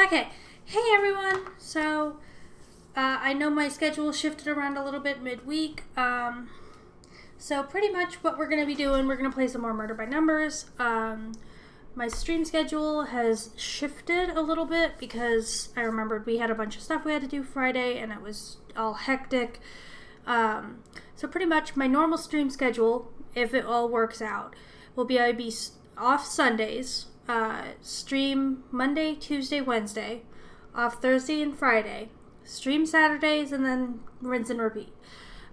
Okay, hey everyone. So, I know my schedule shifted around a little bit midweek. So pretty much what we're going to be doing, we're going to play some more Murder by Numbers. My stream schedule has shifted a little bit because I remembered we had a bunch of stuff we had to do Friday and it was all hectic. So pretty much my normal stream schedule, if it all works out, will be I'll be off Sundays, stream Monday, Tuesday, Wednesday, off Thursday and Friday, stream Saturdays, and then rinse and repeat.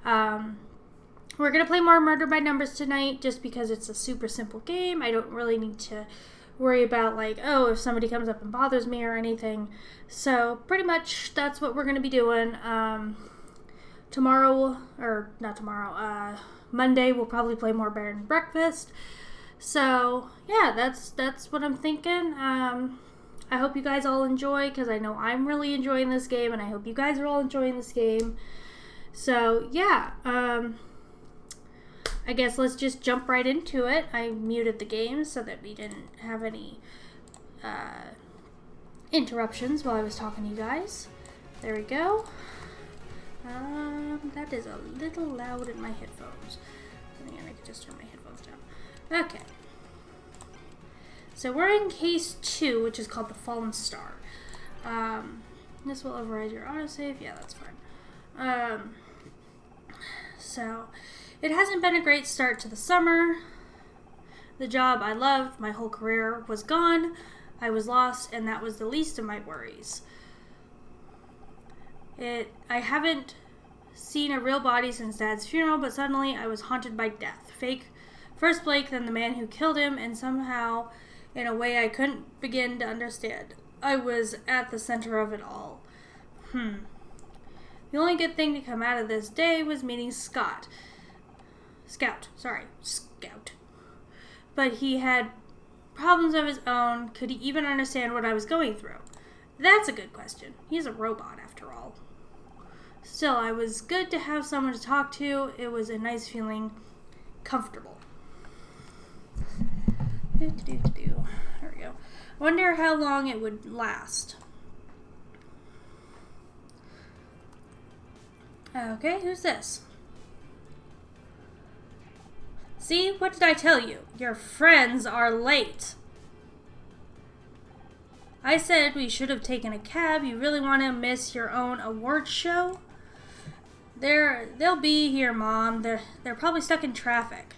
We're going to play more Murder by Numbers tonight just because it's a super simple game. I don't really need to worry about, like, oh, if somebody comes up and bothers me or anything. So, pretty much that's what we're going to be doing. Monday we'll probably play more Bear and Breakfast. So, yeah, that's what I'm thinking. I hope you guys all enjoy, because I know I'm really enjoying this game, and I hope you guys are all enjoying this game. So, yeah, I guess let's just jump right into it. I muted the game so that we didn't have any interruptions while I was talking to you guys. There we go. That is a little loud in my headphones. I could just turn my headphones down. Okay. So we're in case 2, which is called the Fallen Star. This will override your autosave. Yeah, that's fine. So it hasn't been a great start to the summer. The job I loved my whole career was gone. I was lost, and that was the least of my worries. I haven't seen a real body since Dad's funeral, but suddenly I was haunted by death. First Blake, then the man who killed him, and somehow, in a way I couldn't begin to understand, I was at the center of it all. The only good thing to come out of this day was meeting Scout. But he had problems of his own. Could he even understand what I was going through? That's a good question. He's a robot, after all. Still, I was good to have someone to talk to. It was a nice feeling, comfortable. There we go. I wonder how long it would last. Okay, who's this? See, what did I tell you? Your friends are late. I said we should have taken a cab. You really want to miss your own award show? They'll be here, Mom. They're probably stuck in traffic.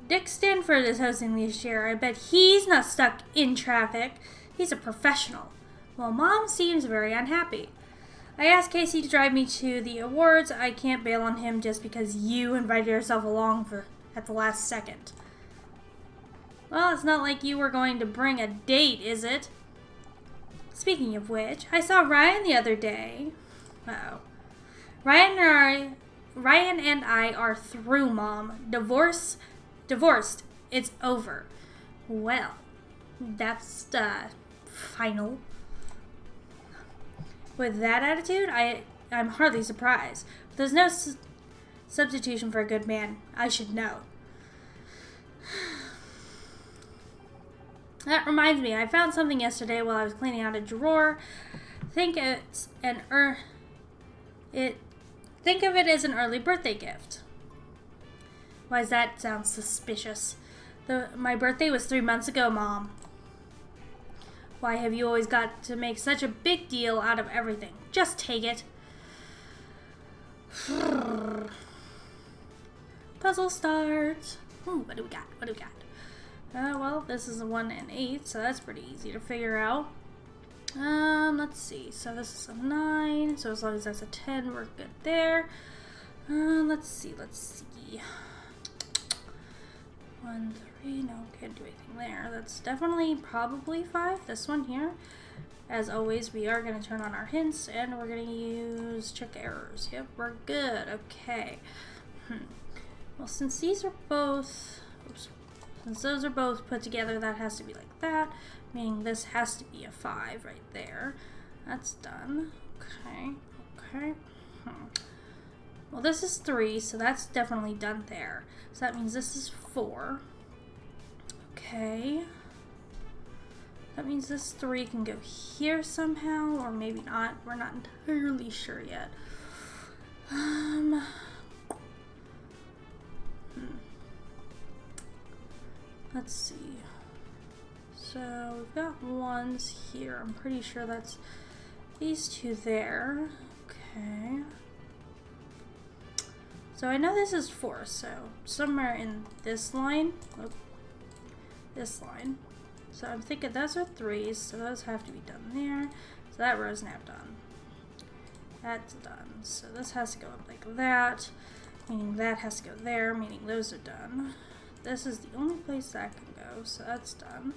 Dick Stanford is hosting this year. I bet he's not stuck in traffic. He's a professional. Well, Mom seems very unhappy. I asked Casey to drive me to the awards. I can't bail on him just because you invited yourself along at the last second. Well, it's not like you were going to bring a date, is it? Speaking of which, I saw Ryan the other day. Uh-oh. Ryan and I are through, Mom. Divorced. It's over. Well, that's final. With that attitude, I'm hardly surprised. But there's no substitution for a good man. I should know. That reminds me, I found something yesterday while I was cleaning out a drawer. Think of it as an early birthday gift. Why does that sound suspicious? My birthday was 3 months ago, Mom. Why have you always got to make such a big deal out of everything? Just take it. Puzzle starts. Ooh, what do we got? Well, this is a 1 and 8, so that's pretty easy to figure out. Let's see. So this is a 9, so as long as that's a 10, we're good there. Let's see. 1, 3, no, can't do anything there. That's definitely probably 5, this one here. As always, we are going to turn on our hints, and we're going to use check errors. Yep, we're good. Okay. Well, since those are both put together, that has to be like that, meaning this has to be a 5 right there. That's done. Okay. Well, this is 3, so that's definitely done there. So that means this is 4. Okay. That means this 3 can go here somehow, or maybe not. We're not entirely sure yet. Let's see. So we've got 1s here. I'm pretty sure that's these 2 there. Okay. So I know this is 4, so somewhere in this line. Oh, this line. So I'm thinking those are 3s, so those have to be done there. So that row's now done. That's done. So this has to go up like that, meaning that has to go there, meaning those are done. This is the only place that can go, so that's done.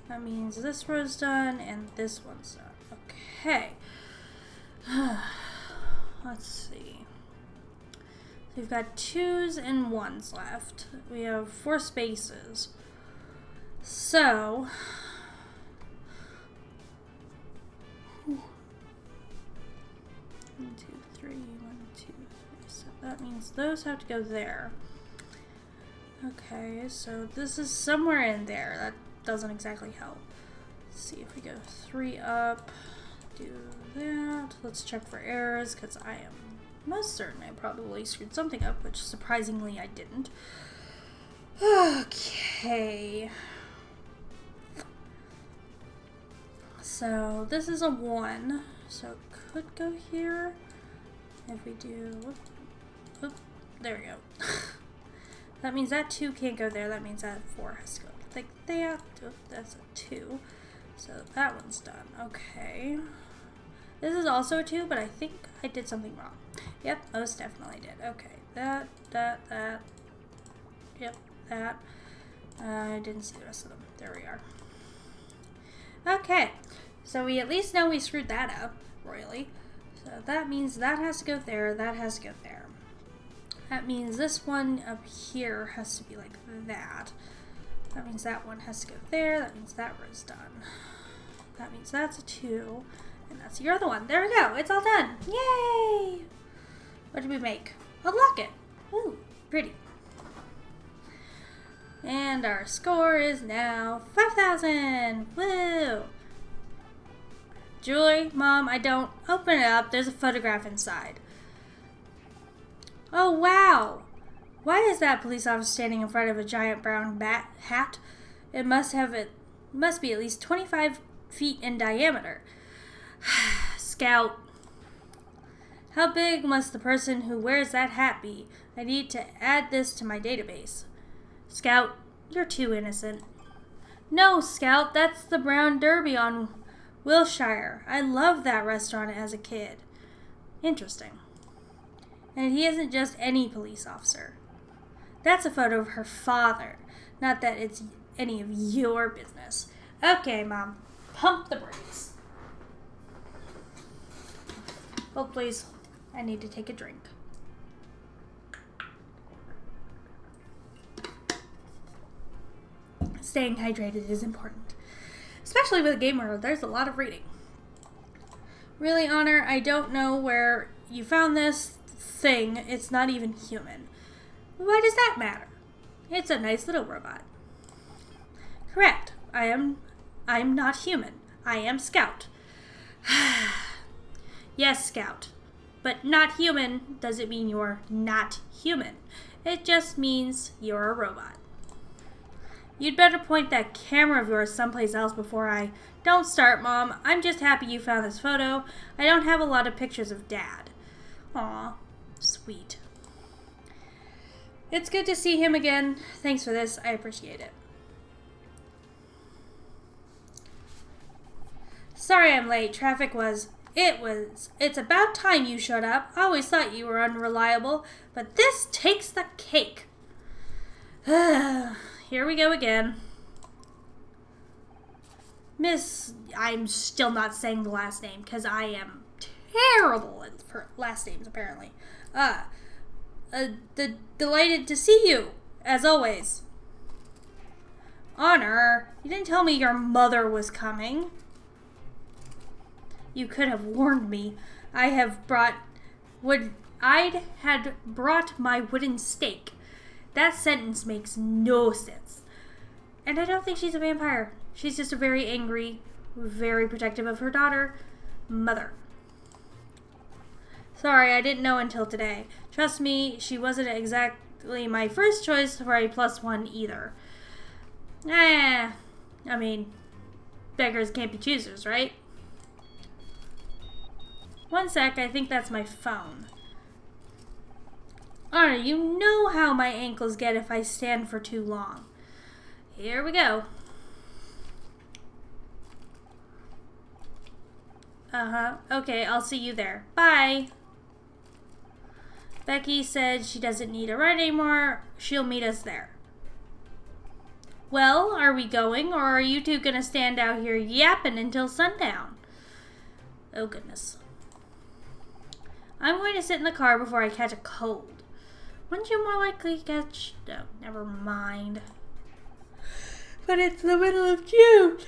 That means this row's done and this one's done. Okay. Let's see. So we've got 2s and 1s left. We have 4 spaces. So, 1, 2, 3, 1, 2, 3. So that means those have to go there. Okay, so this is somewhere in there. That doesn't exactly help. Let's see if we go 3 up, do that. Let's check for errors, because I am most certain I probably screwed something up, which surprisingly I didn't. Okay. So this is a 1, so it could go here. If we do, whoop, there we go. That means that 2 can't go there. That means that 4 has to go like that. Oop, that's a 2. So that one's done. Okay. This is also a 2, but I think I did something wrong. Yep, most definitely did. Okay, that. Yep, that. I didn't see the rest of them. There we are. Okay, so we at least know we screwed that up royally. So that means that has to go there, that has to go there. That means this one up here has to be like that. That means that one has to go there, that means that row's done. That means that's a 2, and that's your other one. There we go, it's all done. Yay! What did we make? A locket. Ooh, pretty. And our score is now 5,000. Woo! Jewelry, Mom, I don't. Open it up. There's a photograph inside. Oh, wow. Why is that police officer standing in front of a giant brown hat? It must be at least 25 feet in diameter. Scout. How big must the person who wears that hat be? I need to add this to my database. Scout, you're too innocent. No, Scout, that's the Brown Derby on Wilshire. I loved that restaurant as a kid. Interesting. And he isn't just any police officer. That's a photo of her father. Not that it's any of your business. Okay, Mom. Pump the brakes. Hold, please. I need to take a drink. Staying hydrated is important. Especially with a game where there's a lot of reading. Really, Honor, I don't know where you found this thing. It's not even human. Why does that matter? It's a nice little robot. Correct. I'm not human. I am Scout. Yes, Scout. But not human doesn't mean you're not human. It just means you're a robot. You'd better point that camera of yours someplace else before I... Don't start, Mom. I'm just happy you found this photo. I don't have a lot of pictures of Dad. Aw, sweet. It's good to see him again. Thanks for this. I appreciate it. Sorry I'm late. It's about time you showed up. I always thought you were unreliable, but this takes the cake. Here we go again. Miss, I'm still not saying the last name because I am terrible at last names apparently. Delighted to see you, as always. Honor, you didn't tell me your mother was coming. You could have warned me. I'd had brought my wooden stake. That sentence makes no sense. And I don't think she's a vampire. She's just a very angry, very protective of her daughter, mother. Sorry, I didn't know until today. Trust me, she wasn't exactly my first choice for a +1 either. I mean, beggars can't be choosers, right? One sec, I think that's my phone. Honor, you know how my ankles get if I stand for too long. Here we go. Okay, I'll see you there. Bye. Becky said she doesn't need a ride anymore. She'll meet us there. Well, are we going, or are you two gonna stand out here yapping until sundown? Oh, goodness. I'm going to sit in the car before I catch a cold. Wouldn't you more likely catch... No, never mind. But it's the middle of June.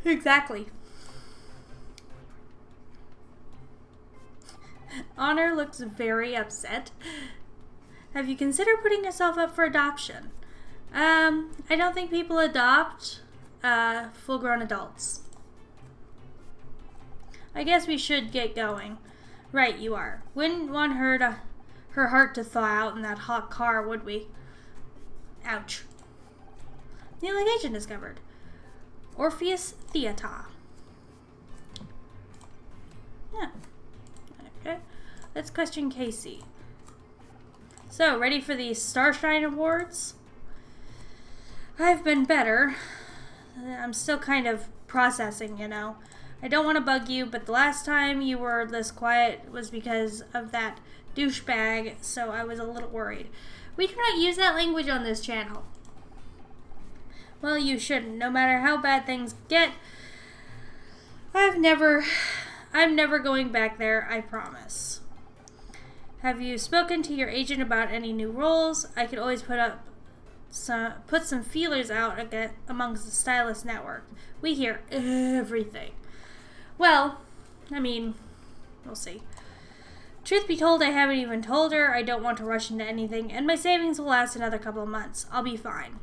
Exactly. Honor looks very upset. Have you considered putting yourself up for adoption? I don't think people adopt full-grown adults. I guess we should get going. Right, you are. Wouldn't want her heart to thaw out in that hot car, would we? Ouch. New location discovered. Orpheus Theater. Yeah. Okay. Let's question Casey. So, ready for the Starshine Awards? I've been better. I'm still kind of processing, you know. I don't want to bug you, but the last time you were this quiet was because of that douchebag, so I was a little worried. We do not use that language on this channel. Well, you shouldn't. No matter how bad things get, I'm never going back there, I promise. Have you spoken to your agent about any new roles? I could always put some feelers out amongst the stylist network. We hear everything. Well, I mean, we'll see. Truth be told, I haven't even told her. I don't want to rush into anything, and my savings will last another couple of months. I'll be fine.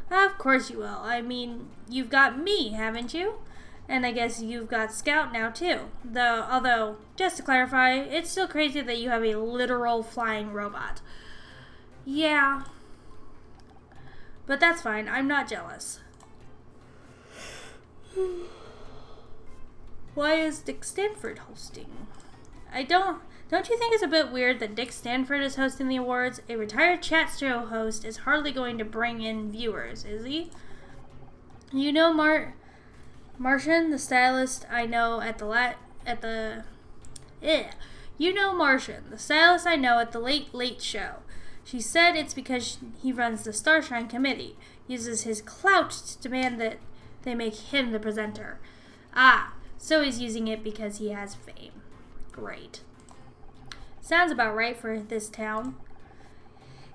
Of course you will. I mean, you've got me, haven't you? And I guess you've got Scout now, too. Although, just to clarify, it's still crazy that you have a literal flying robot. Yeah. But that's fine. I'm not jealous. Why is Dick Stanford hosting? Don't you think it's a bit weird that Dick Stanford is hosting the awards? A retired chat show host is hardly going to bring in viewers, is he? You know Martian, the stylist I know at You know Martian, the stylist I know at the Late Late Show. She said it's because he runs the Starshine Committee, uses his clout to demand that they make him the presenter. Ah, so he's using it because he has fame. Great. Sounds about right for this town.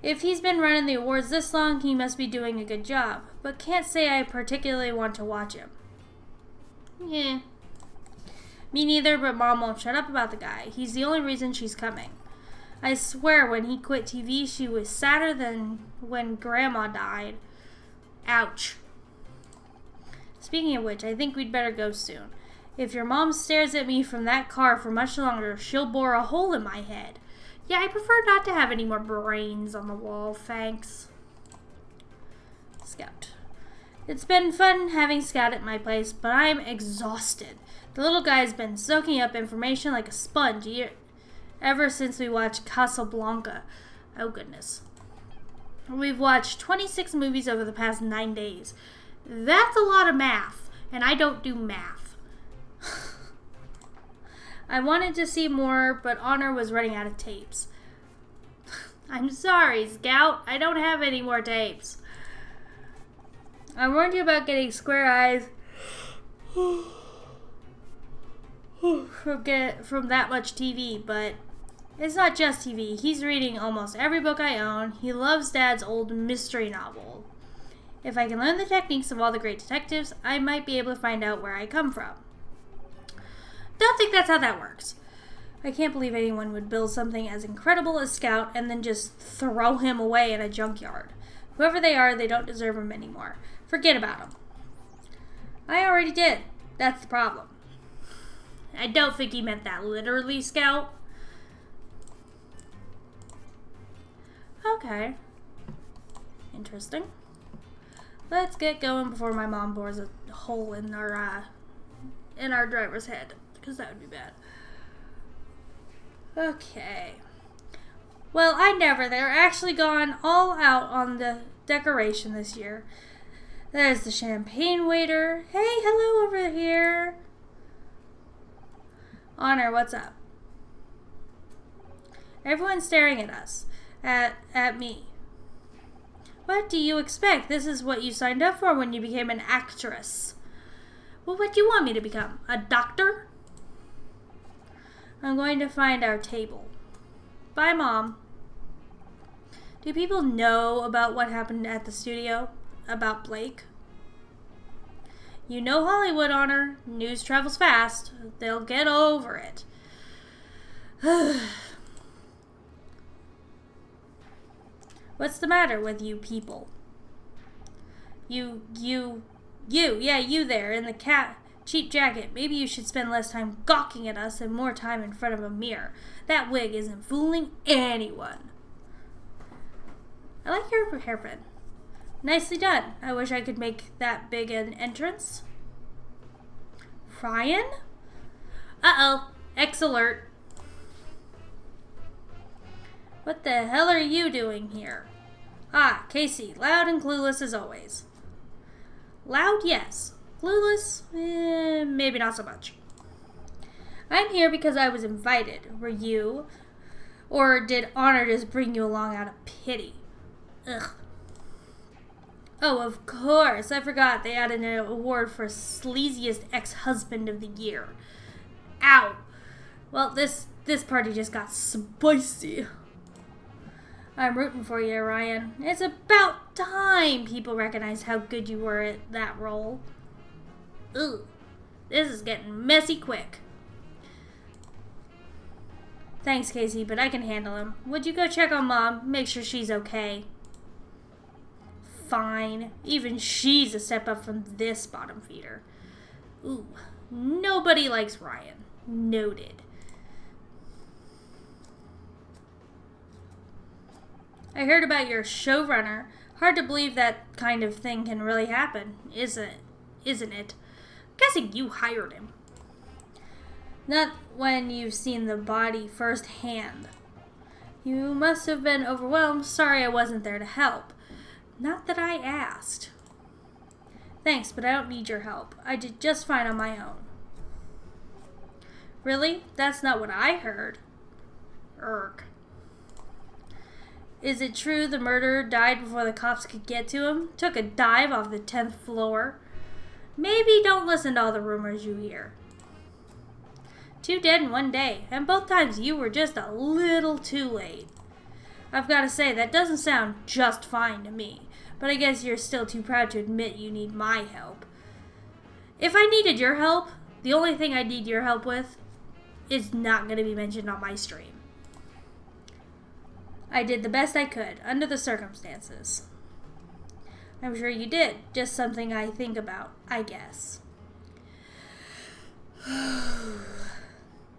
If he's been running the awards this long, he must be doing a good job, but can't say I particularly want to watch him. Yeah. Me neither, but Mom won't shut up about the guy. He's the only reason she's coming. I swear when he quit TV, she was sadder than when Grandma died. Ouch. Speaking of which, I think we'd better go soon. If your mom stares at me from that car for much longer, she'll bore a hole in my head. Yeah, I prefer not to have any more brains on the wall, thanks. Scout. It's been fun having Scout at my place, but I'm exhausted. The little guy's been soaking up information like a sponge ever since we watched Casablanca. Oh, goodness. We've watched 26 movies over the past 9 days. That's a lot of math, and I don't do math. I wanted to see more, but Honor was running out of tapes. I'm sorry, Scout. I don't have any more tapes. I warned you about getting square eyes from that much TV, but it's not just TV. He's reading almost every book I own. He loves Dad's old mystery novel. If I can learn the techniques of all the great detectives, I might be able to find out where I come from. Don't think that's how that works. I can't believe anyone would build something as incredible as Scout and then just throw him away in a junkyard. Whoever they are, they don't deserve them anymore. Forget about them. I already did. That's the problem. I don't think he meant that literally, Scout. Okay. Interesting. Let's get going before my mom bores a hole in our driver's head, because that would be bad. Okay. Well, I never. They're actually gone all out on the decoration this year. There's the champagne waiter. Hey, hello over here. Honor, what's up? Everyone's staring at us. At me. What do you expect? This is what you signed up for when you became an actress. Well, what do you want me to become? A doctor? I'm going to find our table. Bye, Mom. Do people know about what happened at the studio? About Blake? You know Hollywood, Honor. News travels fast. They'll get over it. What's the matter with you people? You there in the cheap jacket. Maybe you should spend less time gawking at us and more time in front of a mirror. That wig isn't fooling anyone. I like your hairpin. Nicely done. I wish I could make that big an entrance. Ryan? Uh-oh. X alert. What the hell are you doing here? Ah, Casey, loud and clueless as always. Loud, yes. Clueless, maybe not so much. I'm here because I was invited. Were you? Or did Honor just bring you along out of pity? Ugh. Oh, of course. I forgot they added an award for sleaziest ex-husband of the year. Ow. Well, this party just got spicy. I'm rooting for you, Ryan. It's about time people recognize how good you were at that role. Ooh, this is getting messy quick. Thanks, Casey, but I can handle him. Would you go check on Mom? Make sure she's okay. Fine. Even she's a step up from this bottom feeder. Ooh, nobody likes Ryan. Noted. I heard about your showrunner. Hard to believe that kind of thing can really happen, isn't it? Guessing you hired him. Not when you've seen the body firsthand. You must have been overwhelmed. Sorry I wasn't there to help. Not that I asked. Thanks, but I don't need your help. I did just fine on my own. Really? That's not what I heard. Erg. Is it true the murderer died before the cops could get to him? Took a dive off the 10th floor? Maybe don't listen to all the rumors you hear. 2 dead in 1 day, and both times you were just a little too late. I've got to say, that doesn't sound just fine to me, but I guess you're still too proud to admit you need my help. If I needed your help, the only thing I need your help with is not going to be mentioned on my stream. I did the best I could, under the circumstances. I'm sure you did. Just something I think about, I guess.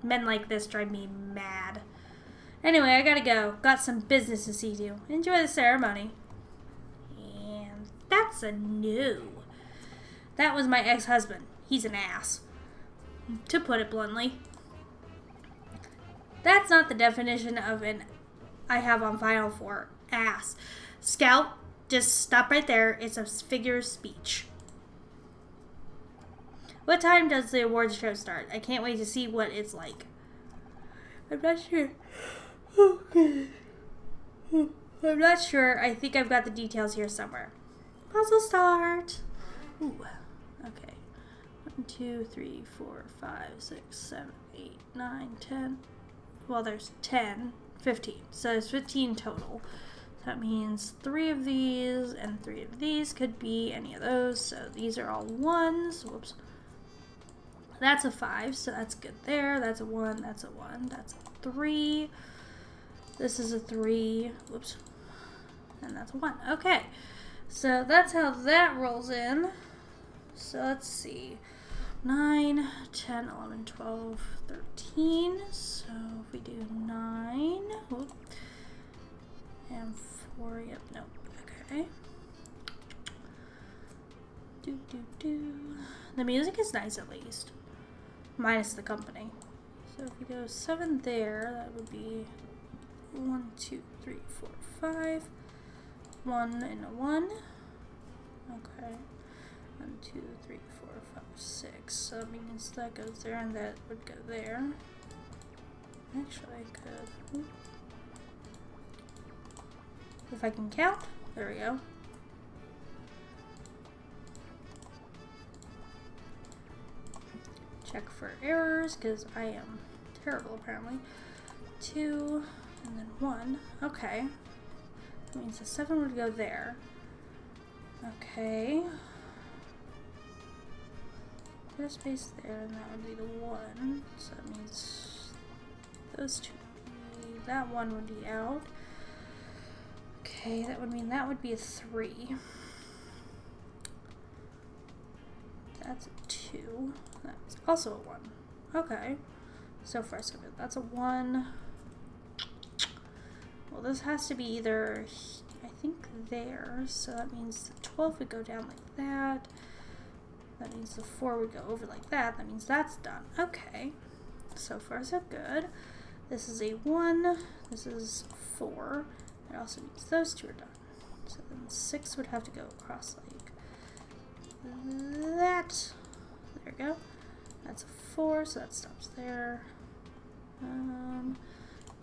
Men like this drive me mad. Anyway, I gotta go. Got some business to see to. Enjoy the ceremony. And that's a no. That was my ex-husband. He's an ass. To put it bluntly. That's not the definition of an I have on file for ass. Scout, just stop right there. It's a figure of speech. What time does the awards show start? I can't wait to see what it's like. I'm not sure. Okay. I'm not sure. I think I've got the details here somewhere. Puzzle start. Ooh. Okay. 1, 2, 3, 4, 5, 6, 7, 8, 9, 10. Well, there's 10. 15. So there's 15 total. That means 3 of these and 3 of these could be any of those. So these are all 1s. Whoops. That's a 5, so that's good there. That's a 1, that's a 1, that's a 3. This is a 3. Whoops. And that's a 1. Okay. So that's how that rolls in. So let's see. 9, 10, 11, 12, 13. So if we do 9, whoop, and 4, yep, nope, okay. The music is nice at least, minus the company. So if we go 7 there, that would be 1, 2, 3, 4, 5. 1 and a 1. Okay. 1, 2, 3, 4, 5, 6. So that means that goes there and that would go there. Actually, I could. If I can count. There we go. Check for errors because I am terrible apparently. 2 and then 1. Okay. That means the 7 would go there. Okay. Put a space there, and that would be the 1. So that means those two. That 1 would be out. Okay, that would mean that would be a 3. That's a 2. That's also a 1. Okay. So far, so good. That's a 1. Well, this has to be either, I think, there. So that means the 12 would go down like that. That means the 4 would go over like that. That means that's done. Okay. So far, so good. This is a 1. This is 4. It also means those two are done. So then 6 would have to go across like that. There we go. That's a 4, so that stops there.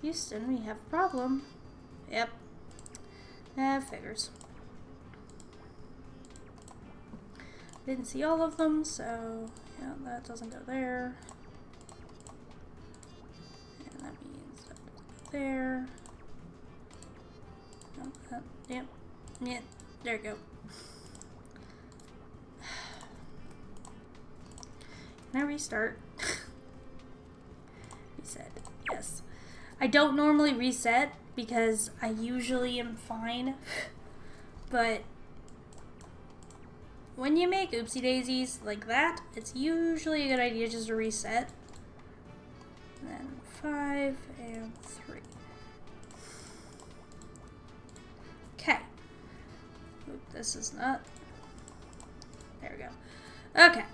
Houston, we have a problem. Yep. That figures. Didn't see all of them, so yeah, that doesn't go there. And that means that doesn't go there. No, yep. Yeah, there we go. Can I restart? Reset. Yes. I don't normally reset because I usually am fine. But when you make oopsie daisies like that, it's usually a good idea just to reset. And then 5 and 3. Okay. Oop, this is not. There we go. Okay.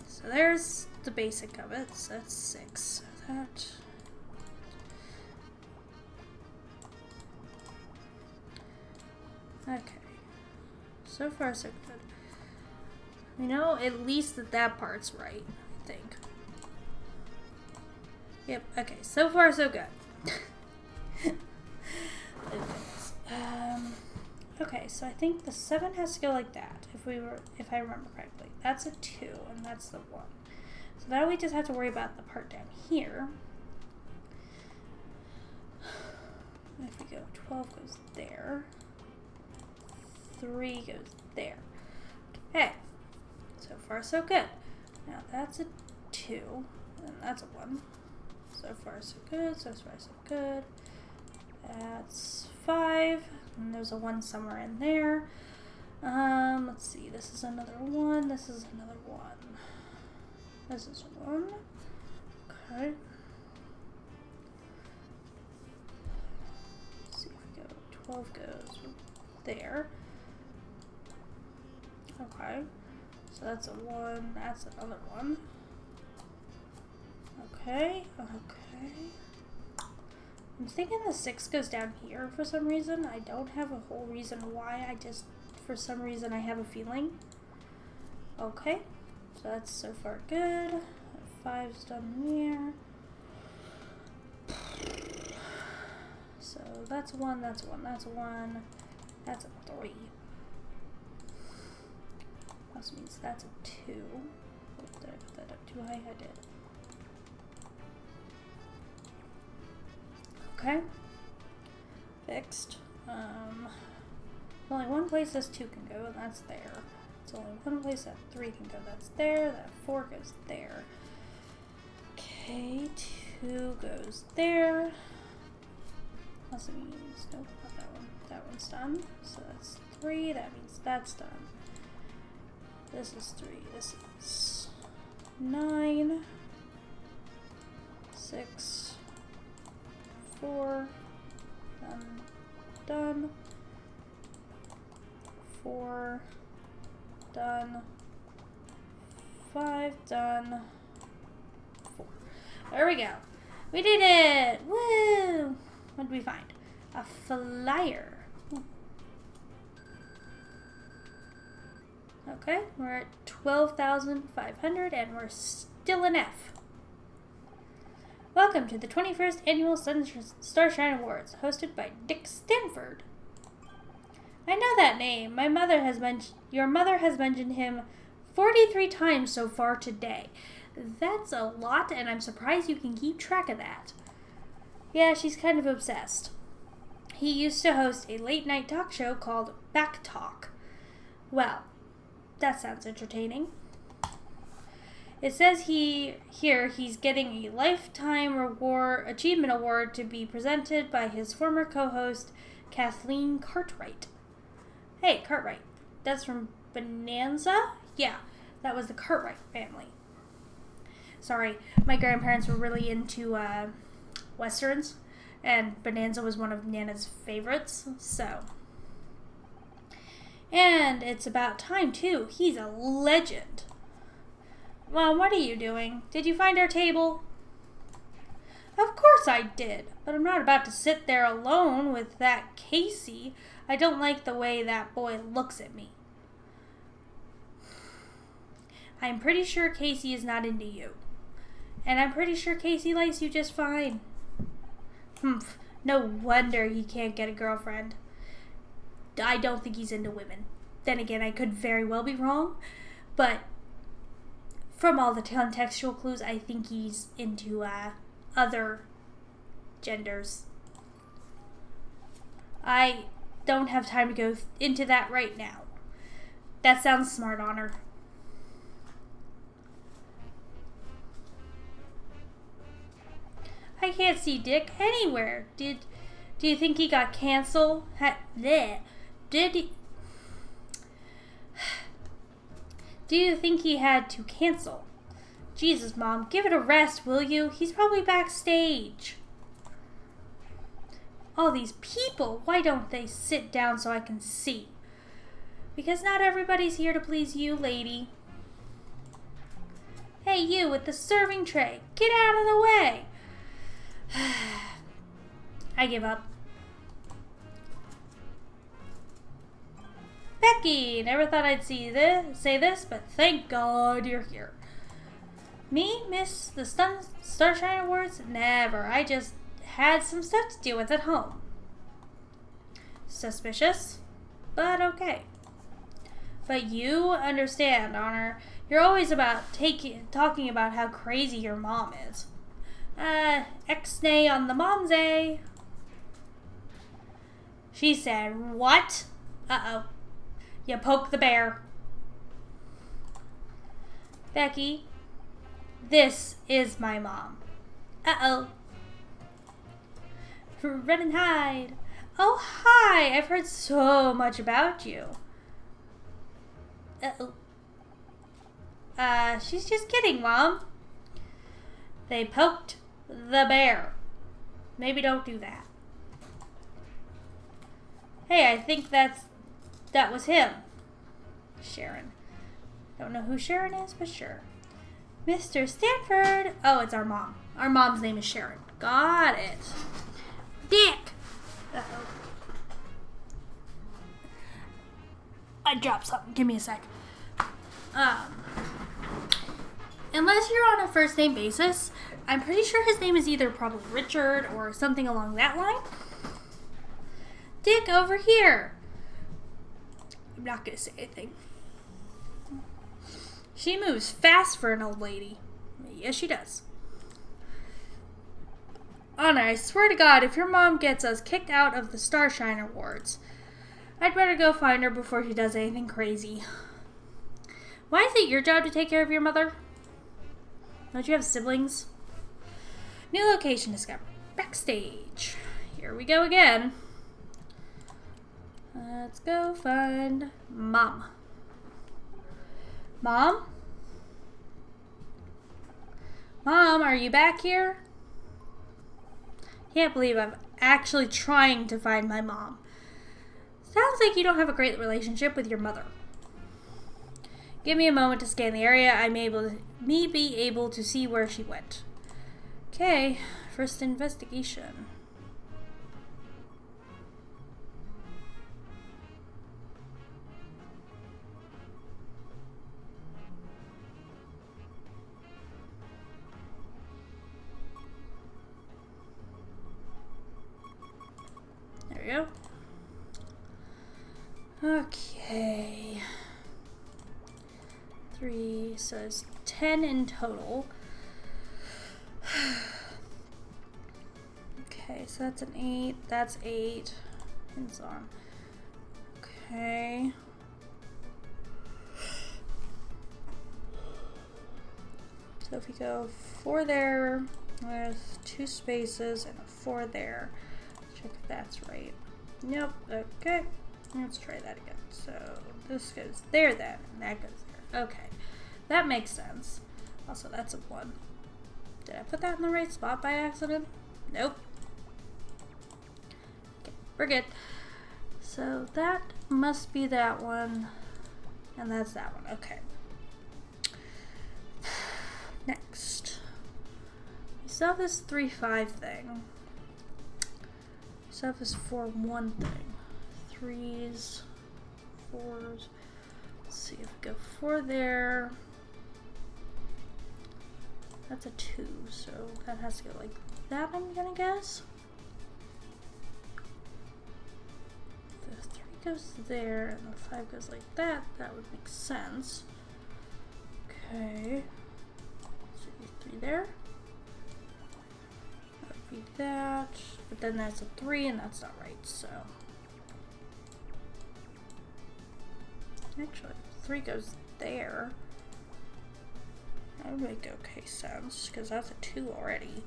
So there's the basic of it. So that's 6. So that. Okay. So far, so good. You know, at least that part's right, I think. Yep, okay. So far, so good. Okay, so I think the 7 has to go like that, if I remember correctly. That's a 2, and that's the 1. So now we just have to worry about the part down here. If we go, 12 goes there. 3 goes there. Okay. So far, so good. Now that's a 2, and that's a 1. So far, so good. So far, so good. That's 5, and there's a 1 somewhere in there. Let's see. This is another 1. This is another 1. This is 1. Okay. Let's see if we go. 12 goes there. Okay. So that's a 1. That's another 1. Okay. Okay. I'm thinking the 6 goes down here for some reason. I don't have a whole reason why. I just, for some reason, I have a feeling. Okay. So that's so far good. 5's done here. So that's a 1, that's a 1, that's a 1. That's a 3. Also means that's a 2. Oh, did I put that up too high? I did. Okay. Fixed. Only one place this 2 can go, and that's there. It's only one place that 3 can go. That's there. That 4 goes there. Okay, 2 goes there. Also means, nope, not that one. That one's done. So that's 3. That means that's done. This is 3. This is 9. 6. 4. Done. 4. Done. 5. Done. 4. There we go. We did it! Woo! What did we find? A flyer. Okay, we're at 12,500 and we're still an F. Welcome to the 21st Annual Starshine Awards, hosted by Dick Stanford. I know that name. Your mother has mentioned him 43 times so far today. That's a lot, and I'm surprised you can keep track of that. Yeah, she's kind of obsessed. He used to host a late-night talk show called Back Talk. Well, that sounds entertaining. It says he's getting a Lifetime Achievement Award to be presented by his former co-host, Kathleen Cartwright. Hey, Cartwright. That's from Bonanza? Yeah, that was the Cartwright family. Sorry, my grandparents were really into Westerns, and Bonanza was one of Nana's favorites, so. And it's about time, too. He's a legend. Well, what are you doing? Did you find our table? Of course I did, but I'm not about to sit there alone with that Casey. I don't like the way that boy looks at me. I'm pretty sure Casey is not into you. And I'm pretty sure Casey likes you just fine. Humph. No wonder he can't get a girlfriend. I don't think he's into women. Then again, I could very well be wrong. But from all the contextual clues, I think he's into other genders. I don't have time to go into that right now. That sounds smart, Honor. I can't see Dick anywhere. Do you think he got canceled? Did he? Do you think he had to cancel? Jesus, Mom, give it a rest, will you? He's probably backstage. All these people, why don't they sit down so I can see? Because not everybody's here to please you, lady. Hey, you with the serving tray, get out of the way. I give up. Becky, never thought I'd say this, but thank God you're here. Me miss the Starshine Awards? Never. I just had some stuff to deal with at home. Suspicious, but okay. But you understand, Honor. You're always about talking about how crazy your mom is. X-nay on the momsay. She said, what? Uh-oh. You poke the bear. Becky, this is my mom. Uh-oh. Run and hide. Oh, hi. I've heard so much about you. Uh-oh. She's just kidding, Mom. They poked the bear. Maybe don't do that. Hey, I think that was him. Sharon. Don't know who Sharon is, but sure. Mr. Stanford. Oh, it's our mom. Our mom's name is Sharon. Got it. Dick. Uh-oh. I dropped something. Give me a sec. Unless you're on a first name basis, I'm pretty sure his name is either probably Richard or something along that line. Dick, over here. I'm not going to say anything. She moves fast for an old lady. Yes, she does. Honor, I swear to God, if your mom gets us kicked out of the Starshine Awards, I'd better go find her before she does anything crazy. Why is it your job to take care of your mother? Don't you have siblings? New location discovered. Backstage. Here we go again. Let's go find Mom. Mom? Mom, are you back here? Can't believe I'm actually trying to find my mom. Sounds like you don't have a great relationship with your mother. Give me a moment to scan the area. I may be able to see where she went. Okay, first investigation. There we go. Okay. 3, so it's 10 in total. Okay, so that's an 8. That's 8. Hands on. Okay. So if we go 4 there, there's 2 spaces and a 4 there. Check if that's right. Nope. Okay. Let's try that again. So this goes there then, and that goes there. Okay. That makes sense. Also, that's a 1. Did I put that in the right spot by accident? Nope. Okay, we're good. So that must be that one, and that's that one. Okay. Next. We still have this 3-5 thing. We still have this 4-1 thing. 3s, 4s. Let's see if we go 4 there. That's a 2, so that has to go like that, I'm gonna guess. The 3 goes there and the 5 goes like that. That would make sense. Okay. So 3 there. That would be that. But then that's a 3 and that's not right, so. Actually, 3 goes there. That would make okay sense, because that's a 2 already.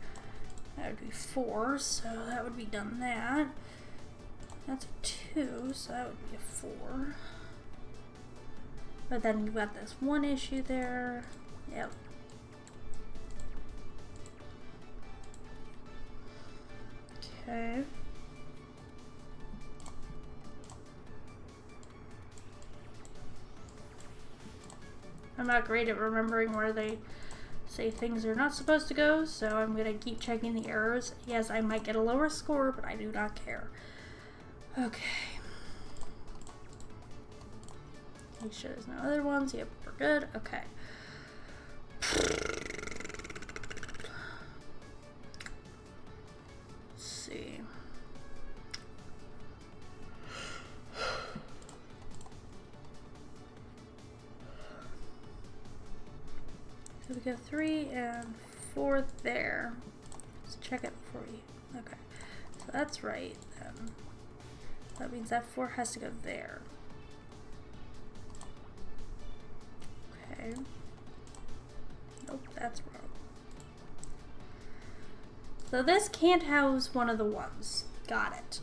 That would be 4, so that would be done that. That's a 2, so that would be a 4. But then you've got this 1 issue there. Yep. Okay. I'm not great at remembering where they say things are not supposed to go, so I'm going to keep checking the errors. Yes, I might get a lower score, but I do not care. Okay. Make sure there's no other ones. Yep, we're good. Okay. Let's see. So we go 3 and 4 there. Let's check it before we. Okay. So that's right then. That means that 4 has to go there. Okay. Nope, that's wrong. So this can't house one of the ones. Got it.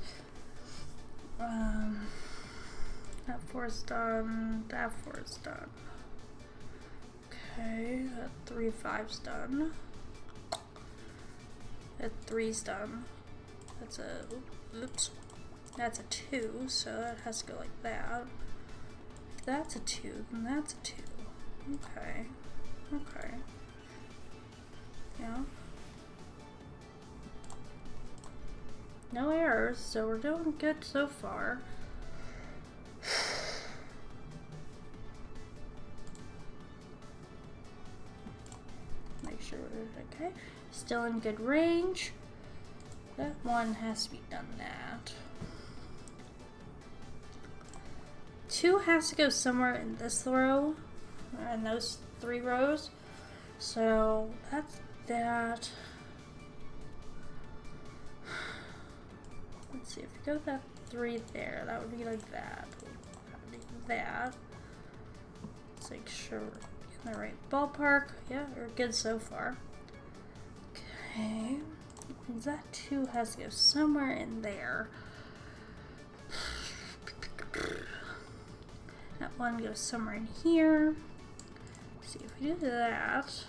That 4's done. That 4 is done. Okay, that 3-5's done. That 3's done. That's a. Oops. That's a 2, so that has to go like that. If that's a 2, then that's a 2. Okay. Okay. Yeah. No errors, so we're doing good so far. Make sure we're okay. Still in good range. That 1 has to be done that. 2 has to go somewhere in this row, or in those 3 rows. So that's that. Let's see, if we go that 3 there, that would be like that. That would be that. Let's make sure we're in the right ballpark. Yeah, we're good so far. Okay. That 2 has to go somewhere in there. one goes somewhere in here. See if we do that.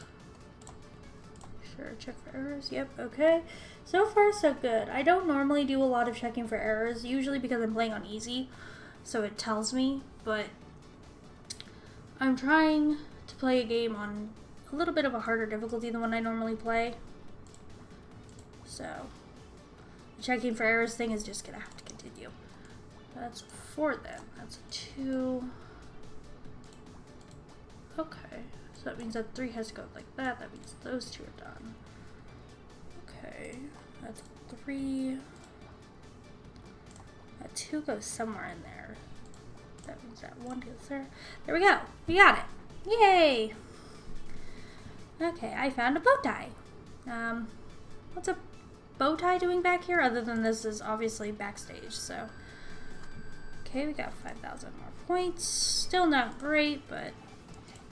Sure, check for errors. Yep, okay. So far, so good. I don't normally do a lot of checking for errors, usually because I'm playing on easy, so it tells me, but I'm trying to play a game on a little bit of a harder difficulty than what I normally play. So, the checking for errors thing is just gonna have to continue. That's 4 then. That's 2. Okay. So that means that 3 has to go like that. That means those 2 are done. Okay. That's 3. That 2 goes somewhere in there. That means that 1 goes there. There we go. We got it. Yay! Okay, I found a bow tie. What's a bow tie doing back here? Other than this is obviously backstage, so. Okay, we got 5,000 more points. Still not great, but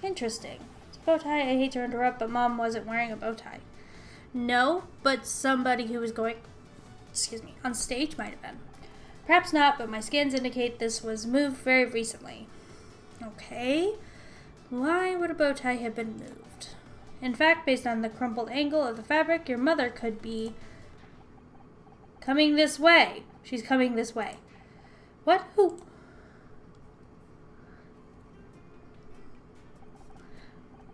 interesting. It's a bow tie. I hate to interrupt, but Mom wasn't wearing a bow tie. No, but somebody who was going, on stage might have been. Perhaps not, but my scans indicate this was moved very recently. Okay. Why would a bow tie have been moved? In fact, based on the crumpled angle of the fabric, your mother could be coming this way. She's coming this way. What? Who?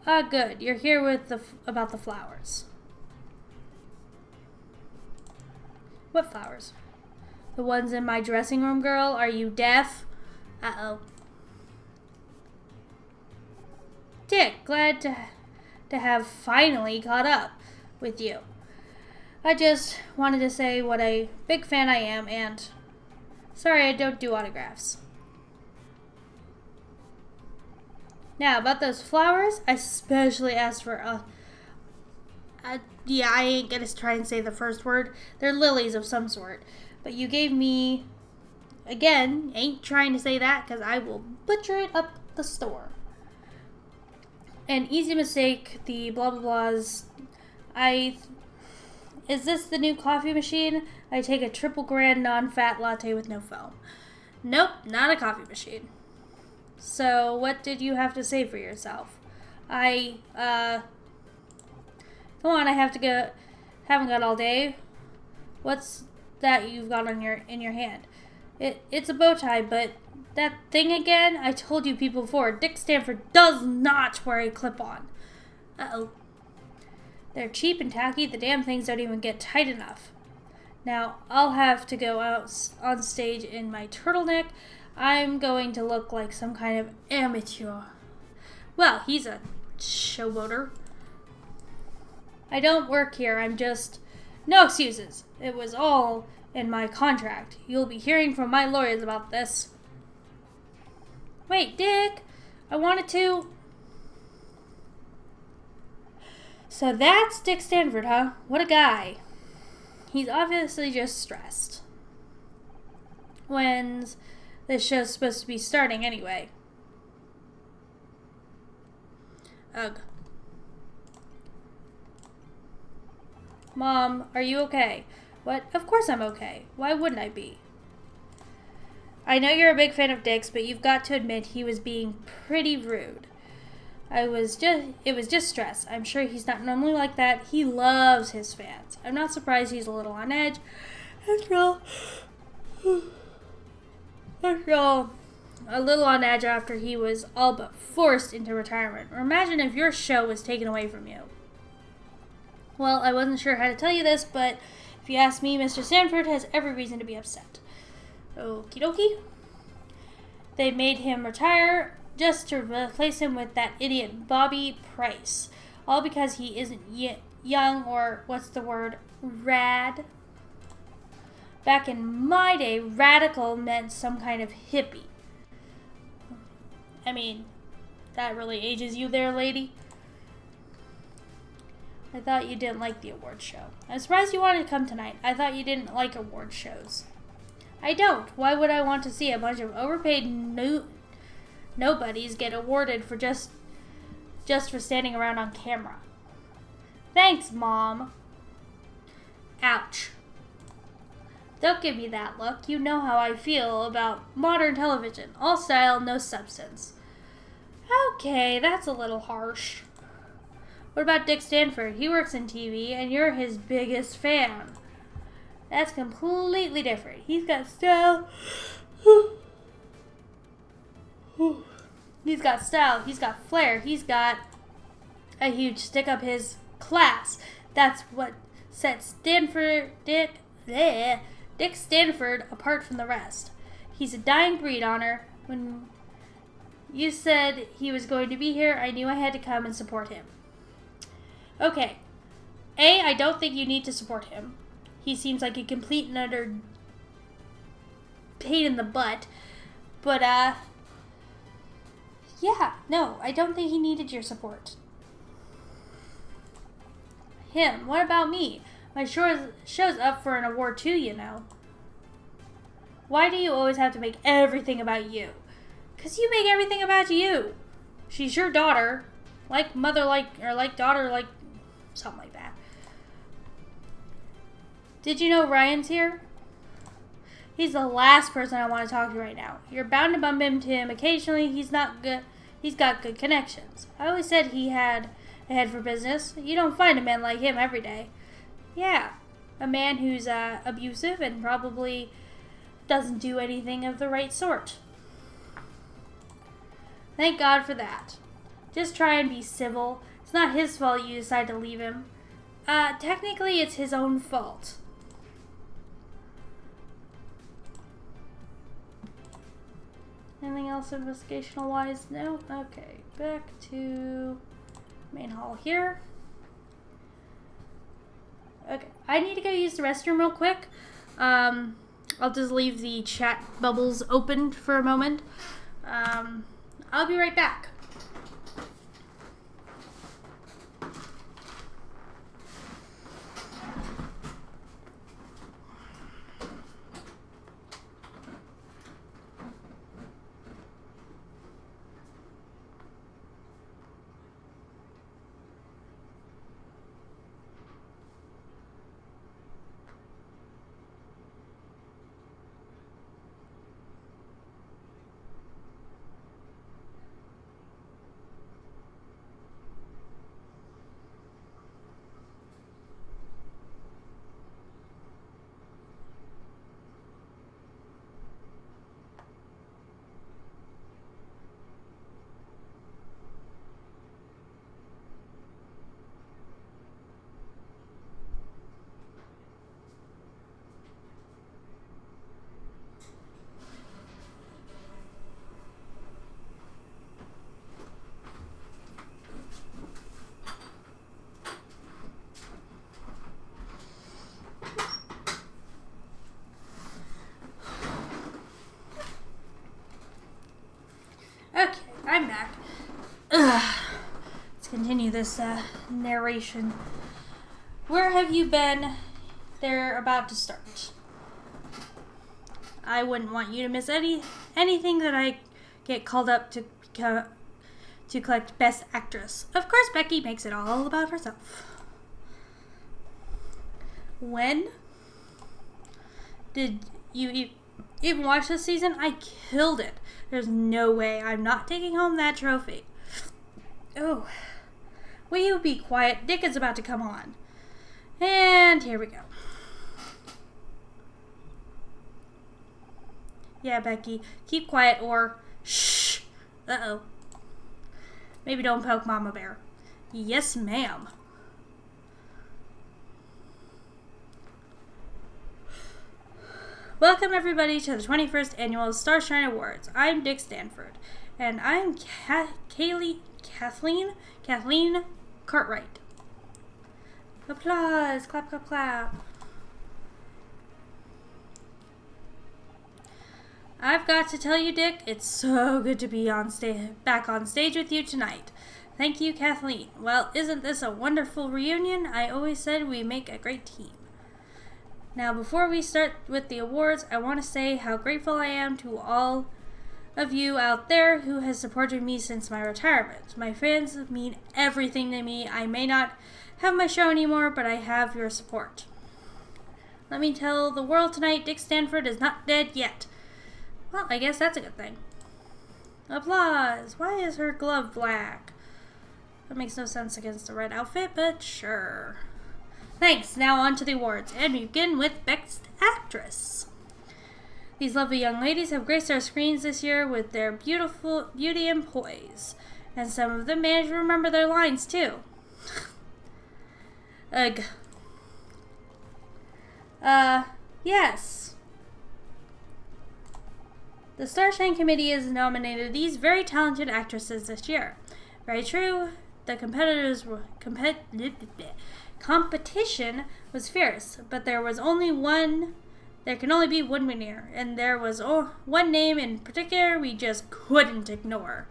Ah, good. You're here with about the flowers. What flowers? The ones in my dressing room, girl? Are you deaf? Uh-oh. Dick, glad to have finally caught up with you. I just wanted to say what a big fan I am, and sorry I don't do autographs. Now, about those flowers, I especially asked for yeah, I ain't gonna try and say the first word. They're lilies of some sort. But you gave me, again, ain't trying to say that because I will butcher it up the store. An easy mistake, the blah blah blahs. Is this the new coffee machine? I take a triple grand non-fat latte with no foam. Nope, not a coffee machine. So, what did you have to say for yourself? Come on, I have to go. Haven't got all day. What's that you've got on in your hand? It's a bow tie, but that thing again? I told you people before. Dick Stanford does not wear a clip-on. Uh-oh. They're cheap and tacky. The damn things don't even get tight enough. Now, I'll have to go out on stage in my turtleneck. I'm going to look like some kind of amateur. Well, he's a showboater. I don't work here. I'm just... No excuses. It was all in my contract. You'll be hearing from my lawyers about this. Wait, Dick. I wanted to... So that's Dick Stanford, huh? What a guy. He's obviously just stressed. When's this show's supposed to be starting anyway? Ugh. Mom, are you okay? What? Of course I'm okay. Why wouldn't I be? I know you're a big fan of Dick's, but you've got to admit he was being pretty rude. It was just stress. I'm sure he's not normally like that. He loves his fans. I'm not surprised he's a little on edge. After all, a little on edge after he was all but forced into retirement. Or imagine if your show was taken away from you. Well, I wasn't sure how to tell you this, but if you ask me, Mr. Stanford has every reason to be upset. Okie dokie. They made him retire just to replace him with that idiot Bobby Price. All because he isn't young or, what's the word, rad. Back in my day, radical meant some kind of hippie. I mean, that really ages you there, lady. I thought you didn't like the award show. I'm surprised you wanted to come tonight. I thought you didn't like award shows. I don't. Why would I want to see a bunch of overpaid nobodies get awarded for just for standing around on camera? Thanks, Mom. Ouch. Don't give me that look. You know how I feel about modern television. All style, no substance. Okay, that's a little harsh. What about Dick Stanford? He works in TV, and you're his biggest fan. That's completely different. He's got style. He's got style. He's got flair. He's got a huge stick up his class. That's what sets Dick Stanford apart from the rest. He's a dying breed, Honor. When you said he was going to be here, I knew I had to come and support him. Okay. I don't think you need to support him. He seems like a complete and utter pain in the butt. But, yeah, no, I don't think he needed your support. Him, what about me? My show's up for an award too, you know. Why do you always have to make everything about you? 'Cause you make everything about you. She's your daughter. Like mother, like daughter, like something like that. Did you know Ryan's here? He's the last person I want to talk to right now. You're bound to bump into him occasionally. He's not good. He's got good connections. I always said he had a head for business. You don't find a man like him every day. Yeah, a man who's abusive and probably doesn't do anything of the right sort. Thank God for that. Just try and be civil. It's not his fault you decide to leave him. Technically, it's his own fault. Anything else investigational-wise? No? Okay, back to main hall here. Okay, I need to go use the restroom real quick. I'll just leave the chat bubbles open for a moment. I'll be right back. Okay, I'm back. Let's continue this narration. Where have you been? They're about to start. I wouldn't want you to miss anything that I get called up to collect Best Actress. Of course, Becky makes it all about herself. When did you even watch this season? I killed it. There's no way I'm not taking home that trophy. Oh, will you be quiet? Dick is about to come on. And here we go. Yeah, Becky, keep quiet or shh. Uh-oh. Maybe don't poke Mama Bear. Yes, ma'am. Welcome everybody to the 21st Annual Starshine Awards. I'm Dick Stanford, and I'm Kathleen Cartwright. Applause! Clap, clap, clap. I've got to tell you, Dick, it's so good to be back on stage with you tonight. Thank you, Kathleen. Well, isn't this a wonderful reunion? I always said we make a great team. Now, before we start with the awards, I want to say how grateful I am to all of you out there who has supported me since my retirement. My fans mean everything to me. I may not have my show anymore, but I have your support. Let me tell the world tonight Dick Stanford is not dead yet. Well, I guess that's a good thing. Applause. Why is her glove black? That makes no sense against the red outfit, but sure. Thanks. Now on to the awards. And we begin with Best Actress. These lovely young ladies have graced our screens this year with their beautiful beauty and poise. And some of them managed to remember their lines, too. Ugh. Yes. The Starshine Committee has nominated these very talented actresses this year. Very true. The competition was fierce, but there can only be one winner, and there was one name in particular we just couldn't ignore.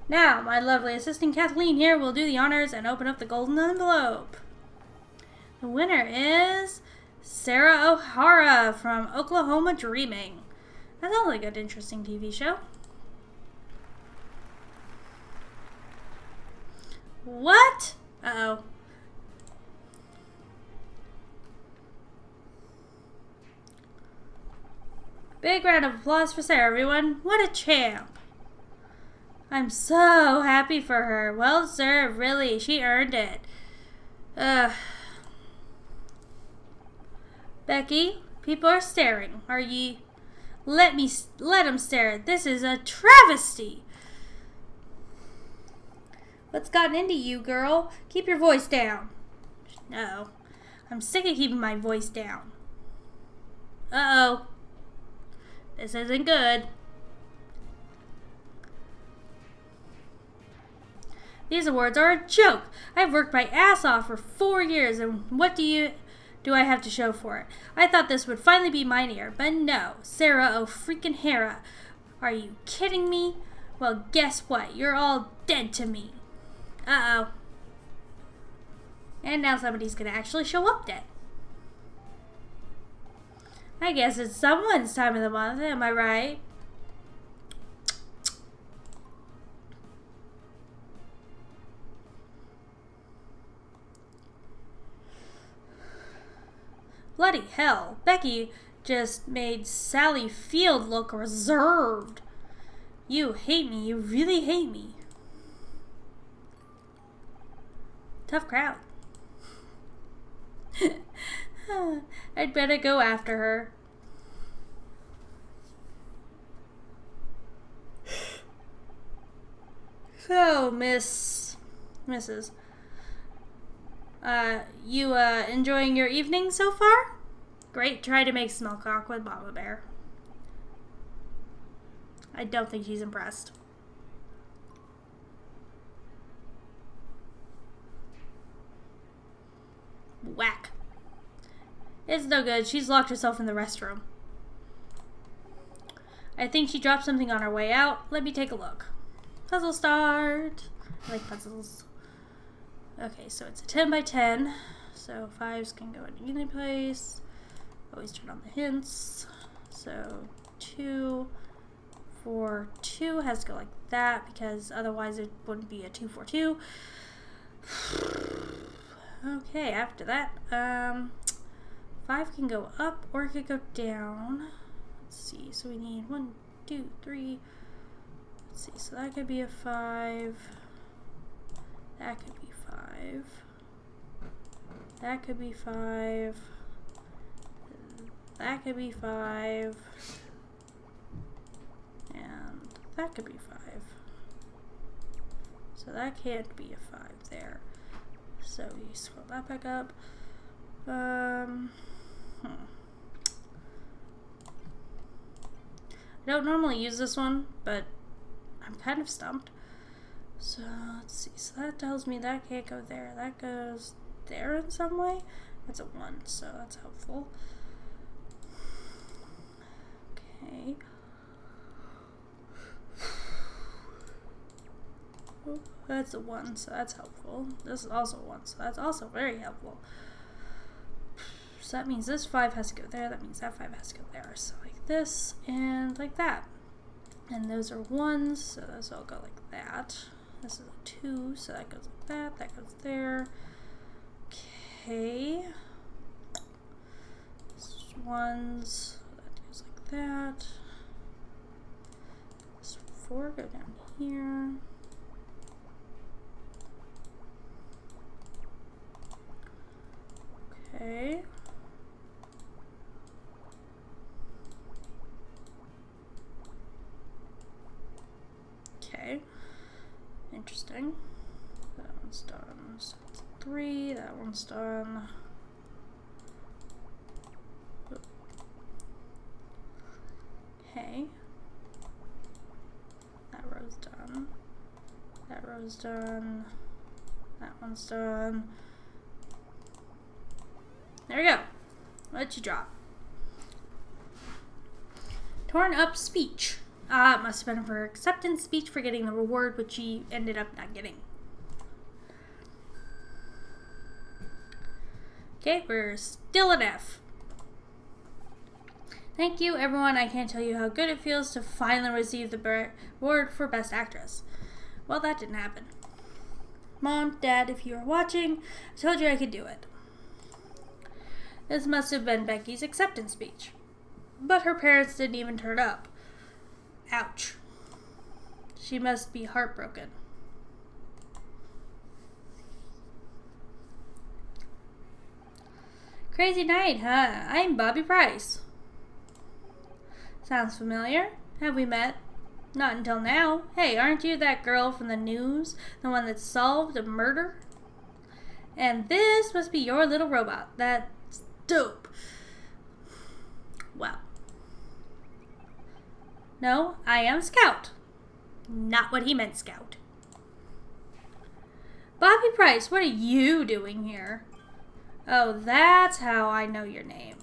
Now, my lovely assistant Kathleen here will do the honors and open up the golden envelope. The winner is Sarah O'Hara from Oklahoma Dreaming. That sounds like an interesting TV show. What? Uh-oh. Big round of applause for Sarah, everyone. What a champ. I'm so happy for her. Well deserved, really. She earned it. Becky, people are staring. Are ye? Let them stare. This is a travesty. What's gotten into you, girl? Keep your voice down. No. I'm sick of keeping my voice down. Uh-oh. This isn't good. These awards are a joke. I've worked my ass off for 4 years, and what do I have to show for it? I thought this would finally be mine year, but no. Sarah O'Freakin-Hara. Are you kidding me? Well, guess what? You're all dead to me. Uh-oh. And now somebody's gonna actually show up dead. I guess it's someone's time of the month, am I right? Bloody hell. Becky just made Sally Field look reserved. You hate me. You really hate me. Tough crowd. I'd better go after her. So, Mrs. You enjoying your evening so far? Great. Try to make small talk with Mama Bear. I don't think she's impressed. Whack. It's no good. She's locked herself in the restroom. I think she dropped something on her way out. Let me take a look. Puzzle start. I like puzzles. Okay, so it's a 10 by 10. So 5s can go in any place. Always turn on the hints. So 2, 4, 2 has to go like that because otherwise it wouldn't be a 2, 4, 2. Okay, after that, 5 can go up or it could go down. Let's see, so we need 1, 2, 3. Let's see, so that could be a 5. That could be 5. That could be 5. That could be 5. And that could be 5. So that can't be a 5 there. So you scroll that back up. I don't normally use this one, but I'm kind of stumped. So let's see. So that tells me that can't go there. That goes there in some way. That's a 1, so that's helpful. Okay. Oh, that's a 1, so that's helpful. This is also 1, so that's also very helpful. So that means this 5 has to go there. That means that 5 has to go there. So like this and like that. And those are 1s, so those all go like that. This is a 2, so that goes like that. That goes there. Okay. ones. That goes like that. So 4 go down here. Okay. Okay. Interesting. That one's done. So that's 3. That one's done. Okay. That row's done. That row's done. That one's done. There we go. Let you drop. Torn up speech. It must have been for acceptance speech for getting the reward, which she ended up not getting. Okay, we're still at F. Thank you, everyone. I can't tell you how good it feels to finally receive the award for Best Actress. Well, that didn't happen. Mom, Dad, if you are watching, I told you I could do it. This must have been Becky's acceptance speech. But her parents didn't even turn up. Ouch. She must be heartbroken. Crazy night, huh? I'm Bobby Price. Sounds familiar. Have we met? Not until now. Hey, aren't you that girl from the news? The one that solved a murder? And this must be your little robot. That's dope. Well. No, I am Scout. Not what he meant, Scout. Bobby Price, what are you doing here? Oh, that's how I know your name.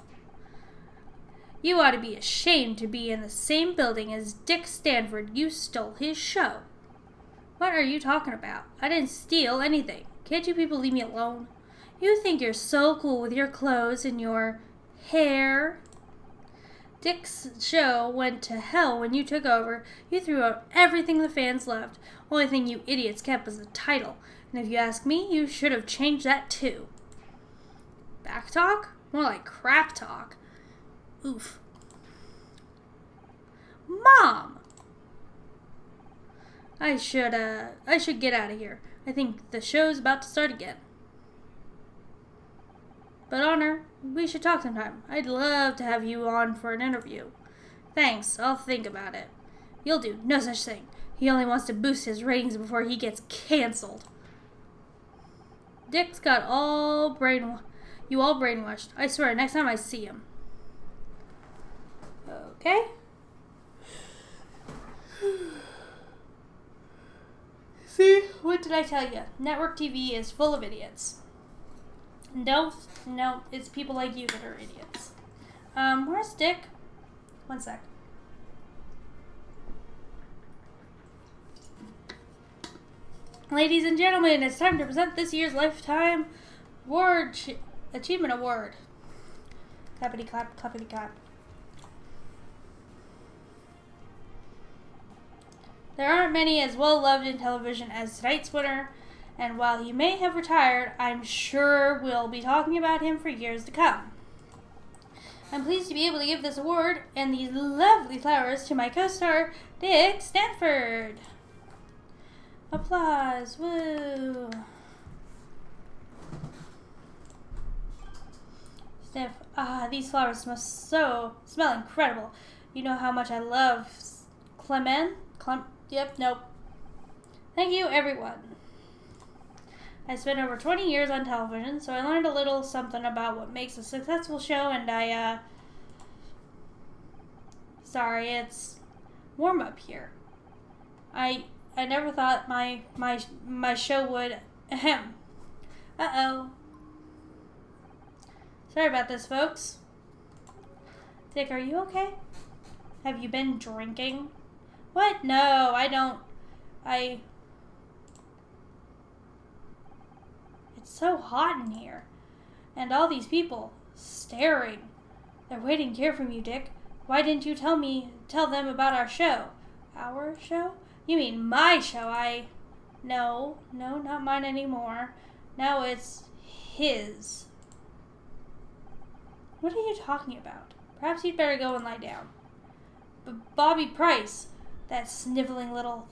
You ought to be ashamed to be in the same building as Dick Stanford. You stole his show. What are you talking about? I didn't steal anything. Can't you people leave me alone? You think you're so cool with your clothes and your hair. Dick's show went to hell when you took over. You threw out everything the fans loved. Only thing you idiots kept was the title. And if you ask me, you should have changed that too. Back talk? More like crap talk. Oof. Mom! I should get out of here. I think the show's about to start again. But Honor, we should talk sometime. I'd love to have you on for an interview. Thanks, I'll think about it. You'll do no such thing. He only wants to boost his ratings before he gets canceled. Dick's got you all brainwashed. I swear, next time I see him. Okay. See? What did I tell you? Network TV is full of idiots. No, it's people like you that are idiots. Where's Dick? One sec. Ladies and gentlemen, it's time to present this year's Lifetime Achievement Award. Clappity clap, clappity clap. There aren't many as well loved in television as tonight's winner, and while he may have retired, I'm sure we'll be talking about him for years to come. I'm pleased to be able to give this award and these lovely flowers to my co-star, Dick Stanford. Applause, woo! These flowers smell incredible. You know how much I love Yep, nope. Thank you, everyone. I spent over 20 years on television, so I learned a little something about what makes a successful show, and sorry, it's warm up here. I never thought my show would, Uh-oh. Sorry about this, folks. Dick, are you okay? Have you been drinking? What? No, I don't. It's so hot in here. And all these people staring. They're waiting to hear from you, Dick. Why didn't you tell them about our show? Our show? You mean my show? No, not mine anymore. Now it's his. What are you talking about? Perhaps you'd better go and lie down. But Bobby Price, that sniveling little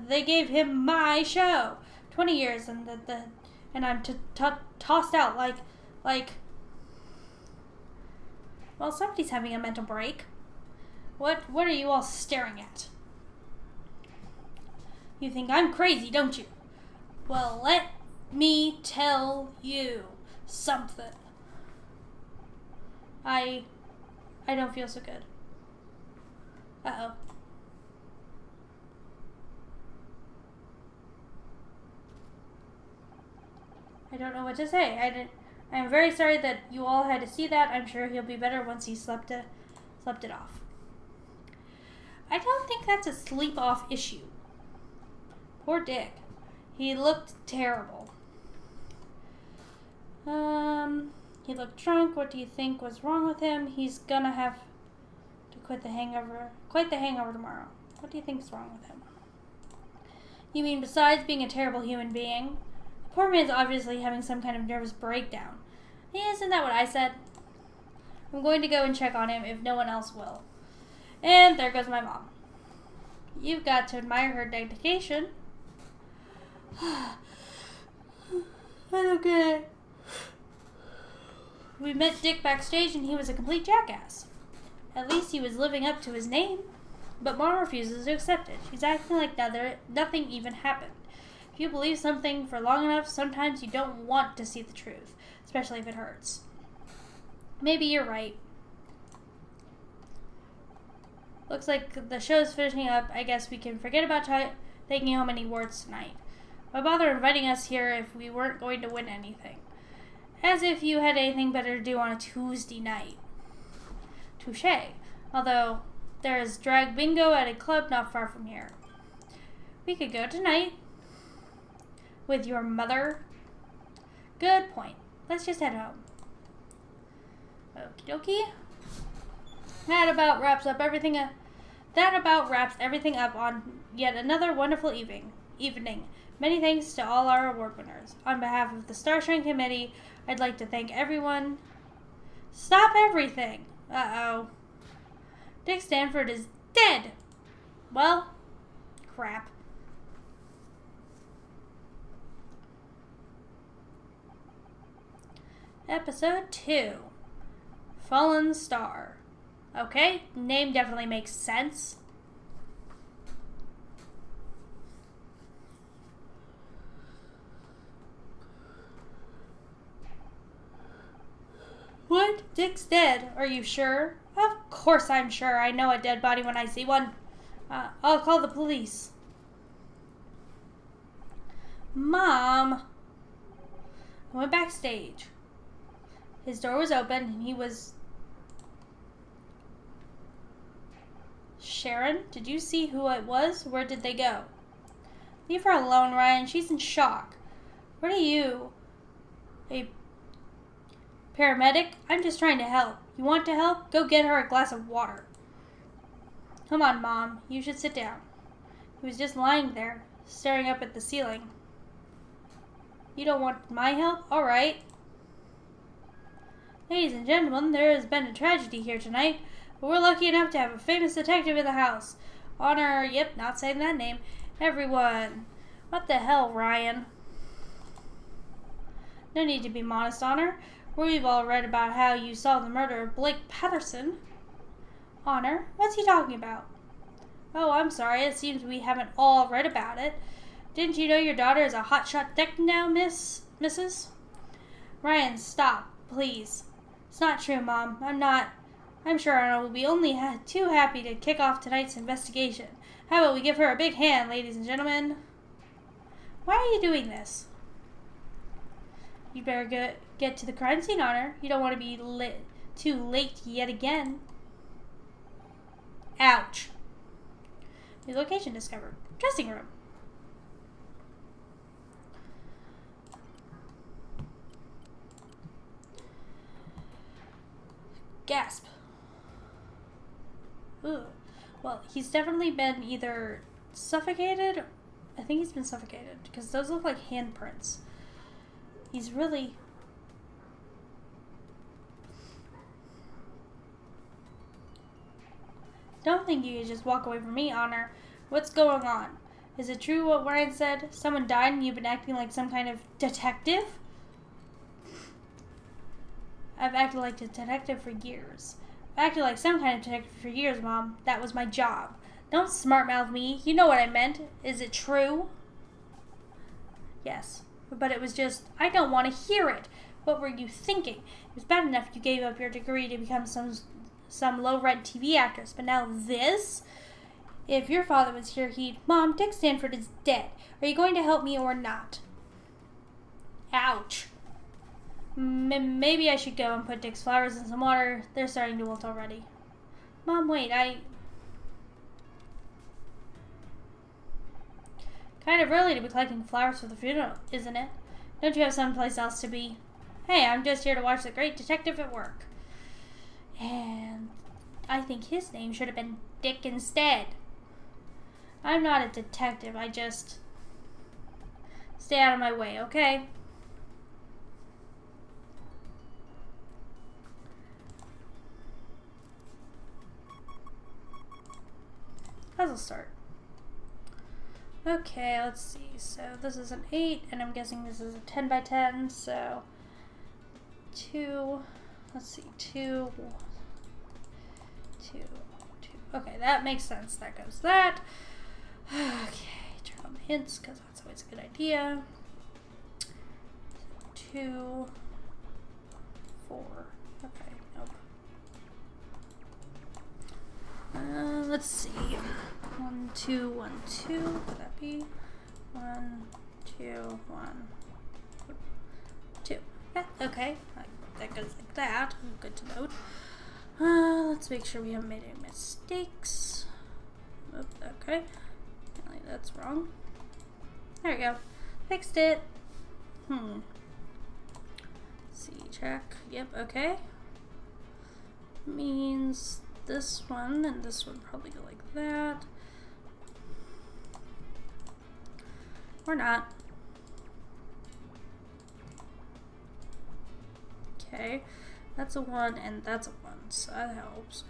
they gave him my show. 20 years and I'm tossed out like. Well, somebody's having a mental break. What are you all staring at? You think I'm crazy, don't you? Well, let me tell you something. I don't feel so good. Uh-oh. I don't know what to say. I'm very sorry that you all had to see that. I'm sure he'll be better once he slept it off. I don't think that's a sleep-off issue. Poor Dick. He looked terrible. He looked drunk. What do you think was wrong with him? He's gonna have to quit the hangover tomorrow. What do you think's wrong with him? You mean besides being a terrible human being? The poor man's obviously having some kind of nervous breakdown. Isn't that what I said? I'm going to go and check on him if no one else will. And there goes my mom. You've got to admire her dedication. I don't get it. We met Dick backstage and he was a complete jackass. At least he was living up to his name. But Mom refuses to accept it. She's acting like nothing even happened. If you believe something for long enough, sometimes you don't want to see the truth, especially if it hurts. Maybe you're right. Looks like the show's finishing up. I guess we can forget about taking home any awards tonight. Why bother inviting us here if we weren't going to win anything? As if you had anything better to do on a Tuesday night. Touché. Although, there is drag bingo at a club not far from here. We could go tonight. With your mother. Good point. Let's just head home. Okie dokie. That about wraps everything up on yet another wonderful evening. Many thanks to all our award winners. On behalf of the Starshine Committee, I'd like to thank everyone. Stop everything! Uh-oh. Dick Stanford is dead! Well, crap. Episode 2. Fallen Star. Okay, name definitely makes sense. What? Dick's dead. Are you sure? Of course I'm sure. I know a dead body when I see one. I'll call the police. Mom. I went backstage. His door was open and he was... Sharon, did you see who it was? Where did they go? Leave her alone, Ryan. She's in shock. What are you? A paramedic? I'm just trying to help. You want to help? Go get her a glass of water. Come on, Mom. You should sit down. He was just lying there, staring up at the ceiling. You don't want my help? All right. Ladies and gentlemen, there has been a tragedy here tonight, but we're lucky enough to have a famous detective in the house. Honor, yep, not saying that name. Everyone. What the hell, Ryan? No need to be modest, Honor. We've all read about how you solved the murder of Blake Patterson. Honor, what's he talking about? Oh, I'm sorry. It seems we haven't all read about it. Didn't you know your daughter is a hotshot detective now, Mrs.? Ryan, stop, please. It's not true, Mom. I'm sure Honor will be only too happy to kick off tonight's investigation. How about we give her a big hand, ladies and gentlemen? Why are you doing this? You better get to the crime scene, Honor. You don't want to be too late yet again. Ouch. New location discovered. Dressing room. Gasp. Ooh. Well, he's definitely been either suffocated. I think he's been suffocated because those look like handprints. He's really... Don't think you can just walk away from me, Honor. What's going on? Is it true what Ryan said? Someone died and you've been acting like some kind of detective? I've acted like a detective for years. I've acted like some kind of detective for years, Mom. That was my job. Don't smart mouth me. You know what I meant. Is it true? Yes. But it was just, I don't want to hear it. What were you thinking? It was bad enough you gave up your degree to become some low-rent TV actress, but now this? If your father was here, he'd... Mom, Dick Stanford is dead. Are you going to help me or not? Ouch. Maybe I should go and put Dick's flowers in some water. They're starting to wilt already. Mom, wait, Kind of early to be collecting flowers for the funeral, isn't it? Don't you have someplace else to be? Hey, I'm just here to watch the great detective at work. And I think his name should have been Dick instead. I'm not a detective, I just... Stay out of my way, okay? Puzzle start. Okay, let's see. So this is an 8, and I'm guessing this is a 10 by 10, so 2, let's see, 2, 2, 2. Okay, that makes sense. That goes that. Okay, turn on the hints, because that's always a good idea. 2, 4. Okay, nope. Let's see. 1, 2, 1, 2. Would that be 1, 2, 1, 2? Yeah, okay. That goes like that. Good to note. Let's make sure we haven't made any mistakes. Oop, okay. Apparently that's wrong. There we go. Fixed it. See, check. Yep, okay. Means this one and this one probably go like that. Or not. Okay. That's a 1 and that's a 1, so that helps.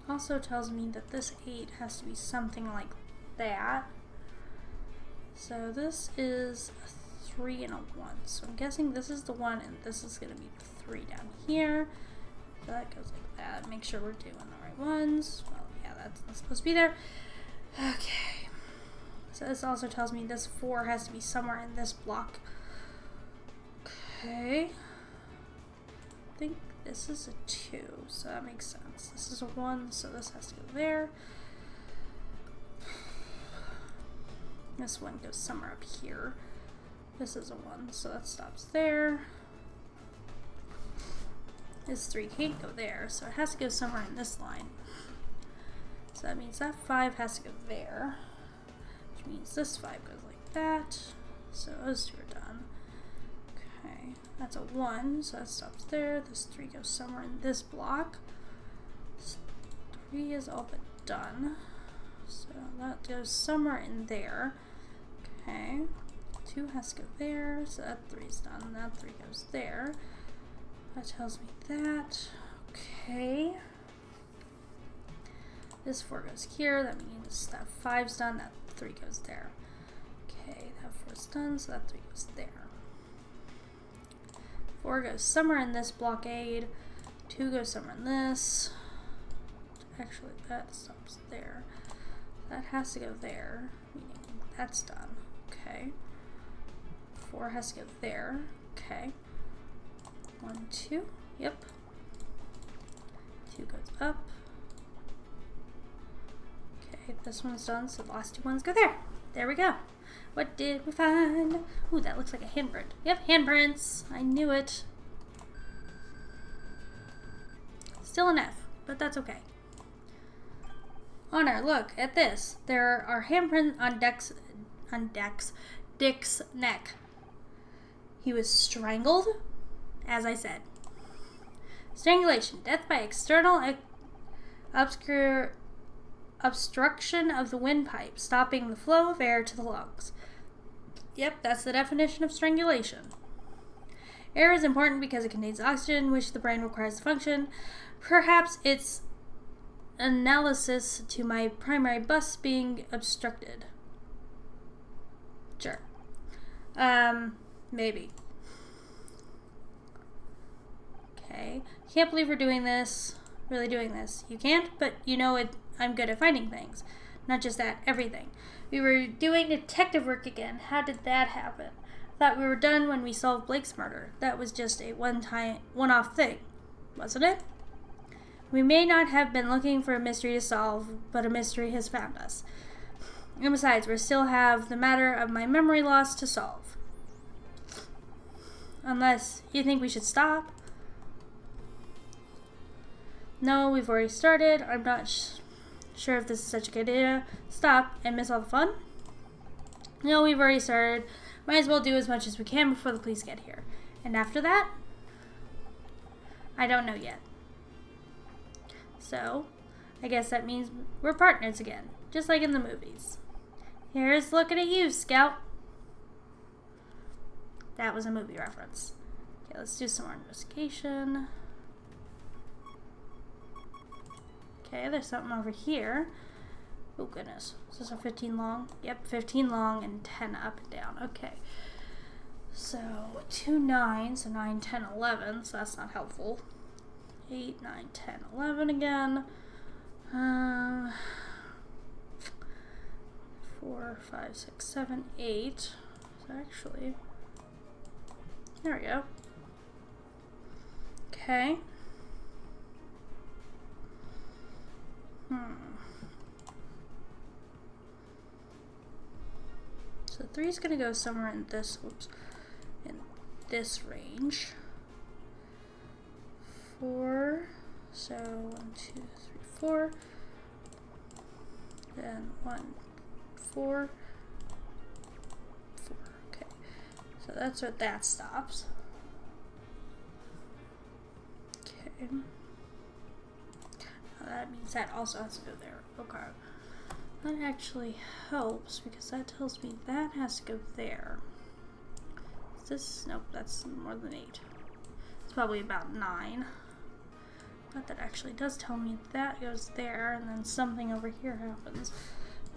Also tells me that this 8 has to be something like that. So this is a 3 and a 1. So I'm guessing this is the 1 and this is going to be the 3 down here. So that goes like that. Make sure we're doing the right ones. Well, yeah, that's not supposed to be there. Okay. So this also tells me this 4 has to be somewhere in this block. Okay. I think this is a 2, so that makes sense. This is a 1, so this has to go there. This one goes somewhere up here. This is a 1, so that stops there. This 3 can't go there, so it has to go somewhere in this line. So that means that 5 has to go there, which means this 5 goes like that. So those 2 are done. Okay, that's a 1, so that stops there. This 3 goes somewhere in this block. This 3 is all but done. So that goes somewhere in there. Okay, 2 has to go there, so that 3 is done. That 3 goes there. That tells me that. Okay. This 4 goes here, that means that 5's done, that 3 goes there. Okay, that 4's done, so that 3 goes there. 4 goes somewhere in this blockade. 2 goes somewhere in this. Actually, that stops there. That has to go there, meaning that's done. Okay. 4 has to go there. Okay. 1, 2. Yep. 2 goes up. Okay, this one's done, so the last 2 ones go there. There we go. What did we find? Ooh, that looks like a handprint. Yep, handprints. I knew it. Still an F, but that's okay. Honor, look at this. There are handprints on Dick's neck. He was strangled, as I said. Strangulation, death by external obstruction of the windpipe, stopping the flow of air to the lungs. Yep, that's the definition of strangulation. Air is important because it contains oxygen, which the brain requires to function. Perhaps it's analysis to my primary bus being obstructed. Sure. Maybe. Okay. Can't believe we're doing this. Really doing this. You can't, but you know it. I'm good at finding things. Not just that, everything. We were doing detective work again. How did that happen? Thought we were done when we solved Blake's murder. That was just a one-off thing, wasn't it? We may not have been looking for a mystery to solve, but a mystery has found us. And besides, we still have the matter of my memory loss to solve. Unless you think we should stop. No, we've already started. I'm not sure if this is such a good idea. Stop and miss all the fun? No, we've already started. Might as well do as much as we can before the police get here. And after that? I don't know yet. So, I guess that means we're partners again, just like in the movies. Here's looking at you, Scout. That was a movie reference. Okay, let's do some more investigation. Okay, there's something over here. Oh goodness, is this a 15 long? Yep, 15 long and 10 up and down. Okay. So, 2 9, so 9, 10, 11, so that's not helpful. 8, 9, 10, 11 again. 4, 5, 6, 7, 8. So actually, there we go. Okay. So 3 is going to go somewhere in this, in this range. 4, so 1, 2, 3, 4. Then 1, 4, 4. Okay, so that's what that stops. Okay. That means that also has to go there. Okay. That actually helps because that tells me that has to go there. Is this? Nope, that's more than 8. It's probably about 9. But that actually does tell me that goes there and then something over here happens.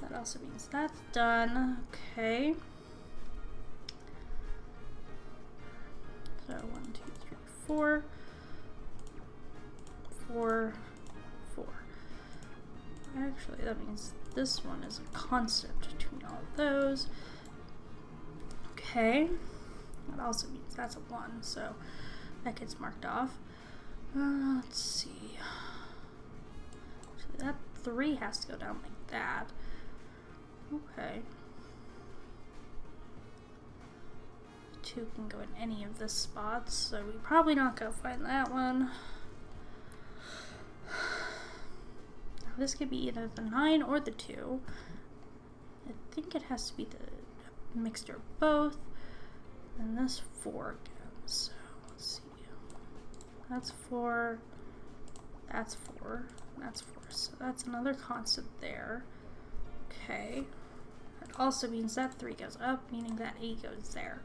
That also means that's done. Okay. So 1, 2, 3, 4. 4. 4. Actually, that means this one is a constant between all of those. Okay. That also means that's a 1, so that gets marked off. Let's see. Actually, that 3 has to go down like that. Okay. 2 can go in any of the spots, so we probably not gonna find that one. This could be either the 9 or the 2. I think it has to be the mixture of both. And this 4 again. So let's see. That's 4. That's 4. That's 4. So that's another constant there. Okay. That also means that 3 goes up, meaning that 8 goes there.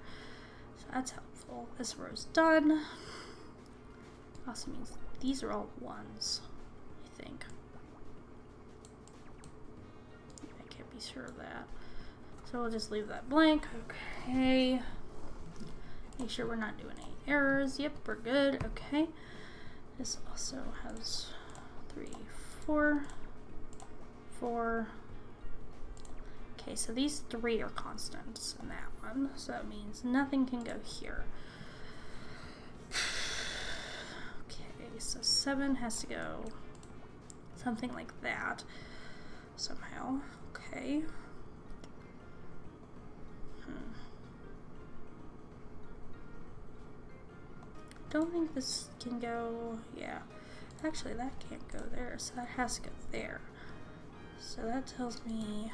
So that's helpful. This row's done. Also means these are all 1s, I think. Be sure of that. So we'll just leave that blank. Okay. Make sure we're not doing any errors. Yep, we're good. Okay. This also has 3, 4, 4. Okay, so these 3 are constants in that one. So that means nothing can go here. Okay, so 7 has to go something like that somehow. Okay. Don't think this can go, yeah. Actually, that can't go there, so that has to go there. So that tells me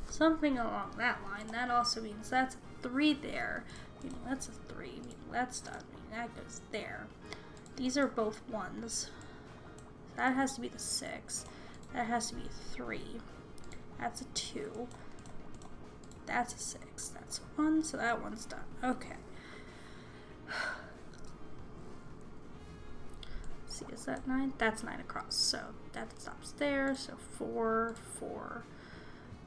something along that line. That also means that's a 3 there, meaning that's a 3, meaning that's done, meaning that goes there. These are both 1s. That has to be the 6. That has to be 3. That's a 2. That's a 6. That's 1, so that one's done. Okay. see, is that 9? That's 9 across, so that stops there. So 4, 4.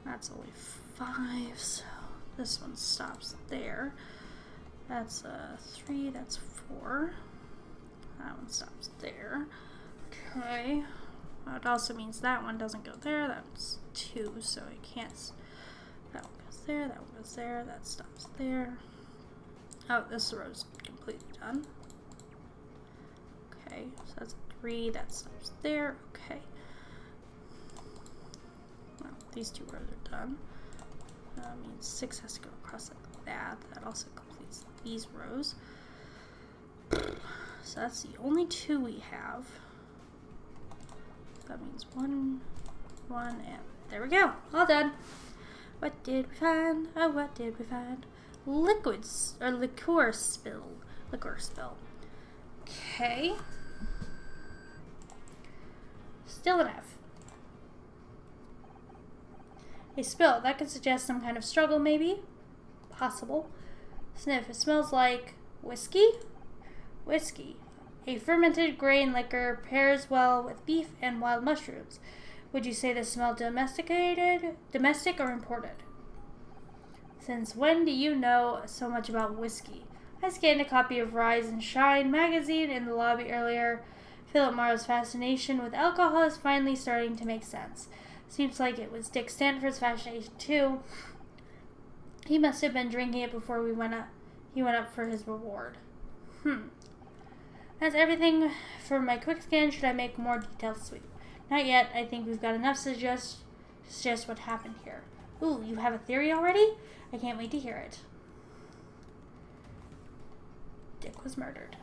That's only 5, so this one stops there. That's 3, that's 4. That one stops there. Okay. That also means that one doesn't go there. That's 2, so it can't. That one goes there, that one goes there, that stops there. Oh, this row's completely done. Okay, so that's 3, that stops there. Okay. Well, these 2 rows are done. That means 6 has to go across like that. That also completes these rows. So that's the only 2 we have. That means 1, 1, and there we go. All done. What did we find? Oh, what did we find? Liquids, or liqueur spill. Liqueur spill. Okay. Still an F. A spill. That could suggest some kind of struggle, maybe. Possible. Sniff. It smells like whiskey. Whiskey. A fermented grain liquor pairs well with beef and wild mushrooms. Would you say this smell domestic or imported? Since when do you know so much about whiskey? I scanned a copy of Rise and Shine magazine in the lobby earlier. Philip Morrow's fascination with alcohol is finally starting to make sense. Seems like it was Dick Stanford's fascination too. He must have been drinking it before he went up for his reward. That's everything for my quick scan. Should I make more detailed sweep? Not yet. I think we've got enough to suggest what happened here. Ooh, you have a theory already? I can't wait to hear it. Dick was murdered.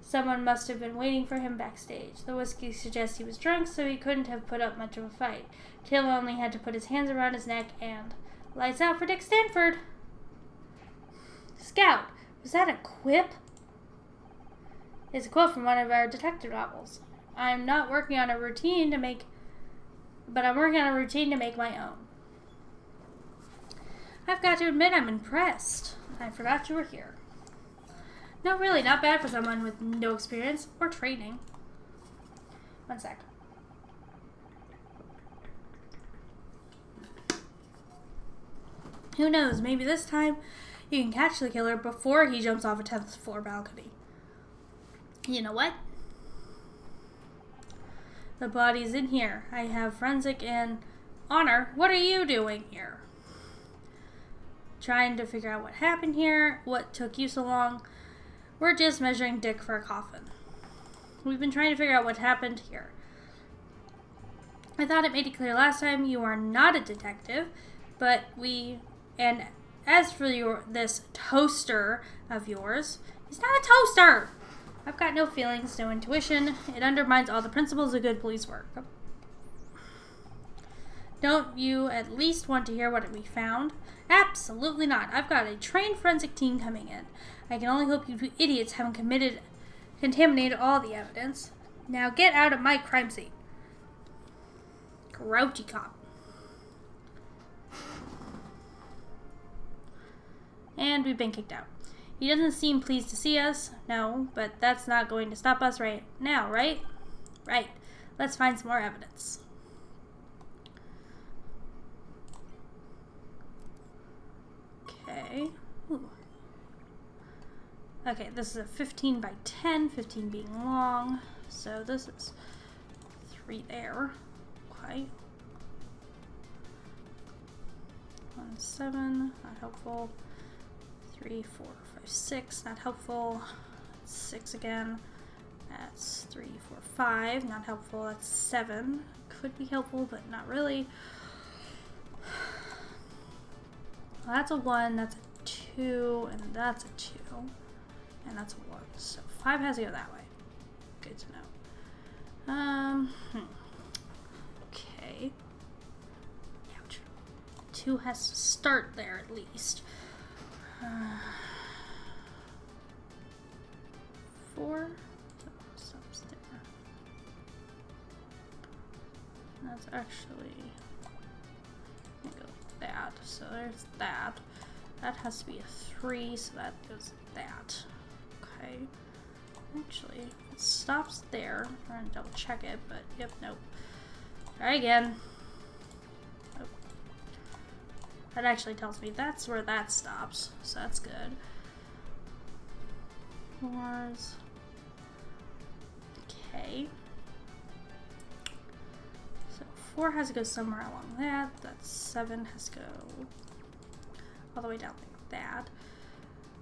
Someone must have been waiting for him backstage. The whiskey suggests he was drunk, so he couldn't have put up much of a fight. Taylor only had to put his hands around his neck and... Lights out for Dick Stanford! Scout! Was that a quip? It's a quote from one of our detective novels. I'm working on a routine to make my own. I've got to admit I'm impressed. I forgot you were here. No, really, not bad for someone with no experience or training. 1 sec. Who knows, maybe this time you can catch the killer before he jumps off a 10th floor balcony. You know what? The body's in here. I have forensic and honor. What are you doing here? Trying to figure out what happened here. What took you so long? We're just measuring Dick for a coffin. We've been trying to figure out what happened here. I thought it made it clear last time you are not a detective, but and as for this toaster of yours, he's not a toaster! I've got no feelings, no intuition. It undermines all the principles of good police work. Don't you at least want to hear what we found? Absolutely not. I've got a trained forensic team coming in. I can only hope you two idiots haven't contaminated all the evidence. Now get out of my crime scene. Grouchy cop. And we've been kicked out. He doesn't seem pleased to see us. No, but that's not going to stop us right now, right? Right. Let's find some more evidence. Okay. Ooh. Okay, this is a 15 by 10, 15 being long. So this is 3 there. Okay. 1, 7, not helpful. 3, 4, 5, 6, not helpful. 6 again. That's 3, 4, 5, not helpful. That's 7. Could be helpful, but not really. Well, that's a 1, that's a 2, and that's a 2. And that's a 1. So 5 has to go that way. Good to know. Okay. Ouch. 2 has to start there at least. 4 stops there. That's actually gonna go like that. So there's that. That has to be a 3, so that goes that. Okay. Actually, it stops there. I'm gonna double check it, but yep, nope. Try again. Nope. That actually tells me that's where that stops, so that's good. 4s. Okay. So 4 has to go somewhere along that. That's 7 has to go all the way down like that.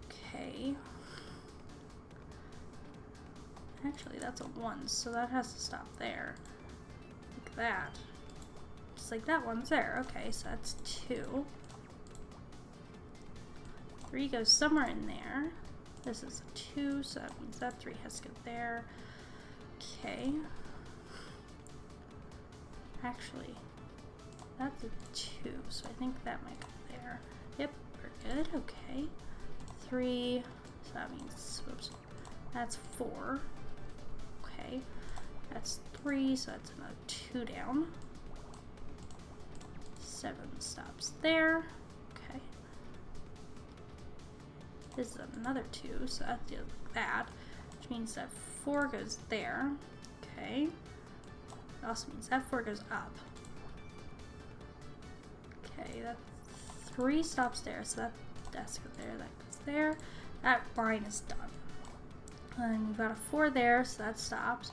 Okay. Actually, that's a 1, so that has to stop there. Like that. Just like that one's there. Okay, so that's 2. 3 goes somewhere in there. This is a 2, so that means that 3 has to go there. Okay. Actually, that's a 2, so I think that might go there. Yep, we're good. Okay. 3, so that means, whoops, that's 4. Okay. That's 3, so that's another 2 down. 7 stops there. Okay. This is another 2, so that deals like that, which means that 4 goes there. Okay. It also means that 4 goes up. Okay, that 3 stops there, so that's go there, that goes there. That line is done. And we've got a 4 there, so that stops.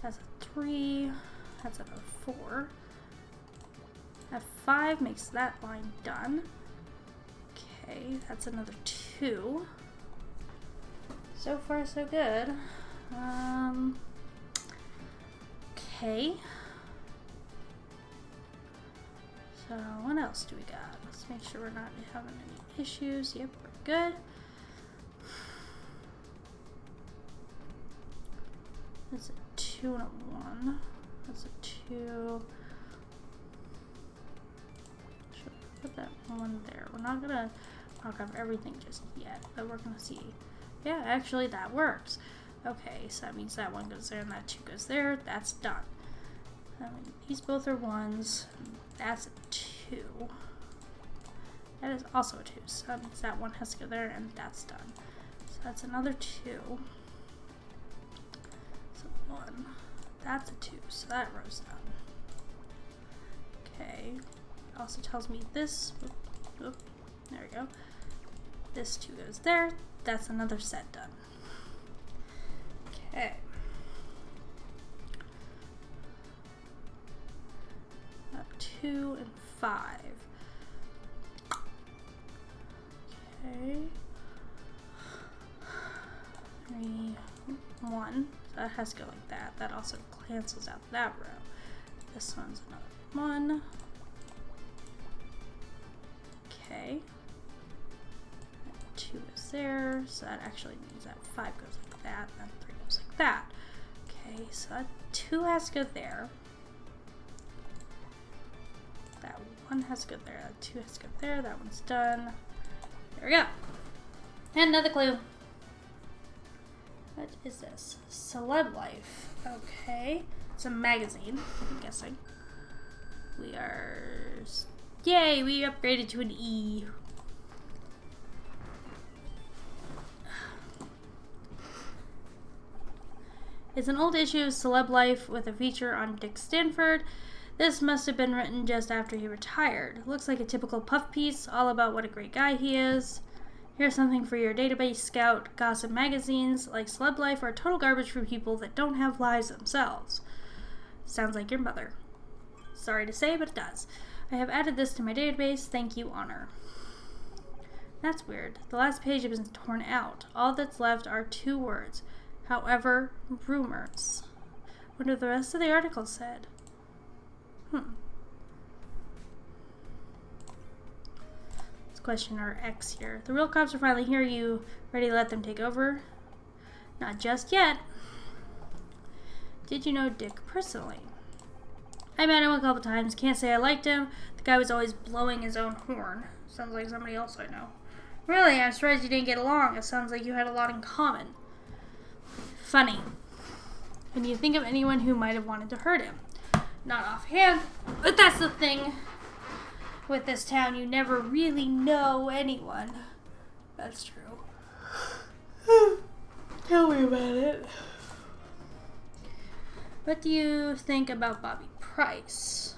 That's a 3. That's another 4. That 5 makes that line done. Okay, that's another 2. So far, so good. Okay. So, what else do we got? Let's make sure we're not having any issues. Yep, we're good. That's a 2 and a 1. That's a 2. Should we put that 1 there? We're not gonna knock off everything just yet, but we're gonna see. Yeah, actually that works. Okay, so that means that 1 goes there and that 2 goes there. That's done. These both are 1s. That's a 2. That is also a 2. So that means that 1 has to go there and that's done. So that's another 2. So 1. That's a 2. So that row's done. Okay. It also tells me this. Oop, there we go. This 2 goes there. That's another set done. Okay. Up 2 and 5. Okay. 3, 1. So that has to go like that. That also cancels out that row. This one's another 1. Okay. 2 is there, so that actually means that 5 goes like that, and 3 goes like that. Okay, so that 2 has to go there. That 1 has to go there, that 2 has to go there, that one's done. There we go. And another clue. What is this? Celeb Life. Okay. It's a magazine, I'm guessing. We are... Yay, we upgraded to an E. It's an old issue of Celeb Life with a feature on Dick Stanford. This must have been written just after he retired. Looks like a typical puff piece, all about what a great guy he is. Here's something for your database scout. Gossip magazines like Celeb Life are total garbage for people that don't have lives themselves. Sounds like your mother. Sorry to say, but it does. I have added this to my database. Thank you, Honor. That's weird. The last page has been torn out. All that's left are 2 words. However, rumors. Wonder what the rest of the article said. Let's question our X here. The real cops are finally here. You ready to let them take over? Not just yet. Did you know Dick personally? I met him a couple times. Can't say I liked him. The guy was always blowing his own horn. Sounds like somebody else I know. Really, I'm surprised you didn't get along. It sounds like you had a lot in common. Funny. Can you think of anyone who might have wanted to hurt him? Not offhand, but that's the thing with this town. You never really know anyone. That's true. Tell me about it. What do you think about Bobby Price?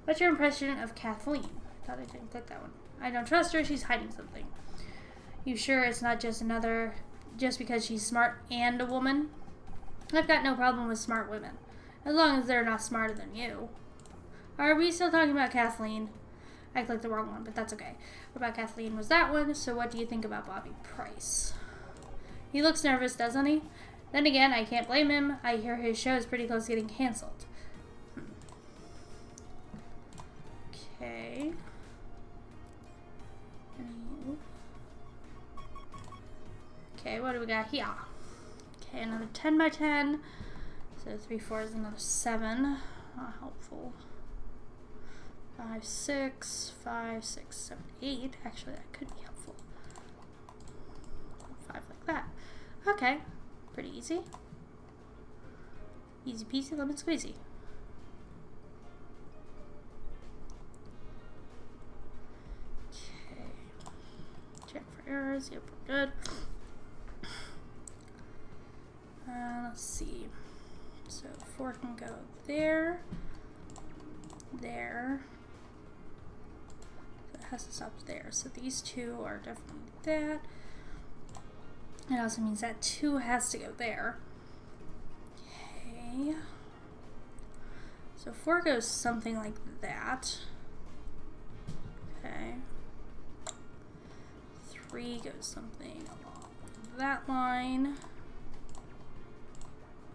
What's your impression of Kathleen? I thought I didn't click that one. I don't trust her. She's hiding something. You sure it's not just because she's smart and a woman? I've got no problem with smart women, as long as they're not smarter than you. Are we still talking about Kathleen? I clicked the wrong one, but that's okay. What about Kathleen was that one, so what do you think about Bobby Price? He looks nervous, doesn't he? Then again, I can't blame him. I hear his show is pretty close to getting canceled. Okay. Okay, what do we got here? Okay, another 10 by 10. So 3, 4 is another 7. Not helpful. 5, 6, 5, 6, 7, 8. Actually, that could be helpful. 5 like that. Okay, pretty easy. Easy peasy, lemon squeezy. Okay. Check for errors. Yep, we're good. Let's see. So 4 can go there. There. So it has to stop there. So these 2 are definitely that. It also means that 2 has to go there. Okay. So 4 goes something like that. Okay. 3 goes something along that line.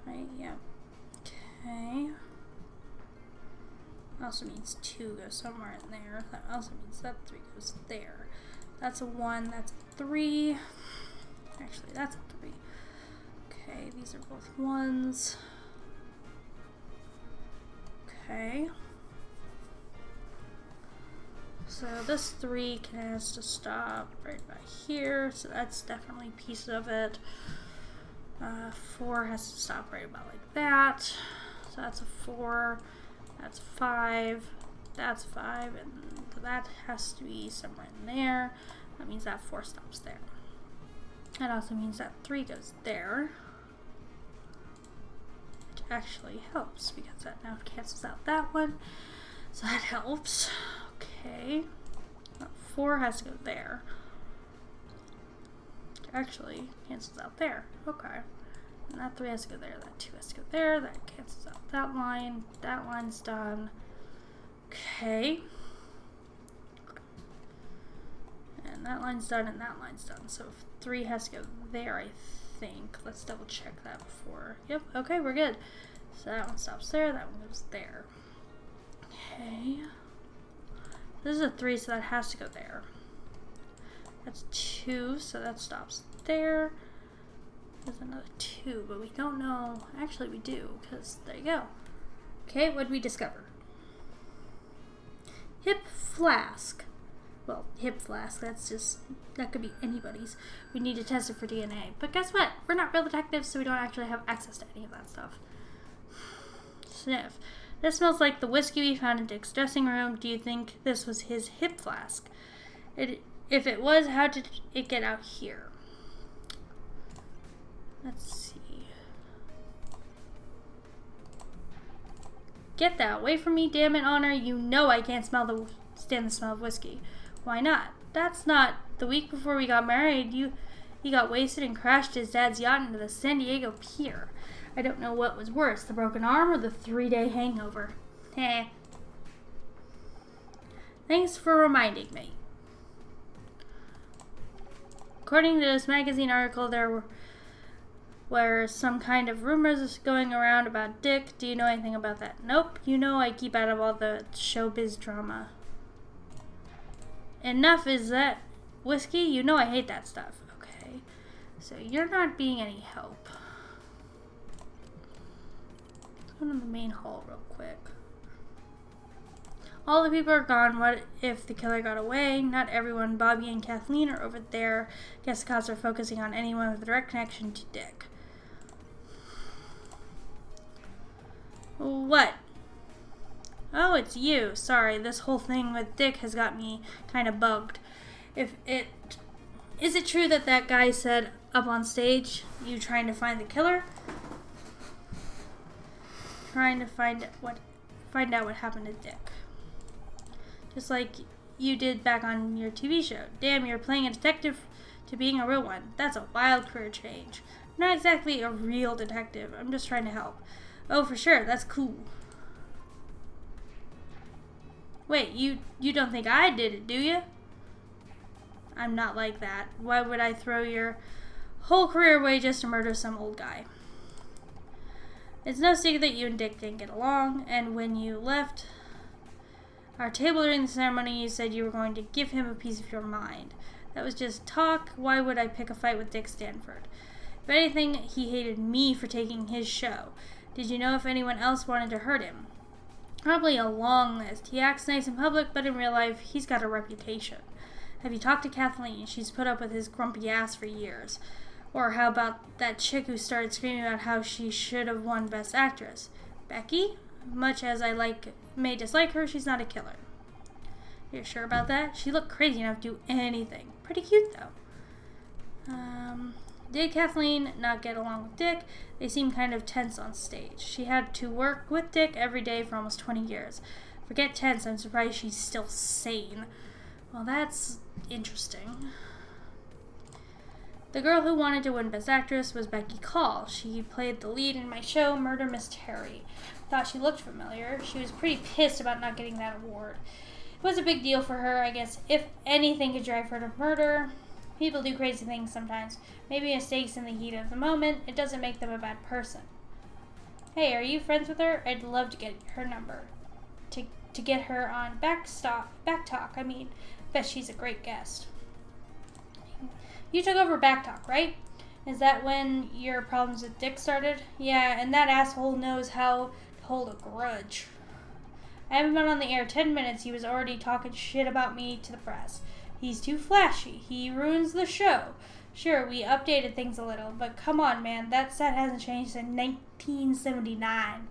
Right, yeah. Okay. Also means 2 goes somewhere in there. That also means that 3 goes there. That's a 1, that's a 3. Actually, that's a 3. Okay, these are both 1s. Okay. So this 3 has to stop right by here. So that's definitely a piece of it. 4 has to stop right about like that. So that's a 4. That's 5. That's 5. And that has to be somewhere in there. That means that 4 stops there. That also means that 3 goes there. Which actually helps because that now cancels out that one. So that helps. Okay. That 4 has to go there. Which actually cancels out there. Okay. And that 3 has to go there. That 2 has to go there. That cancels out that line. That line's done. Okay. And that line's done and that line's done. So 3 has to go there, I think. Let's double check that before. Yep, okay, we're good. So that one stops there, that one goes there. Okay. This is a 3, so that has to go there. That's 2, so that stops there. There's another 2, but we don't know. Actually, we do, because there you go. Okay, what did we discover? Hip flask. Well, hip flask, that could be anybody's. We need to test it for DNA. But guess what? We're not real detectives, so we don't actually have access to any of that stuff. Sniff. This smells like the whiskey we found in Dick's dressing room. Do you think this was his hip flask? If it was, how did it get out here? Let's see. Get that away from me, damn it, Honor. You know I can't stand the smell of whiskey. Why not? That's not the week before we got married. He got wasted and crashed his dad's yacht into the San Diego pier. I don't know what was worse, the broken arm or the 3-day hangover. Heh. Thanks for reminding me. According to this magazine article, there were some kind of rumors going around about Dick. Do you know anything about that? Nope. You know I keep out of all the showbiz drama. Enough is that whiskey? You know I hate that stuff. Okay. So you're not being any help. Let's go to the main hall real quick. All the people are gone. What if the killer got away? Not everyone. Bobby and Kathleen are over there. Guess the cops are focusing on anyone with a direct connection to Dick. What? Oh, it's you. Sorry, this whole thing with Dick has got me kind of bugged. Is it true that that guy said up on stage, you trying to find the killer? Trying to find out what happened to Dick. Just like you did back on your TV show. Damn, you're playing a detective to being a real one. That's a wild career change. I'm not exactly a real detective. I'm just trying to help. Oh, for sure. That's cool. Wait, you don't think I did it, do you? I'm not like that. Why would I throw your whole career away just to murder some old guy? It's no secret that you and Dick didn't get along, and when you left our table during the ceremony, you said you were going to give him a piece of your mind. That was just talk. Why would I pick a fight with Dick Stanford? If anything, he hated me for taking his show. Did you know if anyone else wanted to hurt him? Probably a long list. He acts nice in public, but in real life, he's got a reputation. Have you talked to Kathleen? She's put up with his grumpy ass for years. Or how about that chick who started screaming about how she should have won Best Actress? Becky? Much as I may dislike her, she's not a killer. You're sure about that? She looked crazy enough to do anything. Pretty cute, though. Did Kathleen not get along with Dick? They seemed kind of tense on stage. She had to work with Dick every day for almost 20 years. Forget tense, I'm surprised she's still sane. Well, that's interesting. The girl who wanted to win Best Actress was Becky Call. She played the lead in my show, Murder Mystery. Thought she looked familiar. She was pretty pissed about not getting that award. It was a big deal for her, I guess. If anything could drive her to murder, people do crazy things sometimes. Maybe mistakes in the heat of the moment. It doesn't make them a bad person. Hey, are you friends with her? I'd love to get her number. To get her on Back Talk. I mean, bet she's a great guest. You took over Back Talk, right? Is that when your problems with Dick started? Yeah, and that asshole knows how to hold a grudge. I haven't been on the air 10 minutes. He was already talking shit about me to the press. He's too flashy. He ruins the show. Sure, we updated things a little, but come on, man. That set hasn't changed since 1979.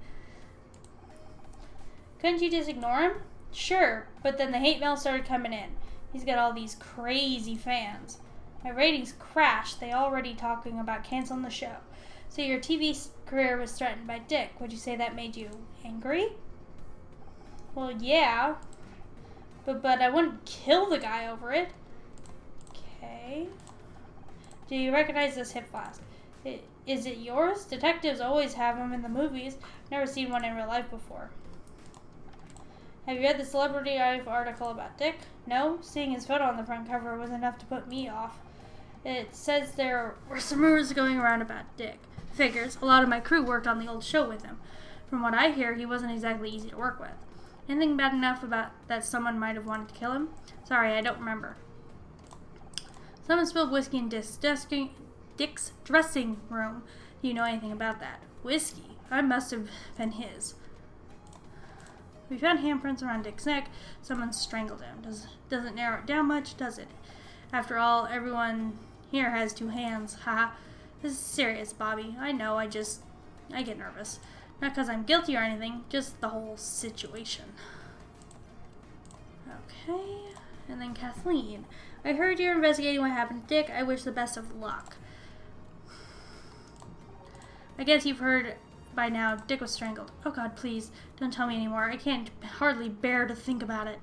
Couldn't you just ignore him? Sure, but then the hate mail started coming in. He's got all these crazy fans. My ratings crashed. They already talking about canceling the show. So your TV career was threatened by Dick. Would you say that made you angry? Well, yeah. But I wouldn't kill the guy over it. Okay. Do you recognize this hip flask? Is it yours? Detectives always have them in the movies. Never seen one in real life before. Have you read the Celebrity Life article about Dick? No? Seeing his photo on the front cover was enough to put me off. It says there were some rumors going around about Dick. Figures. A lot of my crew worked on the old show with him. From what I hear, he wasn't exactly easy to work with. Anything bad enough about that someone might have wanted to kill him? Sorry, I don't remember. Someone spilled whiskey in Dick's dressing room. Do you know anything about that? Whiskey? I must have been his. We found handprints around Dick's neck. Someone strangled him. Doesn't narrow it down much, does it? After all, everyone here has two hands. Haha. This is serious, Bobby. I know, I get nervous. Not because I'm guilty or anything, just the whole situation. Okay. And then Kathleen. I heard you're investigating what happened to Dick. I wish the best of luck. I guess you've heard by now Dick was strangled. Oh God, please, don't tell me anymore. I can't hardly bear to think about it.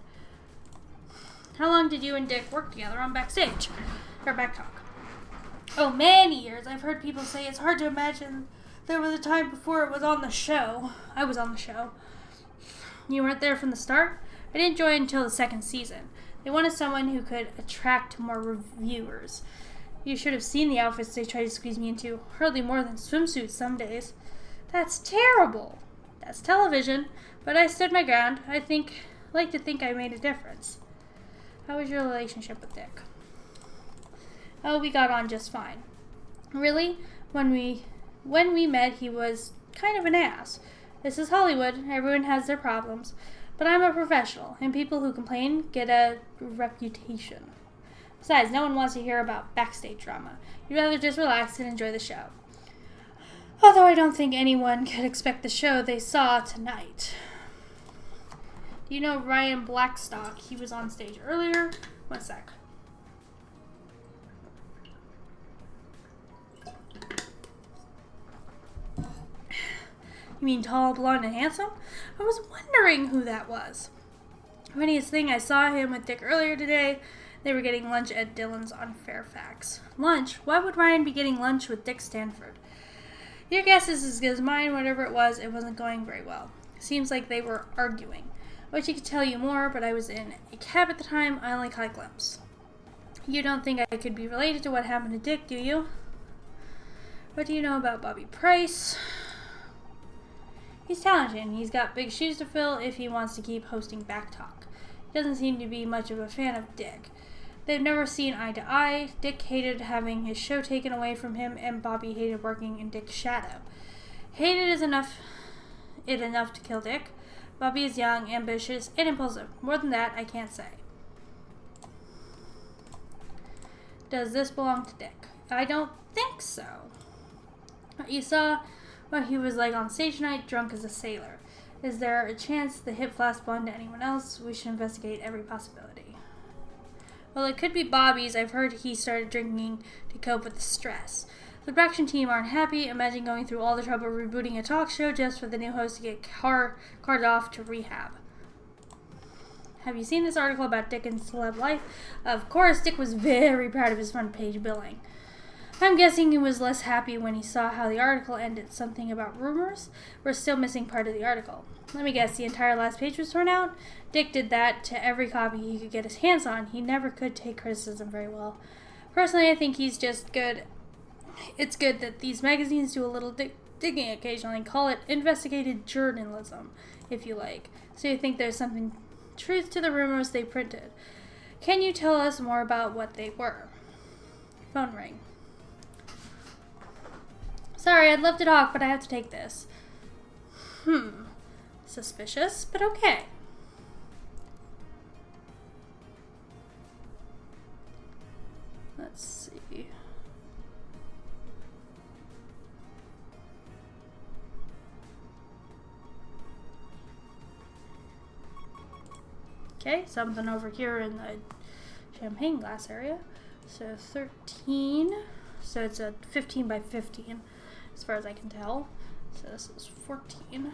How long did you and Dick work together on Backstage? Or Back Talk? Oh, many years. I've heard people say it's hard to imagine there was a time before it was on the show. I was on the show. You weren't there from the start? I didn't join until the second season. They wanted someone who could attract more reviewers. You should have seen the outfits they tried to squeeze me into. Hardly more than swimsuits some days. That's terrible. That's television. But I stood my ground. Like to think I made a difference. How was your relationship with Dick? Oh, we got on just fine. Really? When we met, he was kind of an ass. This is Hollywood. Everyone has their problems. But I'm a professional, and people who complain get a reputation. Besides, no one wants to hear about backstage drama. You'd rather just relax and enjoy the show. Although I don't think anyone could expect the show they saw tonight. Do you know Ryan Blackstock? He was on stage earlier. One sec. You mean tall, blonde, and handsome? I was wondering who that was. Funniest thing, I saw him with Dick earlier today. They were getting lunch at Dylan's on Fairfax. Lunch? Why would Ryan be getting lunch with Dick Stanford? Your guess is as good as mine. Whatever it wasn't going very well. Seems like they were arguing. I wish I could tell you more, but I was in a cab at the time. I only caught a glimpse. You don't think I could be related to what happened to Dick, do you? What do you know about Bobby Price? He's talented, and he's got big shoes to fill if he wants to keep hosting Backtalk. He doesn't seem to be much of a fan of Dick. They've never seen eye to eye. Dick hated having his show taken away from him, and Bobby hated working in Dick's shadow. Hated is enough to kill Dick. Bobby is young, ambitious, and impulsive. More than that, I can't say. Does this belong to Dick? I don't think so. You saw what he was like on stage tonight, drunk as a sailor. Is there a chance the hip flask belonged to anyone else? We should investigate every possibility. Well, it could be Bobby's. I've heard he started drinking to cope with the stress. The production team aren't happy. Imagine going through all the trouble rebooting a talk show just for the new host to get carted off to rehab. Have you seen this article about Dick and celeb life? Of course, Dick was very proud of his front page billing. I'm guessing he was less happy when he saw how the article ended. Something about rumors? We're still missing part of the article. Let me guess, the entire last page was torn out? Dick did that to every copy he could get his hands on. He never could take criticism very well. Personally, I think he's just good. It's good that these magazines do a little digging occasionally. Call it investigative journalism, if you like. So you think there's something truth to the rumors they printed. Can you tell us more about what they were? Phone ring. Sorry, I'd love to talk, but I have to take this. Suspicious, but okay. Let's see. Okay, something over here in the champagne glass area. So 13. So it's a 15 by 15 as far as I can tell. So this is 14.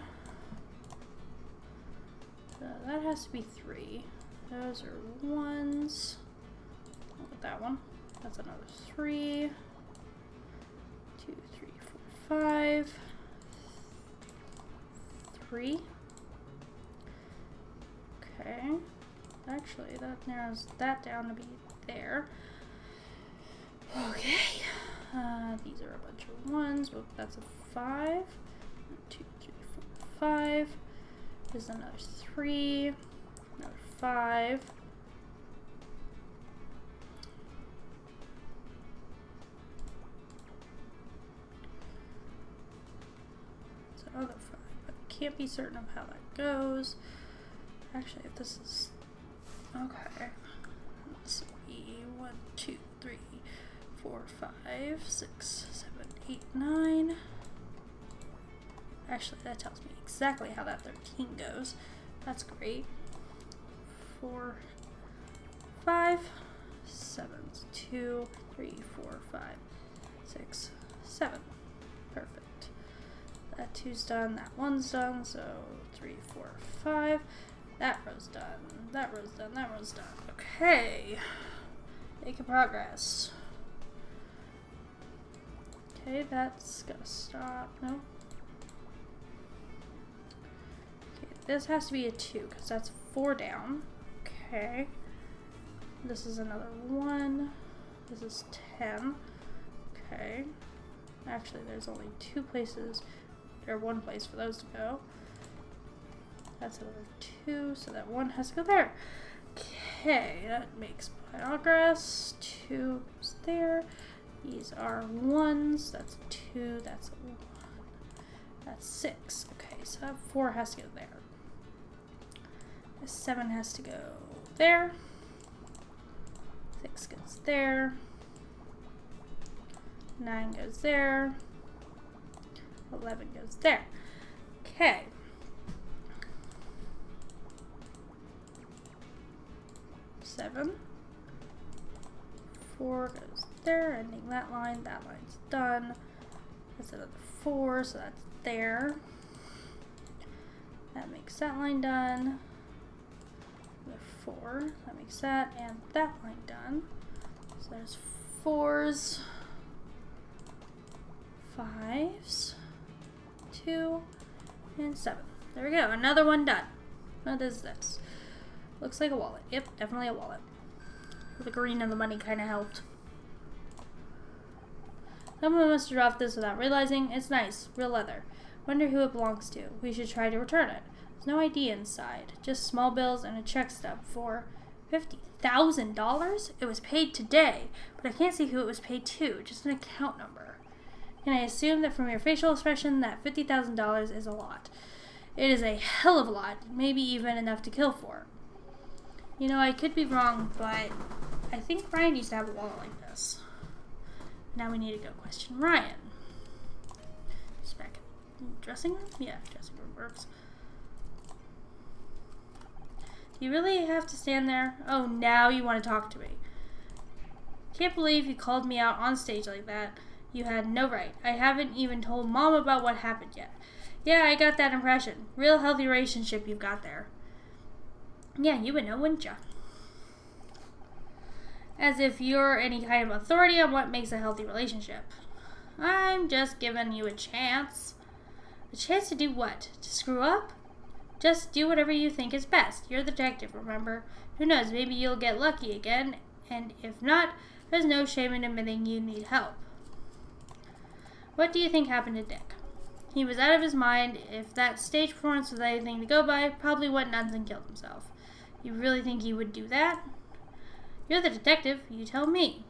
So that has to be 3. Those are 1s. Look at that one. That's another 3. 2, 3, 4, 5. 3. Okay. Actually, that narrows that down to be there. Okay. These are a bunch of 1s. Well, that's a 5. 2, 3, 4, 5. There's another 3. Another 5. It's another 5. But I can't be certain of how that goes. Actually, if this is... Okay. Let's see. 1, 2, 3, 4, 5, 6, 7, 8, 9. Actually, that tells me exactly how that 13 goes. That's great. 4, 5, 7, 2, 3, 4, 5, 6, 7. Perfect. That 2's done, that 1's done, so 3, 4, 5. That row's done, that row's done, that row's done. Okay. Making progress. Okay, that's gonna stop. No. Okay, this has to be a 2 because that's 4 down. Okay. This is another 1. This is 10. Okay. Actually, there's only 2 places, or 1 place for those to go. That's another 2, so that 1 has to go there. Okay, that makes progress. 2 goes there. These are 1s. That's 2. That's a 1. That's 6. Okay, so that 4 has to go there. This 7 has to go there. 6 goes there. 9 goes there. 11 goes there. Okay. 7. 4 goes there, ending that line's done. That's another 4, so that's there. That makes that line done. We have 4. That makes that and that line done. So there's 4s, 5s, 2, and 7. There we go. Another one done. What is this? Looks like a wallet. Yep, definitely a wallet. The green and the money kind of helped. Someone must have dropped this without realizing. It's nice. Real leather. Wonder who it belongs to. We should try to return it. There's no ID inside. Just small bills and a check stub for $50,000? It was paid today, but I can't see who it was paid to. Just an account number. Can I assume that from your facial expression that $50,000 is a lot? It is a hell of a lot. Maybe even enough to kill for. You know, I could be wrong, but I think Ryan used to have a wallet like this. Now we need to go question Ryan. Just back in the dressing room? Yeah, dressing room works. Do you really have to stand there? Oh, now you want to talk to me. Can't believe you called me out on stage like that. You had no right. I haven't even told Mom about what happened yet. Yeah, I got that impression. Real healthy relationship you've got there. Yeah, you would know, wouldn't ya? As if you're any kind of authority on what makes a healthy relationship. I'm just giving you a chance. A chance to do what? To screw up? Just do whatever you think is best. You're the detective, remember? Who knows, maybe you'll get lucky again, and if not, there's no shame in admitting you need help. What do you think happened to Dick? He was out of his mind. If that stage performance was anything to go by, probably went nuts and killed himself. You really think he would do that? You're the detective. You tell me.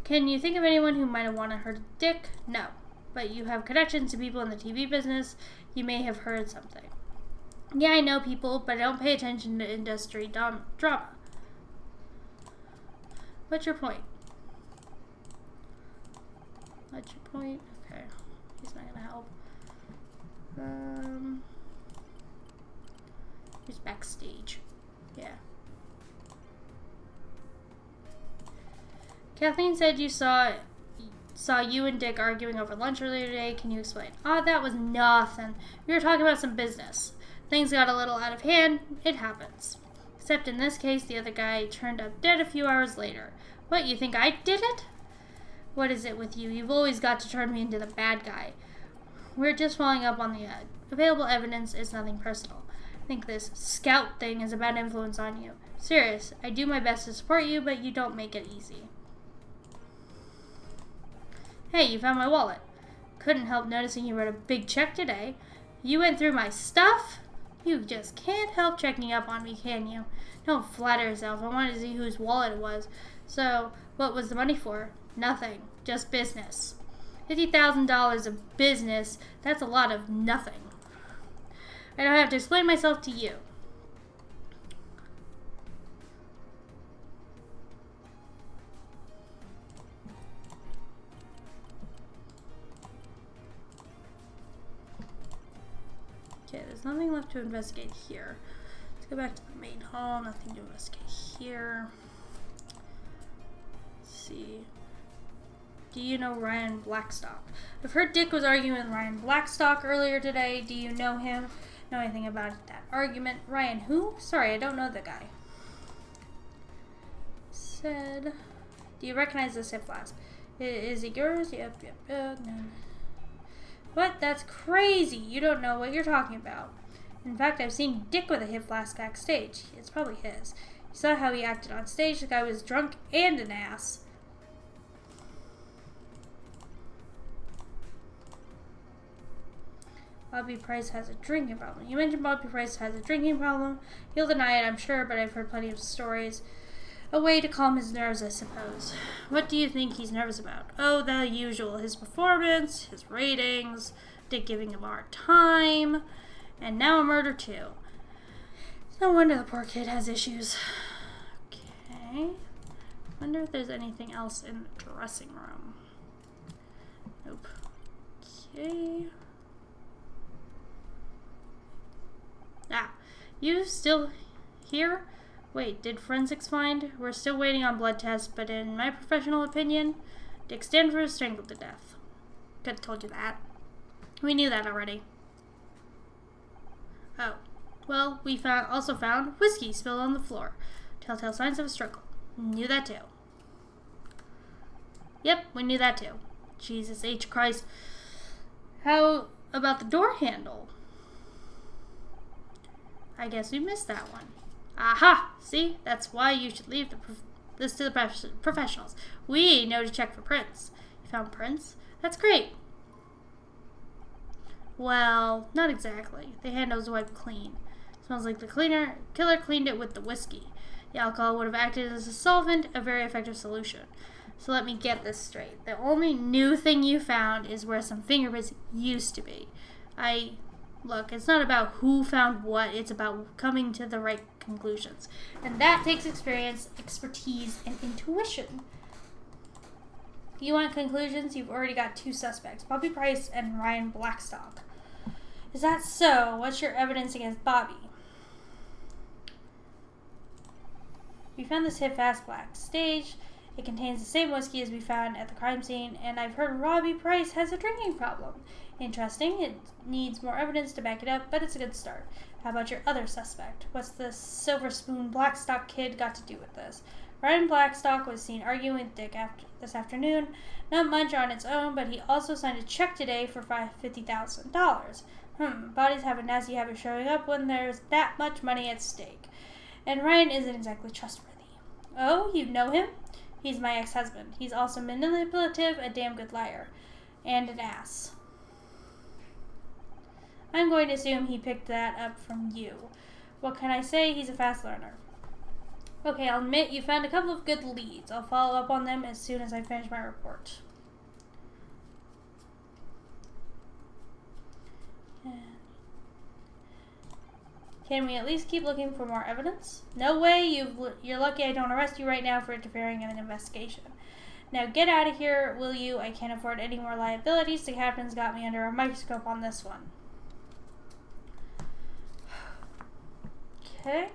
Can you think of anyone who might have wanted to hurt Dick? No. But you have connections to people in the TV business. You may have heard something. Yeah, I know people, but I don't pay attention to industry drama. What's your point? What's your point? Okay. He's not gonna help. He's backstage. Yeah. Kathleen said you saw you and Dick arguing over lunch earlier today. Can you explain? That was nothing. We were talking about some business. Things got a little out of hand. It happens. Except in this case, the other guy turned up dead a few hours later. What, you think I did it? What is it with you? You've always got to turn me into the bad guy. We're just following up on the available evidence. It's nothing personal. I think this scout thing is a bad influence on you. Serious, I do my best to support you, but you don't make it easy. Hey, you found my wallet. Couldn't help noticing you wrote a big check today. You went through my stuff? You just can't help checking up on me, can you? Don't flatter yourself. I wanted to see whose wallet it was. So, what was the money for? Nothing. Just business. $50,000 of business, that's a lot of nothing. I don't have to explain myself to you. Okay, there's nothing left to investigate here. Let's go back to the main hall. Nothing to investigate here. Let's see. Do you know Ryan Blackstock? I've heard Dick was arguing with Ryan Blackstock earlier today. Do you know him? Know anything about that argument? Ryan who? Sorry, I don't know the guy. Said, do you recognize this hip flask? Is it yours? Yep. No. What? That's crazy. You don't know what you're talking about. In fact, I've seen Dick with a hip flask backstage. It's probably his. You saw how he acted on stage. The guy was drunk and an ass. Bobby Price has a drinking problem. You mentioned Bobby Price has a drinking problem. He'll deny it, I'm sure, but I've heard plenty of stories. A way to calm his nerves, I suppose. What do you think he's nervous about? Oh, the usual. His performance, his ratings, Dick giving him a hard time, and now a murder too. No wonder the poor kid has issues. Okay. Wonder if there's anything else in the dressing room. Nope. Okay. You still here? Wait, did forensics find? We're still waiting on blood tests, but in my professional opinion, Dick Stanford was strangled to death. Could have told you that. We knew that already. Oh. Well, we also found whiskey spilled on the floor. Telltale signs of a struggle. Knew that too. Yep, we knew that too. Jesus H. Christ. How about the door handle? I guess we missed that one. Aha! See? That's why you should leave this to the professionals. We know to check for prints. You found prints? That's great. Well, not exactly. The handle's wiped clean. Smells like the killer cleaned it with the whiskey. The alcohol would have acted as a solvent, a very effective solution. So let me get this straight. The only new thing you found is where some fingerprints used to be. Look, it's not about who found what, it's about coming to the right conclusions. And that takes experience, expertise, and intuition. You want conclusions? You've already got 2 suspects, Bobby Price and Ryan Blackstock. Is that so? What's your evidence against Bobby? We found this hip fast black stage. It contains the same whiskey as we found at the crime scene, and I've heard Robbie Price has a drinking problem. Interesting. It needs more evidence to back it up, but it's a good start. How about your other suspect? What's the Silver Spoon Blackstock kid got to do with this? Ryan Blackstock was seen arguing with Dick this afternoon. Not much on its own, but he also signed a check today for $50,000. Bodies have a nasty habit of showing up when there's that much money at stake. And Ryan isn't exactly trustworthy. Oh, you know him? He's my ex-husband. He's also manipulative, a damn good liar, and an ass. I'm going to assume he picked that up from you. What can I say? He's a fast learner. Okay, I'll admit you found a couple of good leads. I'll follow up on them as soon as I finish my report. Can we at least keep looking for more evidence? No way. You're lucky I don't arrest you right now for interfering in an investigation. Now get out of here, will you? I can't afford any more liabilities. The captain's got me under a microscope on this one. Okay.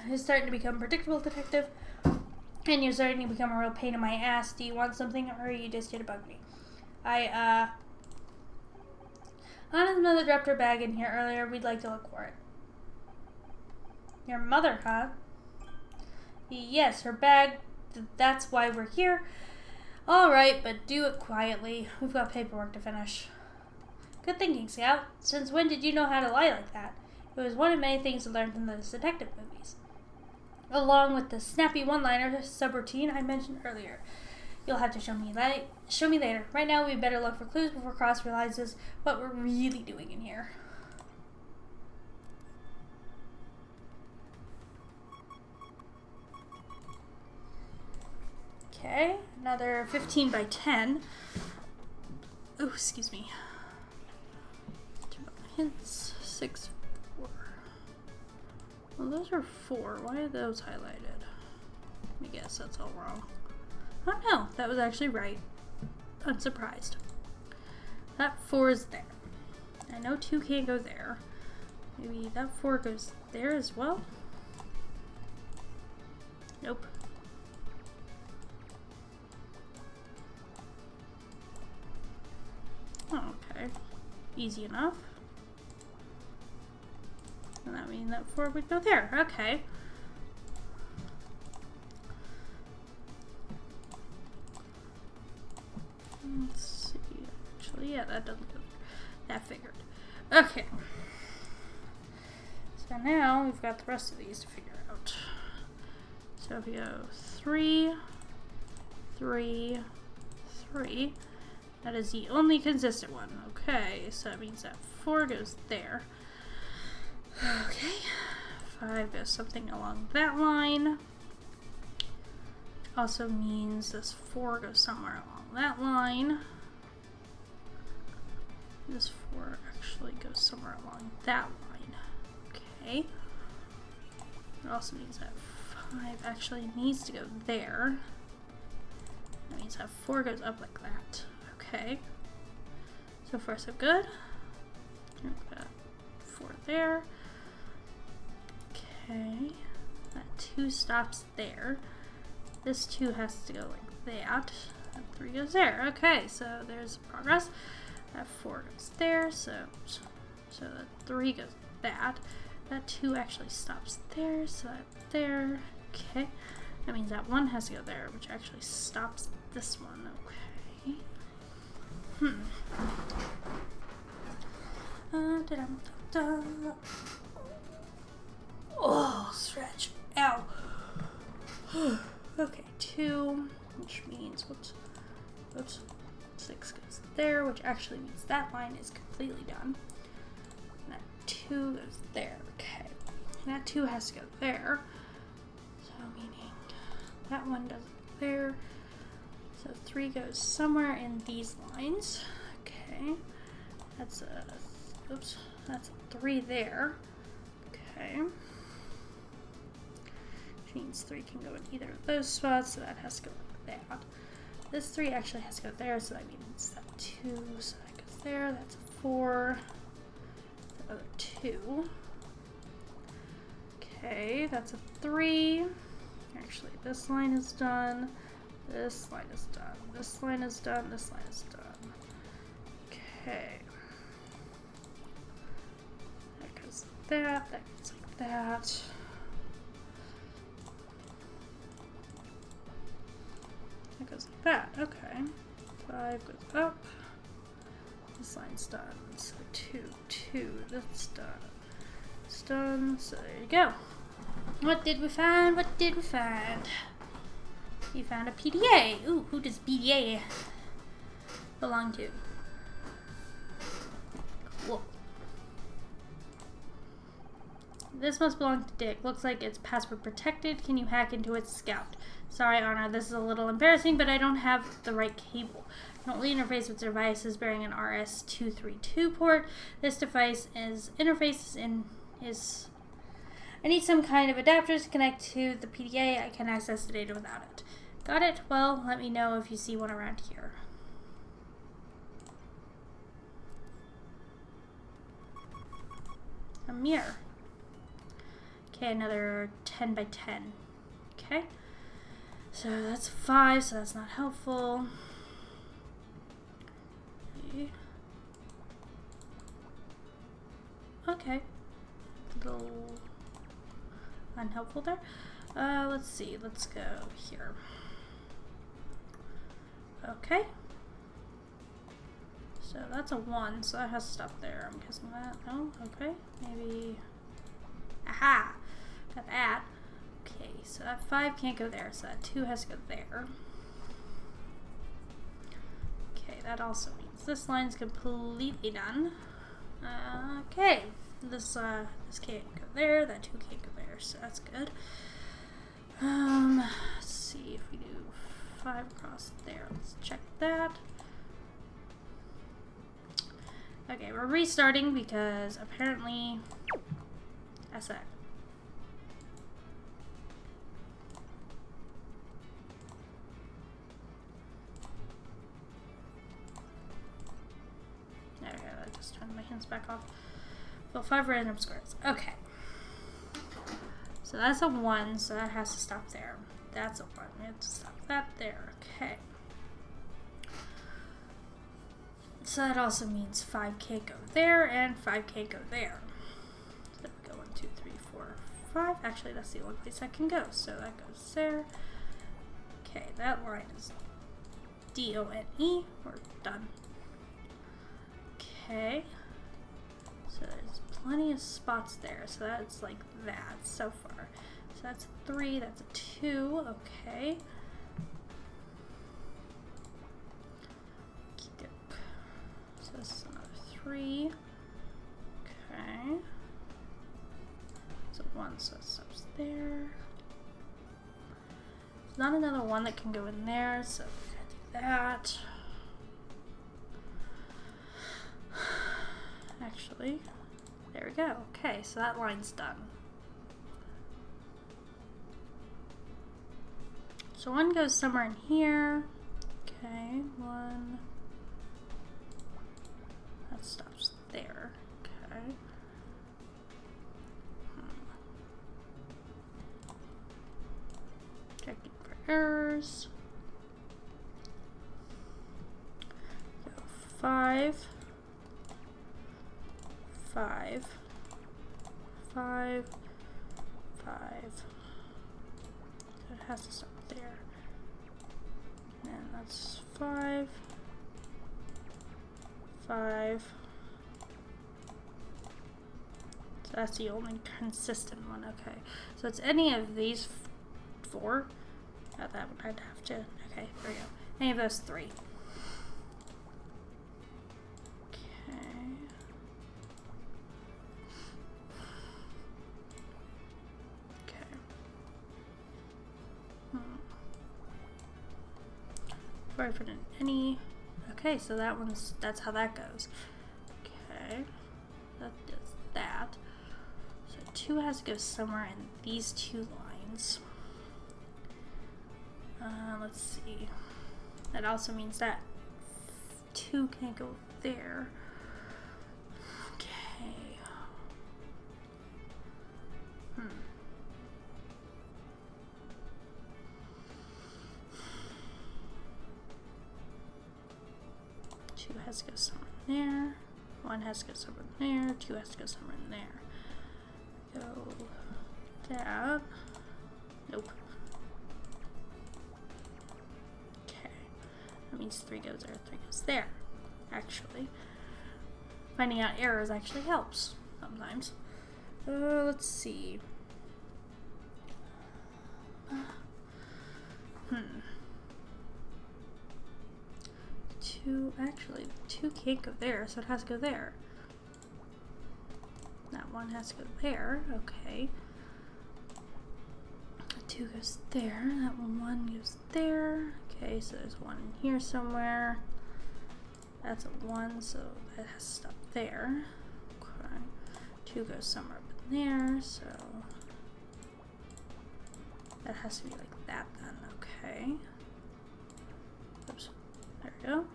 You're starting to become predictable, detective. And you're starting to become a real pain in my ass. Do you want something, or are you just here to bug me? Anna's mother dropped her bag in here earlier. We'd like to look for it. Your mother, huh? Yes, her bag. That's why we're here. Alright, but do it quietly. We've got paperwork to finish. Good thinking, Scout. Since when did you know how to lie like that? It was one of many things I learned from those detective movies. Along with the snappy one-liner subroutine I mentioned earlier. You'll have to show me later. Right now, we better look for clues before Cross realizes what we're really doing in here. Okay, another 15 by 10. Oh, excuse me. 2 hints, 6, 4. Well, those are 4. Why are those highlighted? Let me guess, that's all wrong. Oh no, that was actually right. I'm surprised. That 4 is there. I know 2 can't go there. Maybe that 4 goes there as well? Nope. Oh, okay. Easy enough. And that means that 4 would go there. Okay. Let's see. Actually, yeah, that doesn't go there. That figured. Okay. So now we've got the rest of these to figure out. So if we go 3, 3, 3. That is the only consistent one. Okay, so that means that 4 goes there. Okay. 5 goes something along that line. Also means this 4 goes somewhere along that line. This 4 actually goes somewhere along that line. Okay. It also means that 5 actually needs to go there. That means that 4 goes up like that. Okay. So far so good. We've got 4 there. Okay. That 2 stops there. This 2 has to go like that. That 3 goes there. Okay, so there's progress. That 4 goes there, so that 3 goes that. That 2 actually stops there, so that there. Okay. That means that 1 has to go there, which actually stops this one. Okay. Oh, stretch. Ow. Okay, 2, which means, whoops, 6 goes there, which actually means that line is completely done. And that 2 goes there. Okay. And that 2 has to go there. So meaning that 1 does it there. So 3 goes somewhere in these lines. Okay. That's a 3 there. Okay. Which means 3 can go in either of those spots, so that has to go like that. This 3 actually has to go there, so that means that 2, so that goes there. That's a 4. The other 2. Okay, that's a 3. Actually, this line is done. This line is done. This line is done. This line is done. Okay. That goes like that. That goes like that. That goes like that. Okay. 5 goes up. This line's done. So 2, 2. That's done. It's done. So there you go. What did we find? What did we find? We found a PDA. Ooh, who does PDA belong to? Cool. This must belong to Dick. Looks like it's password protected. Can you hack into its Scout? Sorry, Anna, this is a little embarrassing, but I don't have the right cable. I can only interface with devices bearing an RS-232 port. This device is I need some kind of adapter to connect to the PDA. I can access the data without it. Got it? Well, let me know if you see one around here. A mirror. Okay, another 10 by 10. Okay. So that's 5, so that's not helpful. Okay. A little unhelpful there. Let's see. Let's go here. Okay. So that's a 1, so that has to stop there. I'm guessing that. No? Okay. Maybe. Aha! Got that. Okay, so that 5 can't go there, so that 2 has to go there. Okay, that also means this line's completely done. Okay. This can't go there, that 2 can't go there, so that's good. Let's see if we do 5 across there. Let's check that. Okay, we're restarting because apparently that's that. Okay, I just turned my hands back off. Fill 5 random squares. Okay. So that's a 1, so that has to stop there. That's a 1. We have to stop that there. Okay. So that also means 5 can't go there, and 5 can't go there. So we go 1, 2, 3, 4, 5. Actually, that's the only place that can go. So that goes there. Okay, that line is D-O-N-E. We're done. Okay. So there's plenty of spots there. So that's like that so far. So that's a 3. That's a 2. Okay. So this is another 3. Okay. So 1, so it stops there. There's not another 1 that can go in there, so we're gonna do that. Actually, there we go. Okay, so that line's done. So one goes somewhere in here. Okay, one. That stops there. Okay. Checking for errors. Go 5, 5, 5, 5. So it has to stop there. And that's 5, 5. So that's the only consistent one. Okay. So it's any of these 4. That one I'd have to. Okay, there we go. Any of those 3. Okay. Okay. Before I put in any. Okay, so that's how that goes. Okay. That does that. So 2 has to go somewhere in these 2 lines. Let's see. That also means that 2 can't go there. Okay. 2 has to go somewhere in there. 1 has to go somewhere in there. 2 has to go somewhere in there. Go that. Nope. That means 3 goes there, 3 goes there. Actually, finding out errors actually helps sometimes. Let's see. 2, actually, 2 can't go there, so it has to go there. That 1 has to go there, okay. 2 goes there, that 1 goes there. Okay, so there's 1 in here somewhere. That's a 1, so that has to stop there. Okay. 2 goes somewhere up in there, so that has to be like that then. Okay. Oops. There we go.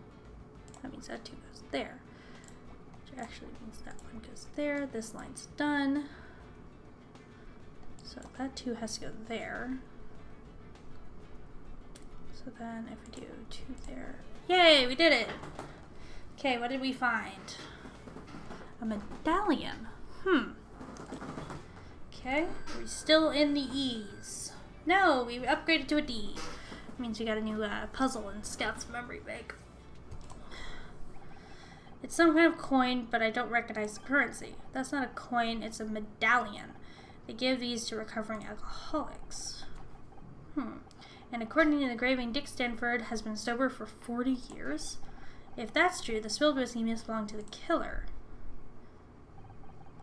That means that 2 goes there. Which actually means that 1 goes there. This line's done. So that 2 has to go there. So then if we do 2 there. Yay, we did it! Okay, what did we find? A medallion. Okay, we're still in the E's. No, we upgraded to a D. That means we got a new puzzle in Scout's memory bank. It's some kind of coin, but I don't recognize the currency. That's not a coin, it's a medallion. They give these to recovering alcoholics. And according to the engraving, Dick Stanford has been sober for 40 years. If that's true, the spilled whiskey must belong to the killer.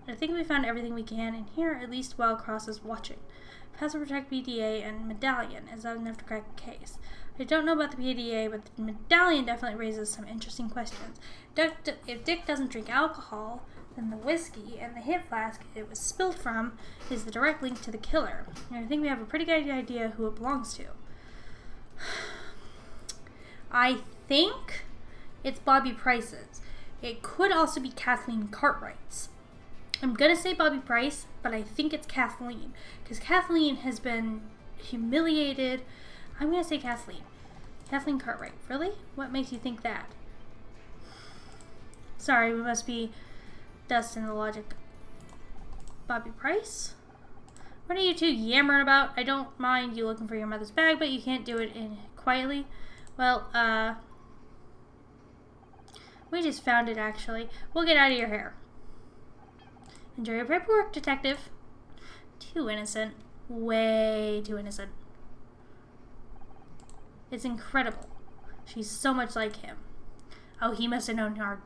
I think we found everything we can in here, at least while Cross is watching. Password protect PDA and medallion. Is that enough to crack the case? I don't know about the PDA, but the medallion definitely raises some interesting questions. If Dick doesn't drink alcohol, then the whiskey and the hip flask it was spilled from is the direct link to the killer. And I think we have a pretty good idea who it belongs to. I think it's Bobby Price's. It could also be Kathleen Cartwright's. I'm gonna say Bobby Price, but I think it's Kathleen, because Kathleen has been humiliated. I'm gonna say Kathleen. Kathleen Cartwright. Really? What makes you think that? Sorry, we must be dust in the logic. Bobby Price? What are you two yammering about? I don't mind you looking for your mother's bag, but you can't do it quietly. Well, we just found it, actually. We'll get out of your hair. Enjoy your paperwork, detective. Too innocent. Way too innocent. It's incredible. She's so much like him. Oh, he must have known her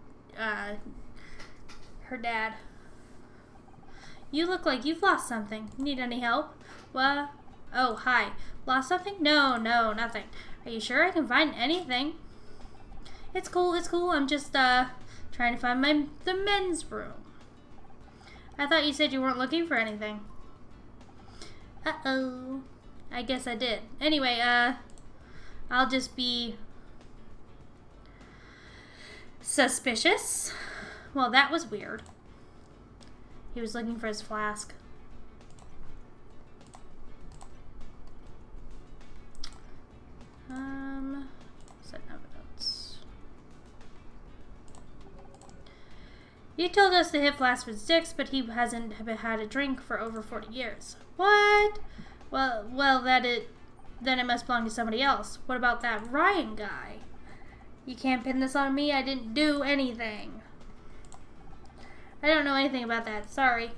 dad. You look like you've lost something. Need any help? What? Oh, hi. Lost something? No, nothing. Are you sure I can find anything? It's cool. I'm just, trying to find the men's room. I thought you said you weren't looking for anything. Uh-oh. I guess I did. Anyway, I'll just be suspicious. Well, that was weird. He was looking for his flask. Set evidence. He told us the hip flask was Dick's, but he hasn't had a drink for over 40 years. What? Well, then it must belong to somebody else. What about that Ryan guy? You can't pin this on me. I didn't do anything. I don't know anything about that. Sorry.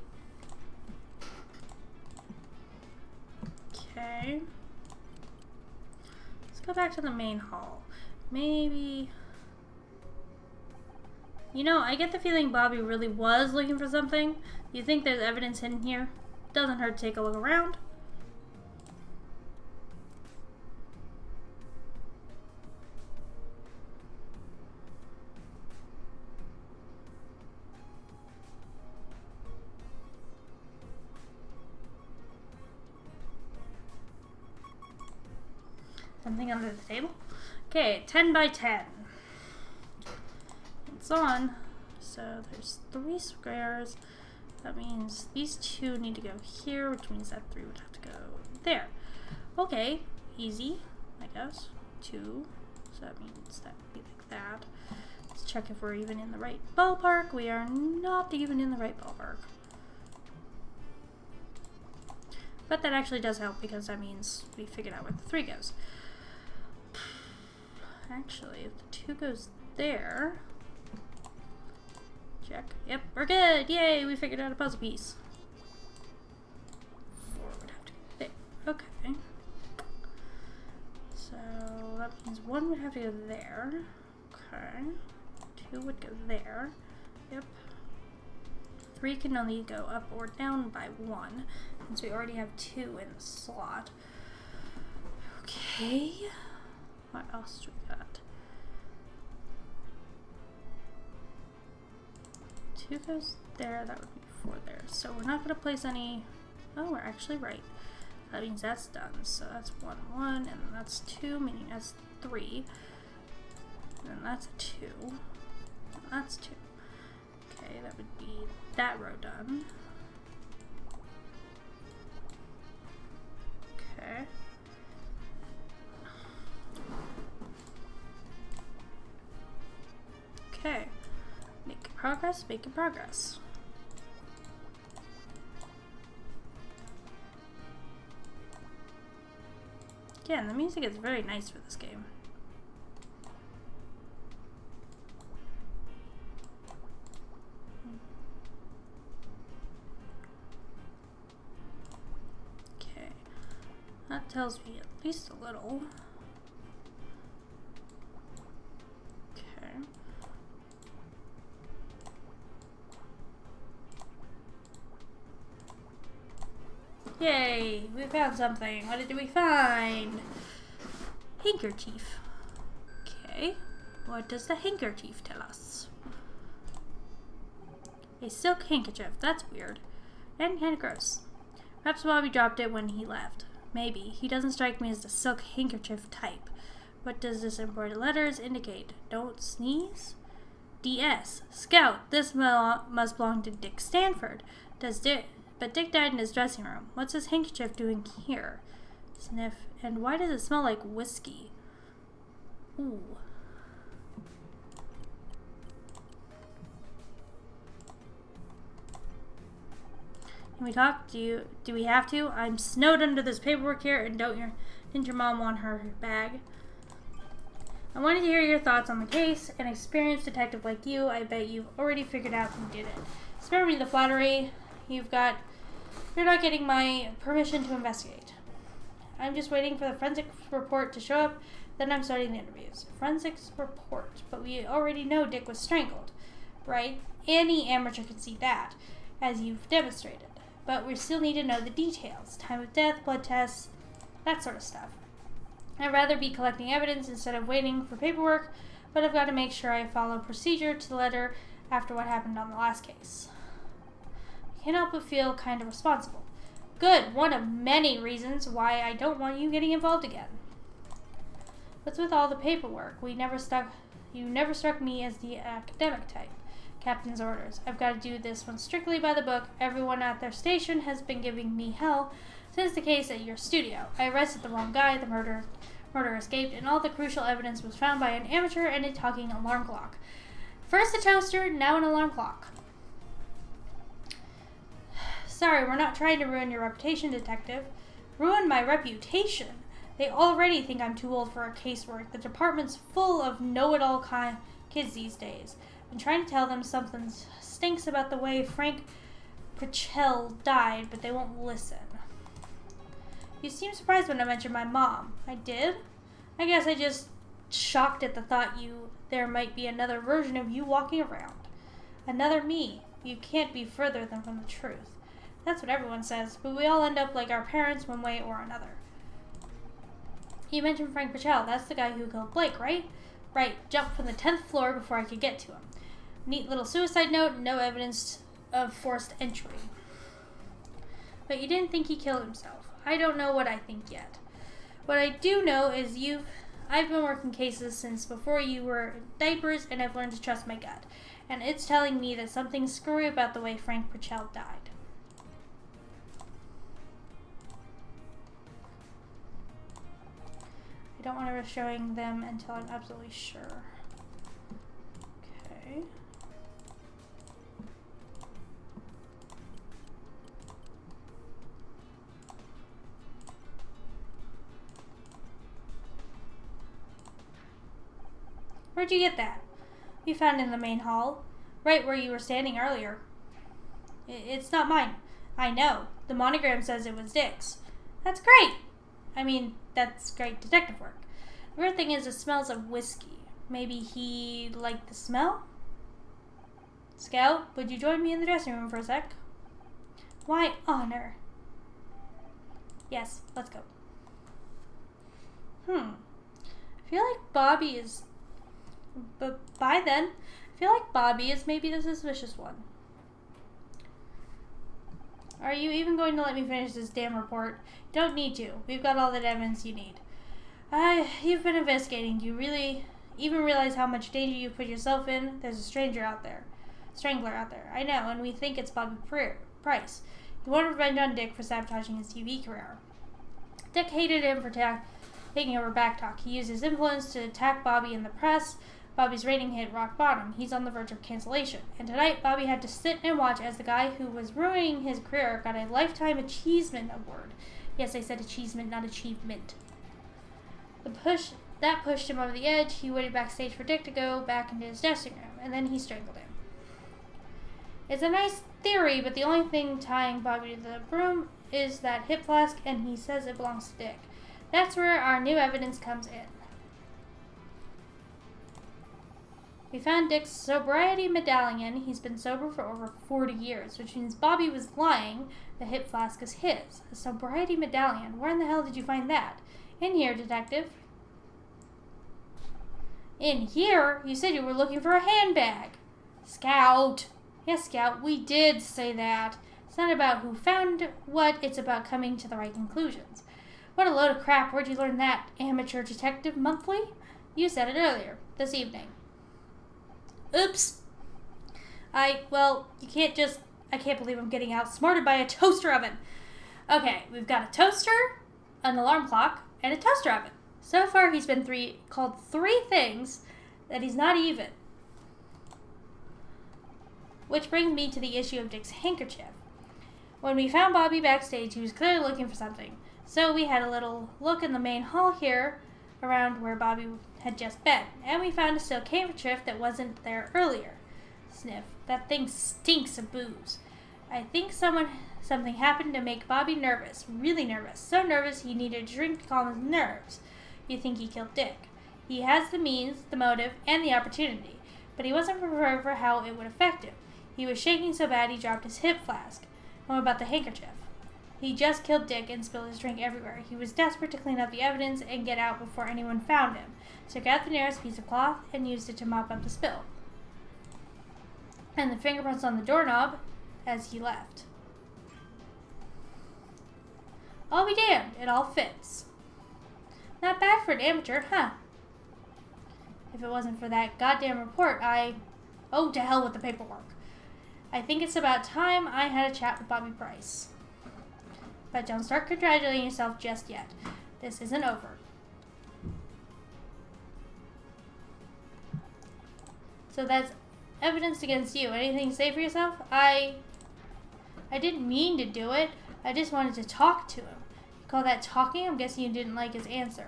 Okay. Let's go back to the main hall. Maybe... You know, I get the feeling Bobby really was looking for something. You think there's evidence hidden here? Doesn't hurt to take a look around. Something under the table? Okay, 10 by 10. It's on. So there's 3 squares. That means these 2 need to go here, which means that 3 would have to go there. Okay, easy, I guess. 2. So that means that would be like that. Let's check if we're even in the right ballpark. We are not even in the right ballpark. But that actually does help because that means we figured out where the 3 goes. Actually, if the 2 goes there, check. Yep, we're good. Yay, we figured out a puzzle piece. 4 would have to go there. Okay. So that means 1 would have to go there. Okay. 2 would go there. Yep. 3 can only go up or down by 1, since we already have 2 in the slot. Okay. What else do we got? 2 goes there, that would be 4 there. So we're not going to place any... Oh, we're actually right. That means that's done. So that's 1, 1, and then that's 2, meaning that's 3. And then that's 2. And that's 2. Okay, that would be that row done. Okay. Okay. Making progress, making progress. Again, the music is very nice for this game. Okay. That tells me at least a little. Yay, we found something. What did we find? Handkerchief. Okay, what does the handkerchief tell us? A silk handkerchief. That's weird. And kind of gross. Perhaps Bobby dropped it when he left. Maybe. He doesn't strike me as the silk handkerchief type. What does this embroidered letters indicate? Don't sneeze? DS. Scout. This must belong to Dick Stanford. But Dick died in his dressing room. What's his handkerchief doing here? Sniff. And why does it smell like whiskey? Ooh. Can we talk? Do we have to? I'm snowed under this paperwork here, and didn't your mom want her bag? I wanted to hear your thoughts on the case. An experienced detective like you, I bet you've already figured out who did it. Spare me the flattery. You're not getting my permission to investigate. I'm just waiting for the forensic report to show up, then I'm starting the interviews. Forensics report, but we already know Dick was strangled, right? Any amateur can see that, as you've demonstrated. But we still need to know the details. Time of death, blood tests, that sort of stuff. I'd rather be collecting evidence instead of waiting for paperwork, but I've got to make sure I follow procedure to the letter after what happened on the last case. I can't help but feel kind of responsible. Good, one of many reasons why I don't want you getting involved again. What's with all the paperwork? You never struck me as the academic type. Captain's orders. I've got to do this one strictly by the book. Everyone at their station has been giving me hell since the case at your studio. I arrested the wrong guy, the murderer escaped, and all the crucial evidence was found by an amateur and a talking alarm clock. First a toaster, now an alarm clock. Sorry, we're not trying to ruin your reputation, detective. Ruin my reputation? They already think I'm too old for a casework. The department's full of know-it-all kids these days. I'm trying to tell them something stinks about the way Frank Pritchell died, but they won't listen. You seemed surprised when I mentioned my mom. I did? I guess I just shocked at the thought there might be another version of you walking around. Another me. You can't be further than from the truth. That's what everyone says, but we all end up like our parents one way or another. You mentioned Frank Pritchell. That's the guy who killed Blake, right? Right. Jumped from the 10th floor before I could get to him. Neat little suicide note, no evidence of forced entry. But you didn't think he killed himself. I don't know what I think yet. What I do know is I've been working cases since before you were in diapers, and I've learned to trust my gut. And it's telling me that something's screwy about the way Frank Pritchell died. I don't want to risk showing them until I'm absolutely sure. Okay. Where'd you get that? We found it in the main hall, right where you were standing earlier. It's not mine. I know. The monogram says it was Dick's. That's great. I mean, that's great detective work. The weird thing is it smells of whiskey. Maybe he liked the smell? Scout, would you join me in the dressing room for a sec? Why honor? Yes, let's go. I feel like Bobby is... But by then, I feel like Bobby is maybe the suspicious one. Are you even going to let me finish this damn report? You don't need to. We've got all the evidence you need. You've been investigating. Do you really even realize how much danger you put yourself in? There's a strangler out there. I know, and we think it's Bobby Price. He wanted revenge on Dick for sabotaging his TV career. Dick hated him for taking over Backtalk. He used his influence to attack Bobby in the press. Bobby's rating hit rock bottom. He's on the verge of cancellation. And tonight, Bobby had to sit and watch as the guy who was ruining his career got a Lifetime Achievement Award. Yes, I said achievement, not achievement. That pushed him over the edge. He waited backstage for Dick to go back into his dressing room, and then he strangled him. It's a nice theory, but the only thing tying Bobby to the broom is that hip flask, and he says it belongs to Dick. That's where our new evidence comes in. We found Dick's sobriety medallion. He's been sober for over 40 years, which means Bobby was lying. The hip flask is his. A sobriety medallion. Where in the hell did you find that? In here, detective. In here? You said you were looking for a handbag. Scout. Yes, Scout, we did say that. It's not about who found what, it's about coming to the right conclusions. What a load of crap. Where'd you learn that, Amateur Detective Monthly? You said it earlier, this evening. Oops. You can't just... I can't believe I'm getting outsmarted by a toaster oven. Okay, we've got a toaster, an alarm clock, and a toaster oven. So far, he's been called three things that he's not even. Which brings me to the issue of Dick's handkerchief. When we found Bobby backstage, he was clearly looking for something. So we had a little look in the main hall here, around where Bobby had just been, and we found a silk handkerchief that wasn't there earlier. Sniff. That thing stinks of booze. I think something happened to make Bobby nervous, really nervous. So nervous he needed a drink to calm his nerves. You think he killed Dick. He has the means, the motive, and the opportunity, but he wasn't prepared for how it would affect him. He was shaking so bad he dropped his hip flask. And what about the handkerchief? He just killed Dick and spilled his drink everywhere. He was desperate to clean up the evidence and get out before anyone found him. So he grabbed the nearest piece of cloth and used it to mop up the spill. And the fingerprints on the doorknob as he left. I'll be damned, it all fits. Not bad for an amateur, huh? If it wasn't for that goddamn report, oh, to hell with the paperwork. I think it's about time I had a chat with Bobby Price. But don't start congratulating yourself just yet. This isn't over. So that's evidence against you. Anything to say for yourself? I didn't mean to do it. I just wanted to talk to him. You call that talking? I'm guessing you didn't like his answer.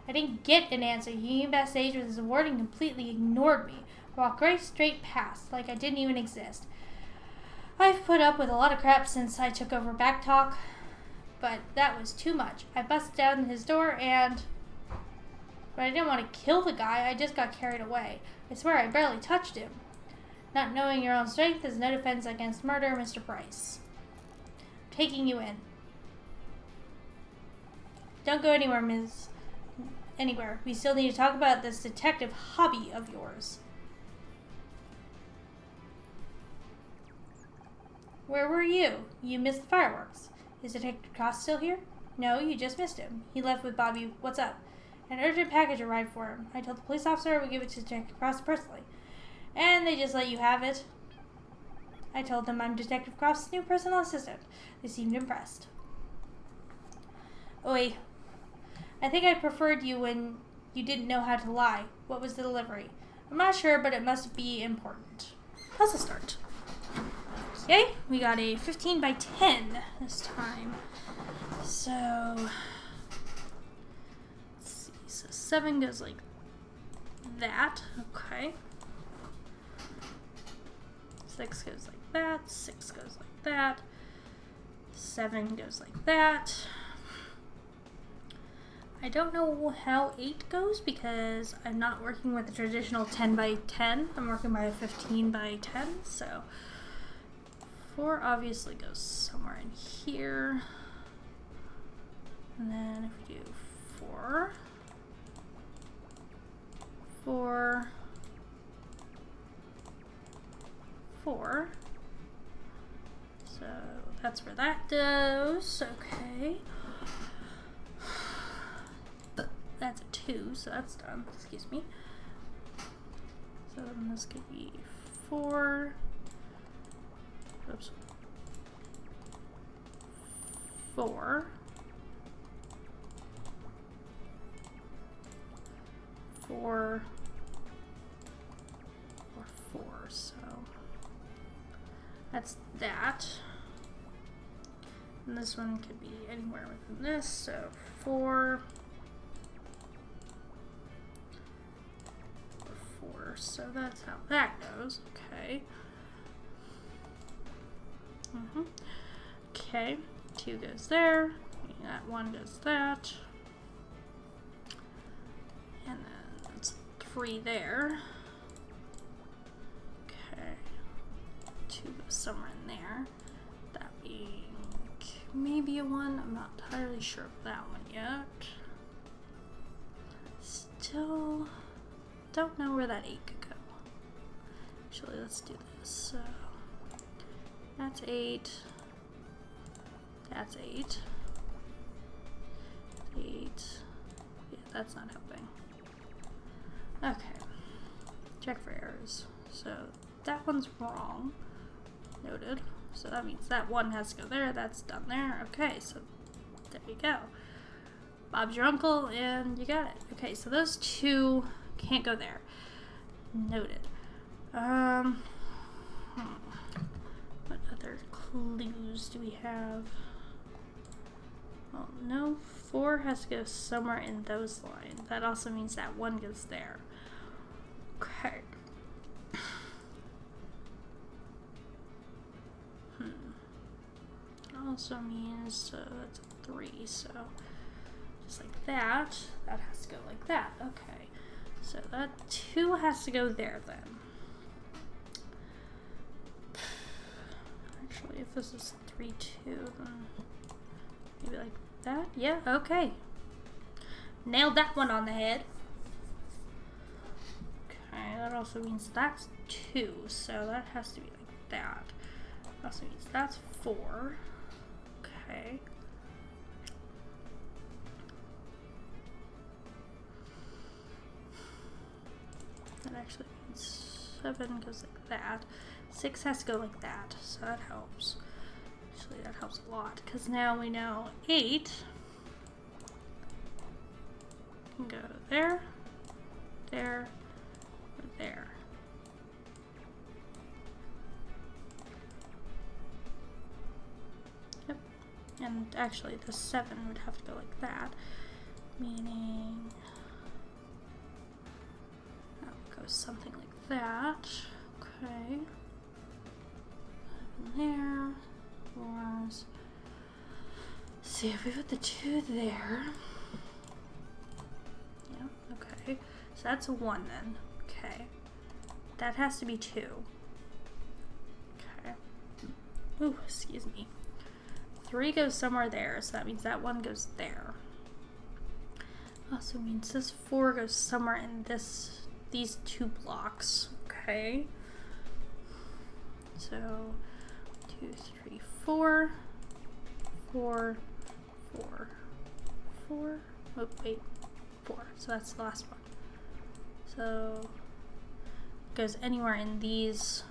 I didn't get an answer. He came backstage with his award and completely ignored me. Walked right straight past, like I didn't even exist. I've put up with a lot of crap since I took over Backtalk, but that was too much. I busted down his door but I didn't want to kill the guy. I just got carried away. I swear I barely touched him. Not knowing your own strength is no defense against murder, Mr. Price. I'm taking you in. Don't go anywhere, Ms. Anywhere. We still need to talk about this detective hobby of yours. Where were you? You missed the fireworks. Is Detective Cross still here? No, you just missed him. He left with Bobby. What's up? An urgent package arrived for him. I told the police officer I would give it to Detective Cross personally. And they just let you have it. I told them I'm Detective Cross's new personal assistant. They seemed impressed. Oi. I think I preferred you when you didn't know how to lie. What was the delivery? I'm not sure, but it must be important. Puzzle start. Okay, we got a 15 by 10 this time. So, let's see. So 7 goes like that. Okay. 6 goes like that. 6 goes like that. 7 goes like that. I don't know how 8 goes because I'm not working with a traditional 10 by 10. I'm working by a 15 by 10. So 4 obviously goes somewhere in here. And then if we do 4, 4, 4. So that's where that goes. Okay. That's a 2, so that's done. Excuse me. So then this could be 4. Oops. 4. 4. Or 4. So that's that. And this one could be anywhere within this. So 4. So that's how that goes. Okay. Okay. 2 goes there. That 1 does that. And then that's 3 there. Okay. 2 goes somewhere in there. That being maybe a 1. I'm not entirely sure of that one yet. Still don't know where that 8 could go. Actually, let's do this. So that's 8. That's 8. 8. Yeah, that's not helping. Okay. Check for errors. So that one's wrong. Noted. So that means that 1 has to go there. That's done there. Okay, so there you go. Bob's your uncle, and you got it. Okay, so those 2 can't go there. Noted. What other clues do we have? Well, no. 4 has to go somewhere in those lines. That also means that 1 goes there. Okay. Also means that's a 3, so just like that. That has to go like that. Okay. So that 2 has to go there then. Actually, if this is 3, 2, then maybe like that? Yeah, okay. Nailed that one on the head. Okay, that also means that's 2, so that has to be like that. Also means that's 4. Okay. That actually means 7 goes like that. 6 has to go like that, so that helps. Actually, that helps a lot, because now we know 8 can go there, there, or there. Yep. And actually, the 7 would have to go like that, meaning that would go something like that. Okay. And there. Was, see if we put the 2 there. Yeah, okay. So that's a 1 then. Okay. That has to be 2. Okay. Ooh, excuse me. 3 goes somewhere there, so that means that 1 goes there. Also means this 4 goes somewhere in these 2 blocks. Okay. So 2, 3, 4, 4, 4, 4. Oh, wait, 4. So that's the last one. So it goes anywhere in these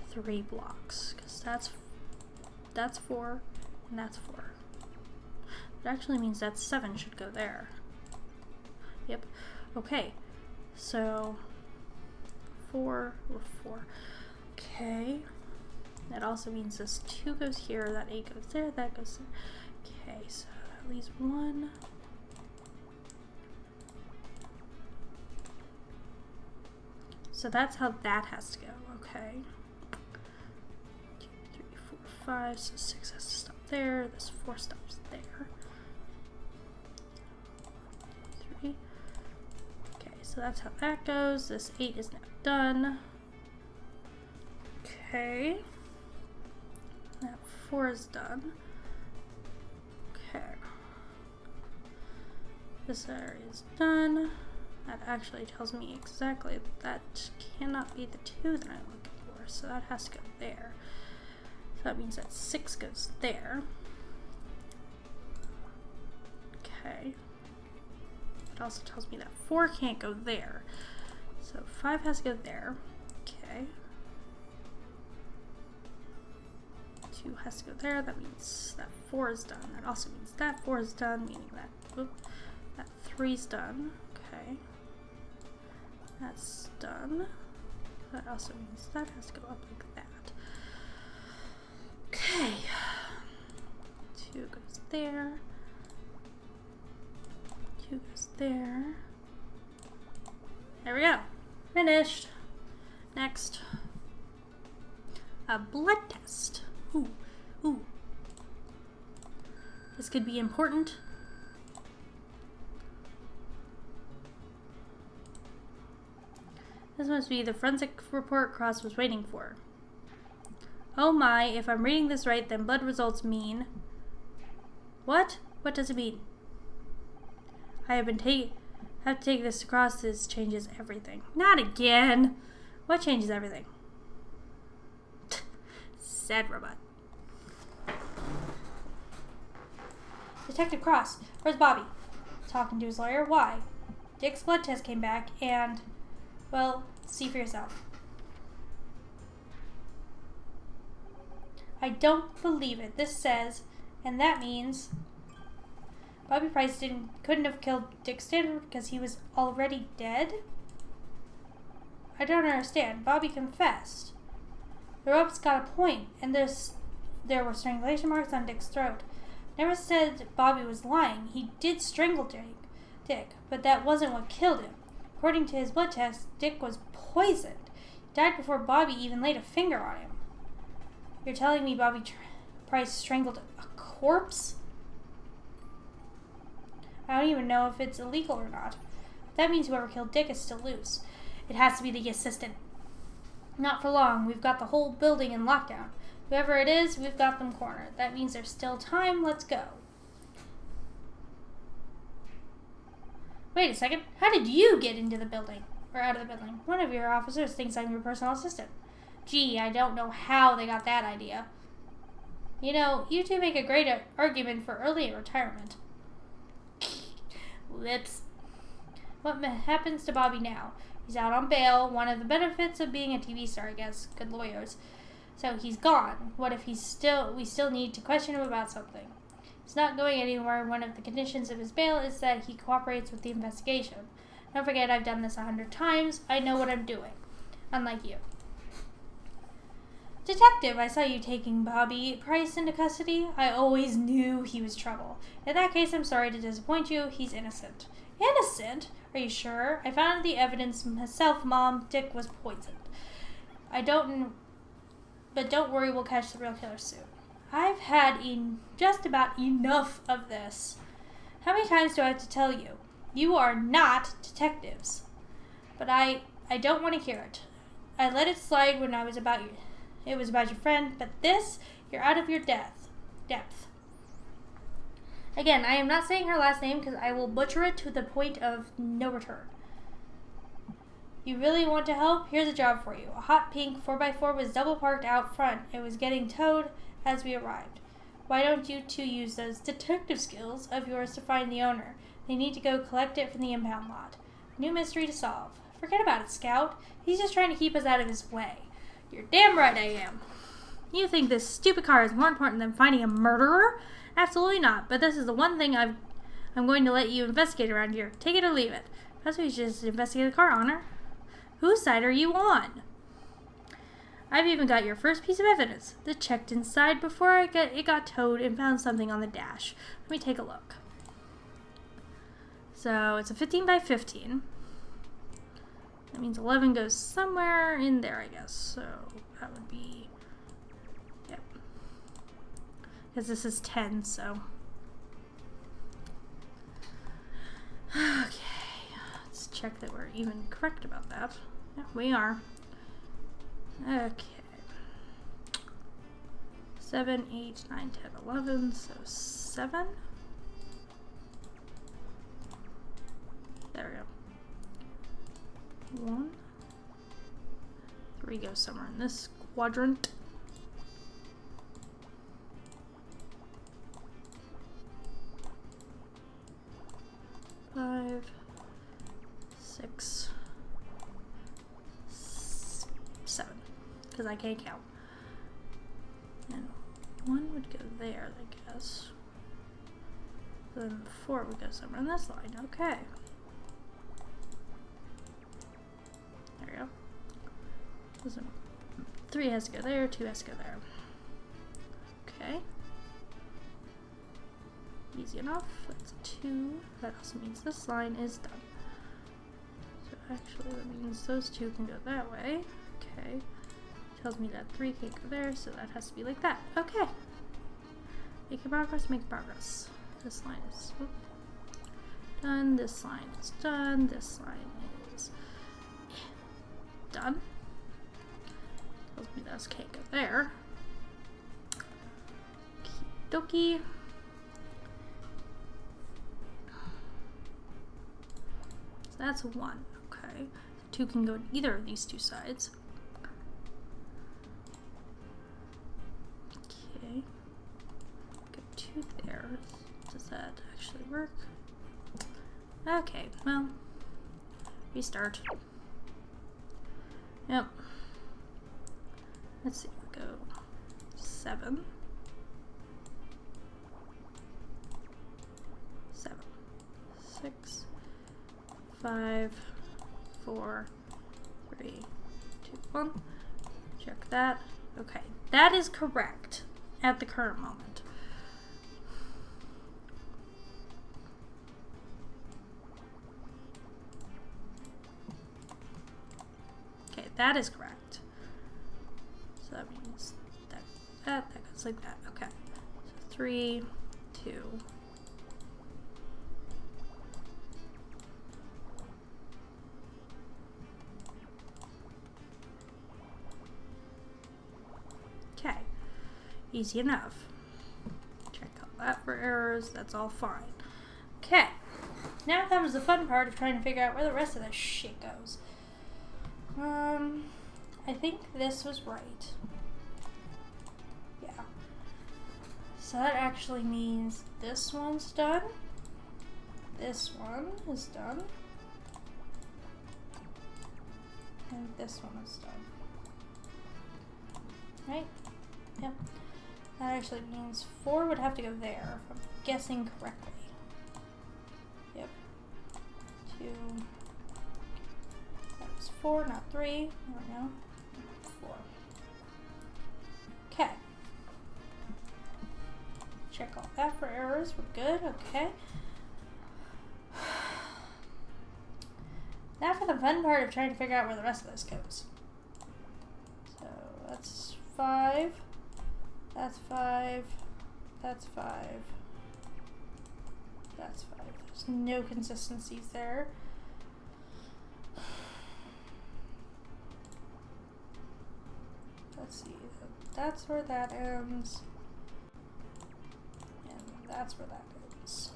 3 blocks, because that's 4 and that's 4. It actually means that 7 should go there. Yep. Okay. So 4 or 4. Okay. That also means this 2 goes here, that 8 goes there, that goes there. Okay, so that leaves 1. So that's how that has to go. Okay. 2, 3, 4, 5. So 6 has to stop there. This 4 stops there. 3. Okay, so that's how that goes. This 8 is now done. Okay. That 4 is done. Okay. This area is done. That actually tells me exactly that cannot be the 2 that I'm looking for, so that has to go there. So that means that 6 goes there. Okay. It also tells me that 4 can't go there. So 5 has to go there. Okay. 2 has to go there. That means that 4 is done. That also means that 4 is done, meaning that, that 3 is done. Okay. That's done. That also means that has to go up like that. Okay. 2 goes there. 2 goes there. There we go. Finished. Next. A blood test. Ooh. Ooh. This could be important. This must be the forensic report Cross was waiting for. Oh my, if I'm reading this right, then blood results mean... What? What does it mean? I have to take this to Cross. This changes everything. Not again! What changes everything? Said robot. Detective Cross, where's Bobby? Talking to his lawyer. Why? Dick's blood test came back and... Well, see for yourself. I don't believe it. This says, and that means Bobby Price couldn't have killed Dick Stanford because he was already dead? I don't understand. Bobby confessed. The rope's got a point, and there were strangulation marks on Dick's throat. Never said Bobby was lying. He did strangle Dick, but that wasn't what killed him. According to his blood test, Dick was poisoned. He died before Bobby even laid a finger on him. You're telling me Bobby Price strangled a corpse? I don't even know if it's illegal or not. That means whoever killed Dick is still loose. It has to be the assistant. Not for long. We've got the whole building in lockdown. Whoever it is, we've got them cornered. That means there's still time. Let's go. Wait a second. How did you get into the building? Or out of the building? One of your officers thinks I'm your personal assistant. Gee, I don't know how they got that idea. You know, you two make a great argument for early retirement. Whoops. What happens to Bobby now? He's out on bail. One of the benefits of being a TV star, I guess. Good lawyers. So he's gone. What if we still need to question him about something? He's not going anywhere. One of the conditions of his bail is that he cooperates with the investigation. Don't forget, I've done this 100 times. I know what I'm doing. Unlike you. Detective, I saw you taking Bobby Price into custody. I always knew he was trouble. In that case, I'm sorry to disappoint you. He's innocent. Innocent? Are you sure? I found the evidence myself, Mom. Dick was poisoned. But don't worry, we'll catch the real killer soon. I've had just about enough of this. How many times do I have to tell you? You are not detectives. But I don't want to hear it. I let it slide when it was about your friend, but this, you're out of your depth. Again, I am not saying her last name because I will butcher it to the point of no return. You really want to help? Here's a job for you. A hot pink 4x4 was double parked out front. It was getting towed as we arrived. Why don't you two use those detective skills of yours to find the owner? They need to go collect it from the impound lot. New mystery to solve. Forget about it, Scout. He's just trying to keep us out of his way. You're damn right I am. You think this stupid car is more important than finding a murderer? Absolutely not. But this is the one thing I'm going to let you investigate around here. Take it or leave it. That's why you should just investigate the car, Honor. Whose side are you on? I've even got your first piece of evidence. The checked inside before it got towed and found something on the dash. Let me take a look. So it's a 15 by 15. That means 11 goes somewhere in there, I guess. So that would be, yep. Because this is 10, so. Okay, let's check that we're even correct about that. Yeah, we are. Okay. 7, 8, 9, 10, 11, so 7. There we go. 1. 3 goes somewhere in this quadrant. Five, 6, 7, because I can't count. And 1 would go there, I guess. Then 4 would go somewhere on this line. Okay. There we go. Listen, 3 has to go there, 2 has to go there. Okay. Easy enough. That's 2. That also means this line is done. So actually that means those 2 can go that way. Okay. Tells me that 3 can't go there, so that has to be like that. Okay. Making progress, make progress. This line is done. This line is done. This line is done. Tells me those can't go there. Okie dokie. So that's 1. Okay. 2 can go to either of these 2 sides. Okay. Go 2 there. Does that actually work? Okay, well, restart. Yep. Let's see, we'll go 7. 7. 6. 5. 4. 3. 2. 1. Check that. Okay, that is correct at the current moment. Okay, that is correct. So that means that goes like that. Okay. So 3, 2. Okay. Easy enough. Check out that for errors. That's all fine. Okay. Now comes the fun part of trying to figure out where the rest of this shit goes. I think this was right. Yeah. So that actually means this one's done. This one is done. And this one is done. Right? Yep. That actually means 4 would have to go there, if I'm guessing correctly. Yep. 2. That was 4, not 3. There we go. 4. Okay. Check all that for errors. We're good. Okay. Now for the fun part of trying to figure out where the rest of this goes. So that's 5. That's 5. That's 5. That's 5. There's no consistencies there. Let's see. That's where that ends. And that's where that goes.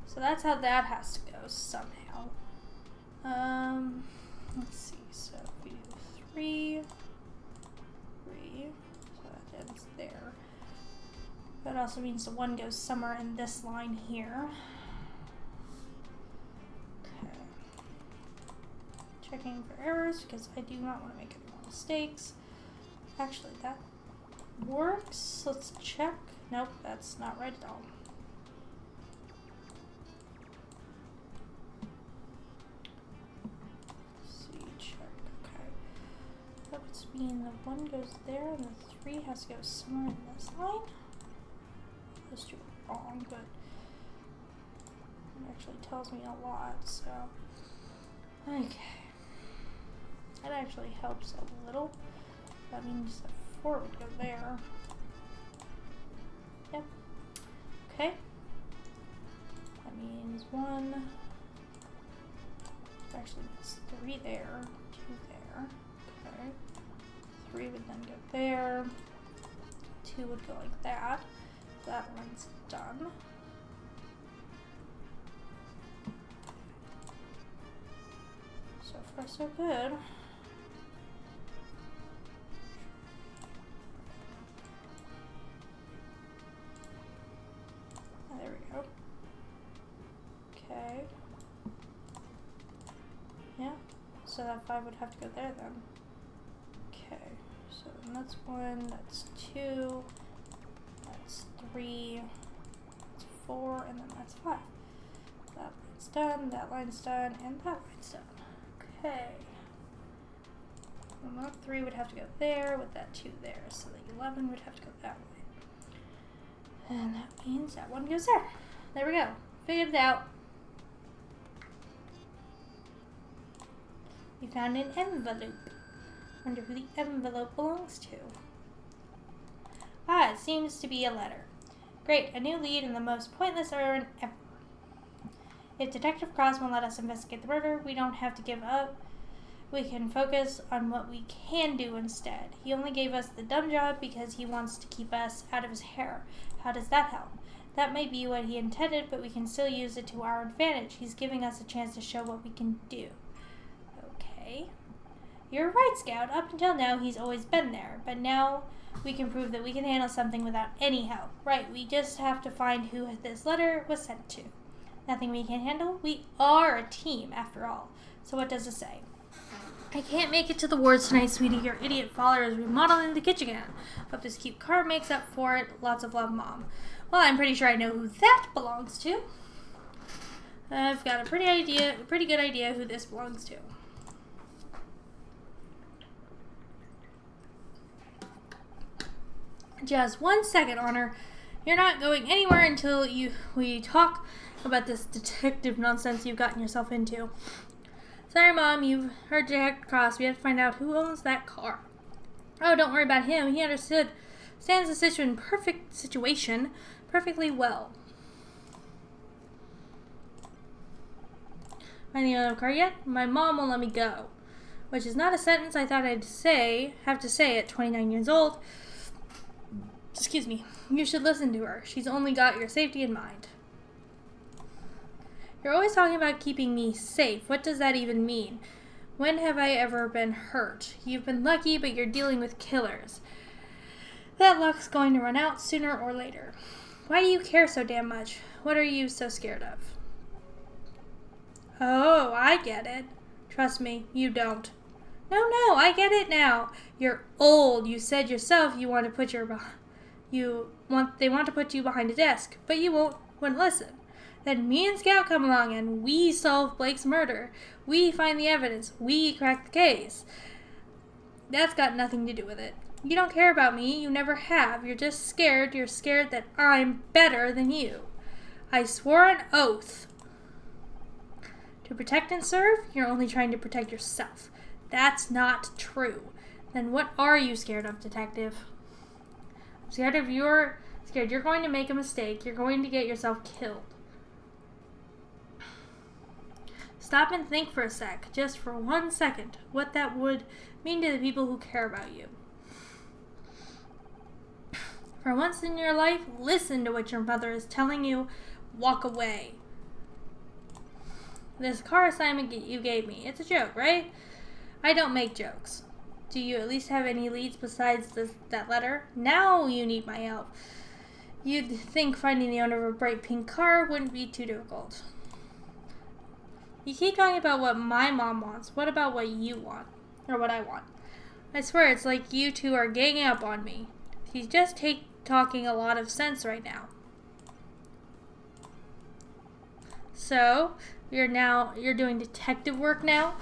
So that's how that has to go somehow. Let's see. So if we do 3, 3, so that ends there. That also means the 1 goes somewhere in this line here. Okay. Checking for errors because I do not want to make any more mistakes. Actually, that works. Let's check. Nope, that's not right at all. Mean the 1 goes there and the 3 has to go somewhere in this line. Those two are wrong, but it actually tells me a lot, so okay. That actually helps a little. That means the 4 would go there. Yep. Okay. That means 1. Actually, it's 3 there, 2 there. Okay. 3 would then go there. 2 would go like that. That one's done. So far, so good. Oh, there we go. Okay. Yeah. So that 5 would have to go there then. Okay, so then that's 1, that's 2, that's 3, that's 4, and then that's 5. That line's done, that line's done, and that line's done. Okay. And that 3 would have to go there with that 2 there, so the 11 would have to go that way. And that means that 1 goes there. There we go. Figured it out. We found an envelope. Wonder who the envelope belongs to. Ah, it seems to be a letter. Great, a new lead in the most pointless errand ever. If Detective Cross won't let us investigate the murder, we don't have to give up. We can focus on what we can do instead. He only gave us the dumb job because he wants to keep us out of his hair. How does that help? That may be what he intended, but we can still use it to our advantage. He's giving us a chance to show what we can do. Okay. You're right, Scout. Up until now, he's always been there. But now we can prove that we can handle something without any help. Right, we just have to find who this letter was sent to. Nothing we can't handle? We are a team, after all. So what does it say? I can't make it to the wards tonight, sweetie. Your idiot father is remodeling the kitchen again. Hope this cute car makes up for it. Lots of love, Mom. Well, I'm pretty sure I know who that belongs to. I've got a pretty good idea who this belongs to. Just 1 second, Honor. You're not going anywhere until we talk about this detective nonsense you've gotten yourself into. Sorry, Mom, you've heard Detective Cross. We have to find out who owns that car. Oh, don't worry about him. He understands the situation perfectly well. Finding another car yet? My mom won't let me go. Which is not a sentence I thought I'd have to say at 29 years old. Excuse me. You should listen to her. She's only got your safety in mind. You're always talking about keeping me safe. What does that even mean? When have I ever been hurt? You've been lucky, but you're dealing with killers. That luck's going to run out sooner or later. Why do you care so damn much? What are you so scared of? Oh, I get it. Trust me, you don't. No, I get it now. You're old. You said yourself you want to put they want to put you behind a desk, but you wouldn't listen. Then me and Scout come along and we solve Blake's murder. We find the evidence. We crack the case. That's got nothing to do with it. You don't care about me. You never have. You're just scared. You're scared that I'm better than you. I swore an oath. To protect and serve, you're only trying to protect yourself. That's not true. Then what are you scared of, Detective? I'm scared you're going to make a mistake. You're going to get yourself killed. Stop and think for a sec, just for 1 second, what that would mean to the people who care about you. For once in your life, listen to what your mother is telling you. Walk away. This car assignment you gave me, it's a joke, right? I don't make jokes. Do you at least have any leads besides that letter? Now you need my help. You'd think finding the owner of a bright pink car wouldn't be too difficult. You keep talking about what my mom wants. What about what you want? Or what I want? I swear it's like you two are ganging up on me. He's just talking a lot of sense right now. So, you're doing detective work now?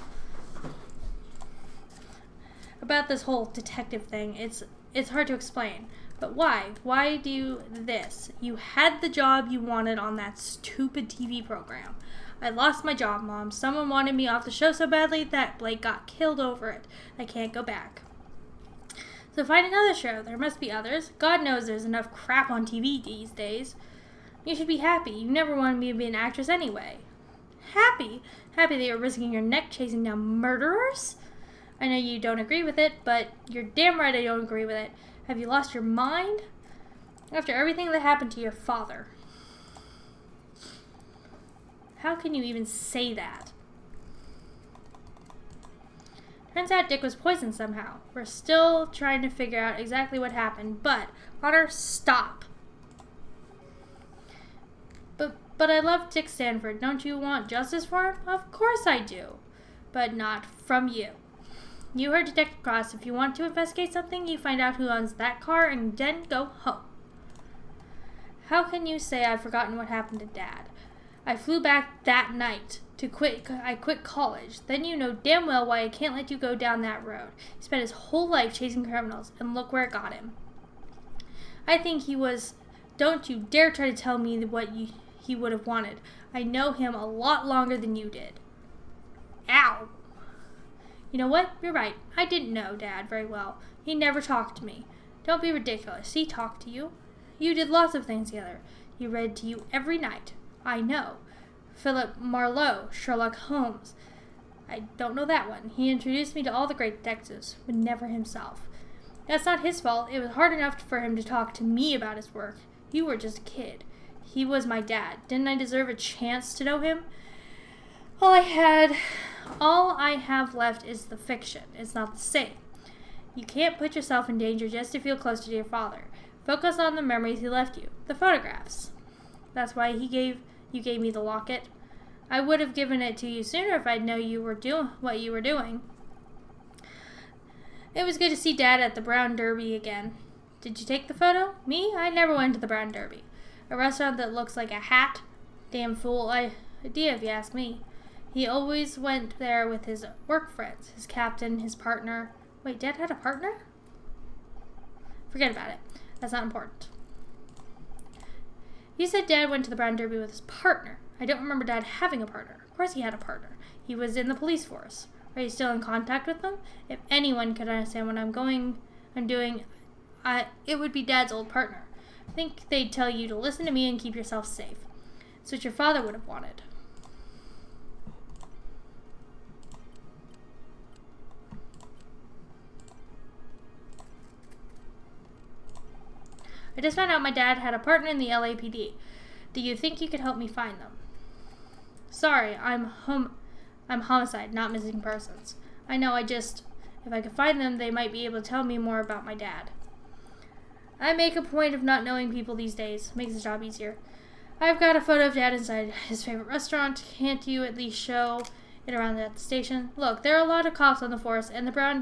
About this whole detective thing, it's hard to explain. But why? Why do this? You had the job you wanted on that stupid TV program. I lost my job, Mom. Someone wanted me off the show so badly that Blake got killed over it. I can't go back. So find another show. There must be others. God knows there's enough crap on TV these days. You should be happy. You never wanted me to be an actress anyway. Happy? Happy that you're risking your neck chasing down murderers? I know you don't agree with it, but you're damn right I don't agree with it. Have you lost your mind? After everything that happened to your father. How can you even say that? Turns out Dick was poisoned somehow. We're still trying to figure out exactly what happened, but Otter, stop. But I love Dick Stanford. Don't you want justice for him? Of course I do. But not from you. You heard Detective Cross. If you want to investigate something, you find out who owns that car and then go home. How can you say I've forgotten what happened to Dad? I flew back that night I quit college. Then you know damn well why I can't let you go down that road. He spent his whole life chasing criminals, and look where it got him. I think he was... Don't you dare try to tell me what he would have wanted. I know him a lot longer than you did. Ow! You know what? You're right. I didn't know Dad very well. He never talked to me. Don't be ridiculous. He talked to you. You did lots of things together. He read to you every night. I know. Philip Marlowe, Sherlock Holmes. I don't know that one. He introduced me to all the great detectives, but never himself. That's not his fault. It was hard enough for him to talk to me about his work. You were just a kid. He was my dad. Didn't I deserve a chance to know him? All I have left is the fiction. It's not the same. You can't put yourself in danger just to feel closer to your father. Focus on the memories he left you, the photographs. That's why you gave me the locket. I would have given it to you sooner if I'd known you were doing what you were doing. It was good to see Dad at the Brown Derby again. Did you take the photo? Me? I never went to the Brown Derby. A restaurant that looks like a hat? Damn fool idea if you ask me. He always went there with his work friends, his captain, his partner. Wait, Dad had a partner? Forget about it. That's not important. You said Dad went to the Brown Derby with his partner. I don't remember Dad having a partner. Of course he had a partner. He was in the police force. Are you still in contact with them? If anyone could understand what I'm doing, it would be Dad's old partner. I think they'd tell you to listen to me and keep yourself safe. That's what your father would have wanted. I just found out my dad had a partner in the LAPD. Do you think you could help me find them? Sorry, I'm homicide, not missing persons. I know, if I could find them, they might be able to tell me more about my dad. I make a point of not knowing people these days. Makes the job easier. I've got a photo of Dad inside his favorite restaurant. Can't you at least show it around at the station. Look, there are a lot of cops on the force, and the Brown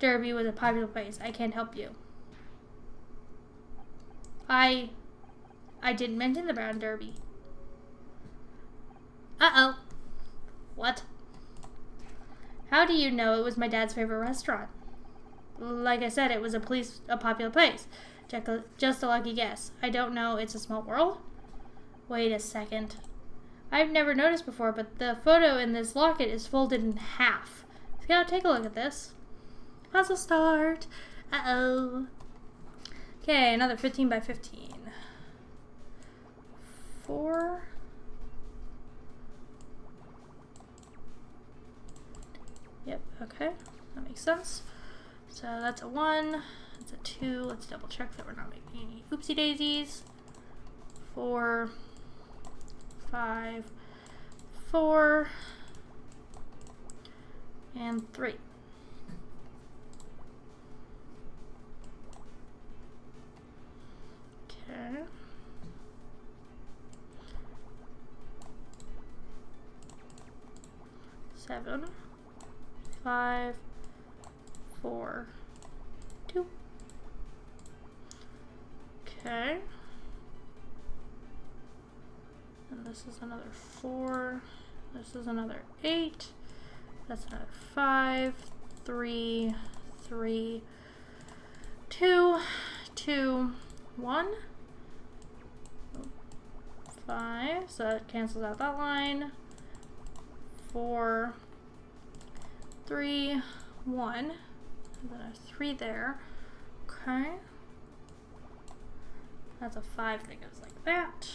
Derby was a popular place. I can't help you. I didn't mention the Brown Derby. Uh-oh. What? How do you know it was my dad's favorite restaurant? Like I said, it was a popular place. Just a lucky guess. I don't know. It's a small world? Wait a second. I've never noticed before, but the photo in this locket is folded in half. Scout, take a look at this. Puzzle start. Uh-oh. Okay, another 15 by 15. 4. Yep, okay. That makes sense. So that's a 1. That's a 2. Let's double check that we're not making any oopsie daisies. 4, 5, 4, and 3. Okay. Seven, 5, 4, 2. Okay. And this is another 4. This is another 8. That's another 5, 3, 3, 2, 2, 1. 5. So that cancels out that line. 4, 3, 1. And then a 3 there. Okay. That's a 5 that goes like that.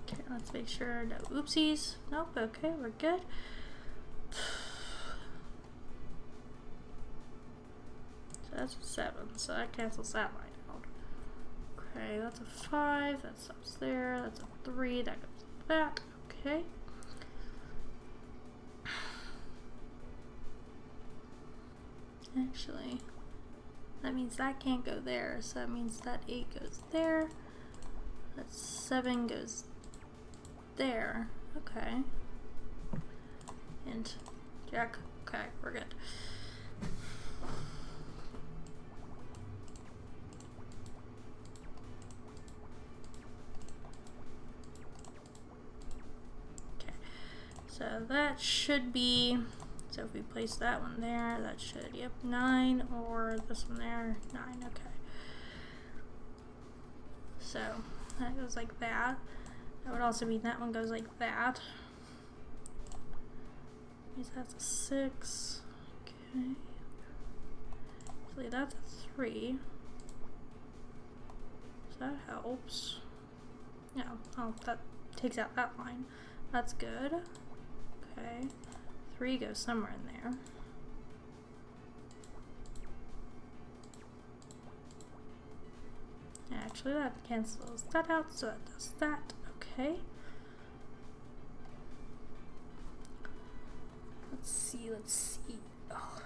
Okay, let's make sure no oopsies. Nope, okay, we're good. So that's a 7, so that cancels that line out. Okay, that's a 5, that stops there. That's a 3, that goes like that. Okay. Actually, that means that can't go there, so that means that 8 goes there. That 7 goes there. Okay. And Jack. Okay, we're good. Okay. So that should be, so if we place that one there, that should, yep, 9, or this one there, 9, okay. So that goes like that. That would also mean that one goes like that. Means that's a 6. Okay. So that's a 3. So that helps. Yeah, oh, that takes out that line. That's good. Okay. 3 goes somewhere in there. Actually, that cancels that out, so that does that. Okay. Let's see. Oh.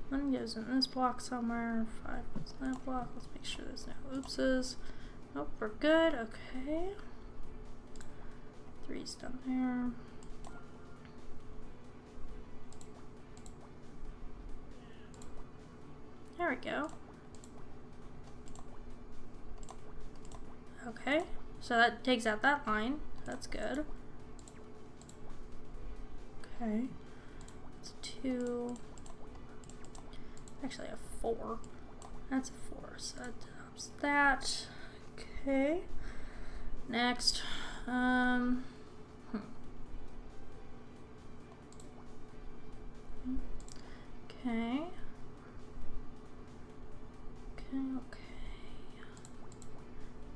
One goes in this block somewhere. 5 goes in that block. Let's make sure there's no oopses. Nope, we're good. Okay. 3's down there. There we go. Okay, so that takes out that line. That's good. Okay. It's 2. Actually, a 4. That's a 4, so that helps that. Okay. Next. Okay. Okay.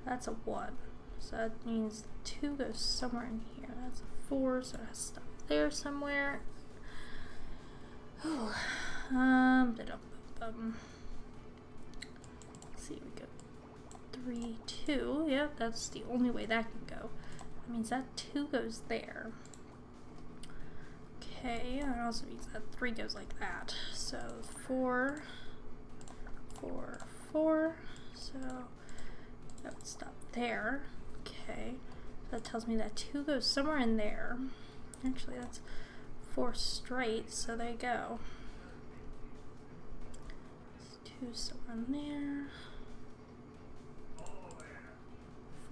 That's a 1. So that means 2 goes somewhere in here. That's a 4, so it has to stop there somewhere. Let's see, we go 3, 2. Yep, that's the only way that can go. That means that 2 goes there. Okay, that also means that 3 goes like that. So So 4, 4, 4. So that would stop there. Okay. That tells me that 2 goes somewhere in there. Actually, that's 4 straight, so there you go. 2 somewhere in there.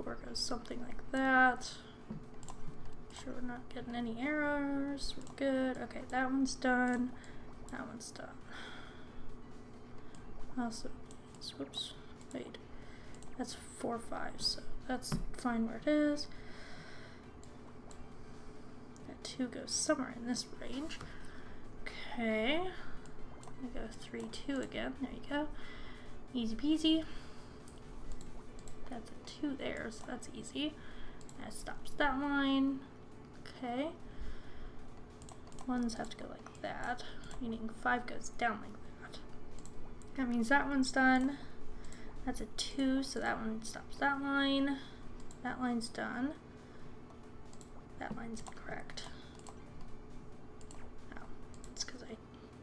4 goes something like that. Sure we're not getting any errors. We're good. Okay, that one's done. That one's done. Also, whoops, wait. That's 4, 5, so that's fine where it is. That 2 goes somewhere in this range. Okay. I go 3, 2 again. There you go. Easy peasy. That's a 2 there, so that's easy. That stops that line. Okay. 1s have to go like that, meaning 5 goes down like that. That means that one's done. That's a 2, so that one stops that line. That line's done. That line's incorrect. Oh, it's because I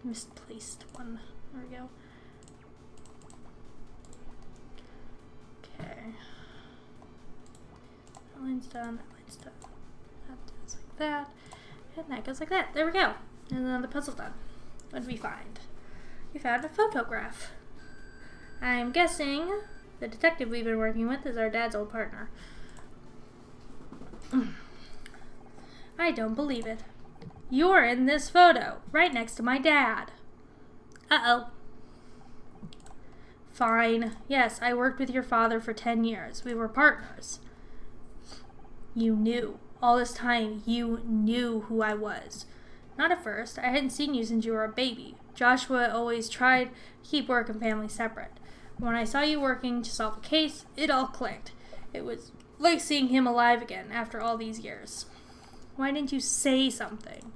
misplaced one. There we go. Okay. That line's done. That line's done. That goes like that. And that goes like that. There we go. And then the puzzle done. What did we find? We found a photograph. I'm guessing the detective we've been working with is our dad's old partner. I don't believe it. You're in this photo, right next to my dad. Uh-oh. Fine. Yes, I worked with your father for 10 years. We were partners. You knew. All this time, you knew who I was. Not at first. I hadn't seen you since you were a baby. Joshua always tried to keep work and family separate. When I saw you working to solve a case, it all clicked. It was like seeing him alive again after all these years. Why didn't you say something?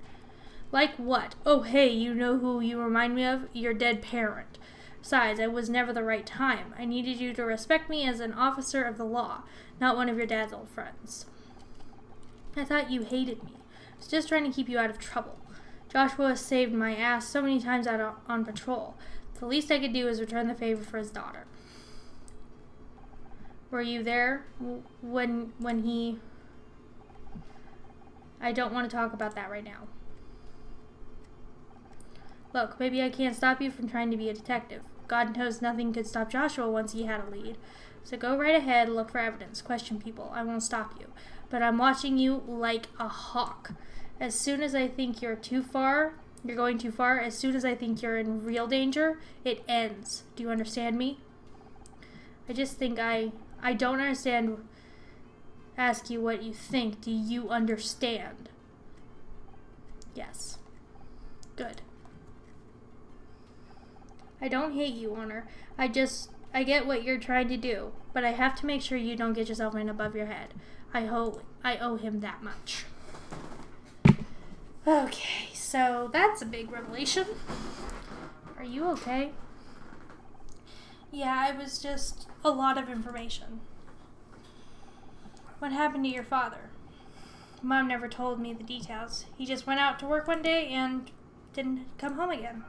Like what? Oh, hey, you know who you remind me of? Your dead parent. Besides, it was never the right time. I needed you to respect me as an officer of the law, not one of your dad's old friends. I thought you hated me. I was just trying to keep you out of trouble. Joshua saved my ass so many times out on patrol. The least I could do is return the favor for his daughter. Were you there when he... I don't want to talk about that right now. Look, maybe I can't stop you from trying to be a detective. God knows nothing could stop Joshua once he had a lead. So go right ahead, look for evidence, question people. I won't stop you. But I'm watching you like a hawk. As soon as I think you're going too far, as soon as I think you're in real danger, it ends. Do you understand me? I just think I don't understand. Ask you what you think. Do you understand? Yes. Good. I don't hate you, Warner. I get what you're trying to do, but I have to make sure you don't get yourself in above your head. I owe him that much. Okay, so that's a big revelation. Are you okay? Yeah, it was just a lot of information. What happened to your father? Mom never told me the details. He just went out to work one day and didn't come home again.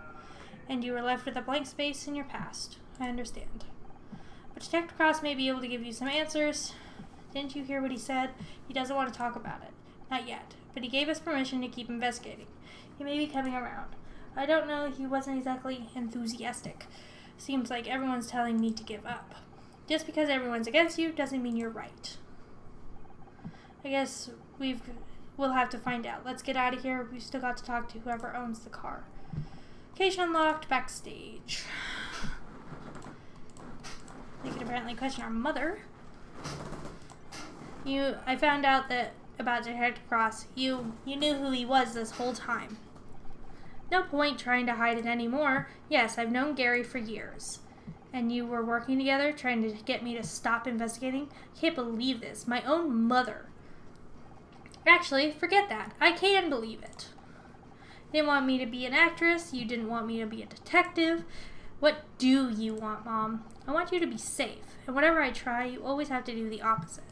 And you were left with a blank space in your past. I understand. But Detective Cross may be able to give you some answers. Didn't you hear what he said? He doesn't want to talk about it. Not yet. But he gave us permission to keep investigating. He may be coming around. I don't know, he wasn't exactly enthusiastic. Seems like everyone's telling me to give up. Just because everyone's against you doesn't mean you're right. I guess we'll have to find out. Let's get out of here. We've still got to talk to whoever owns the car. Cage unlocked, backstage. They could apparently question our mother. I found out that about Detective Cross. You knew who he was this whole time. No point trying to hide it anymore. Yes, I've known Gary for years. And you were working together, trying to get me to stop investigating? Can't believe this. My own mother. Actually, forget that. I can believe it. You didn't want me to be an actress. You didn't want me to be a detective. What do you want, Mom? I want you to be safe. And whenever I try, you always have to do the opposite.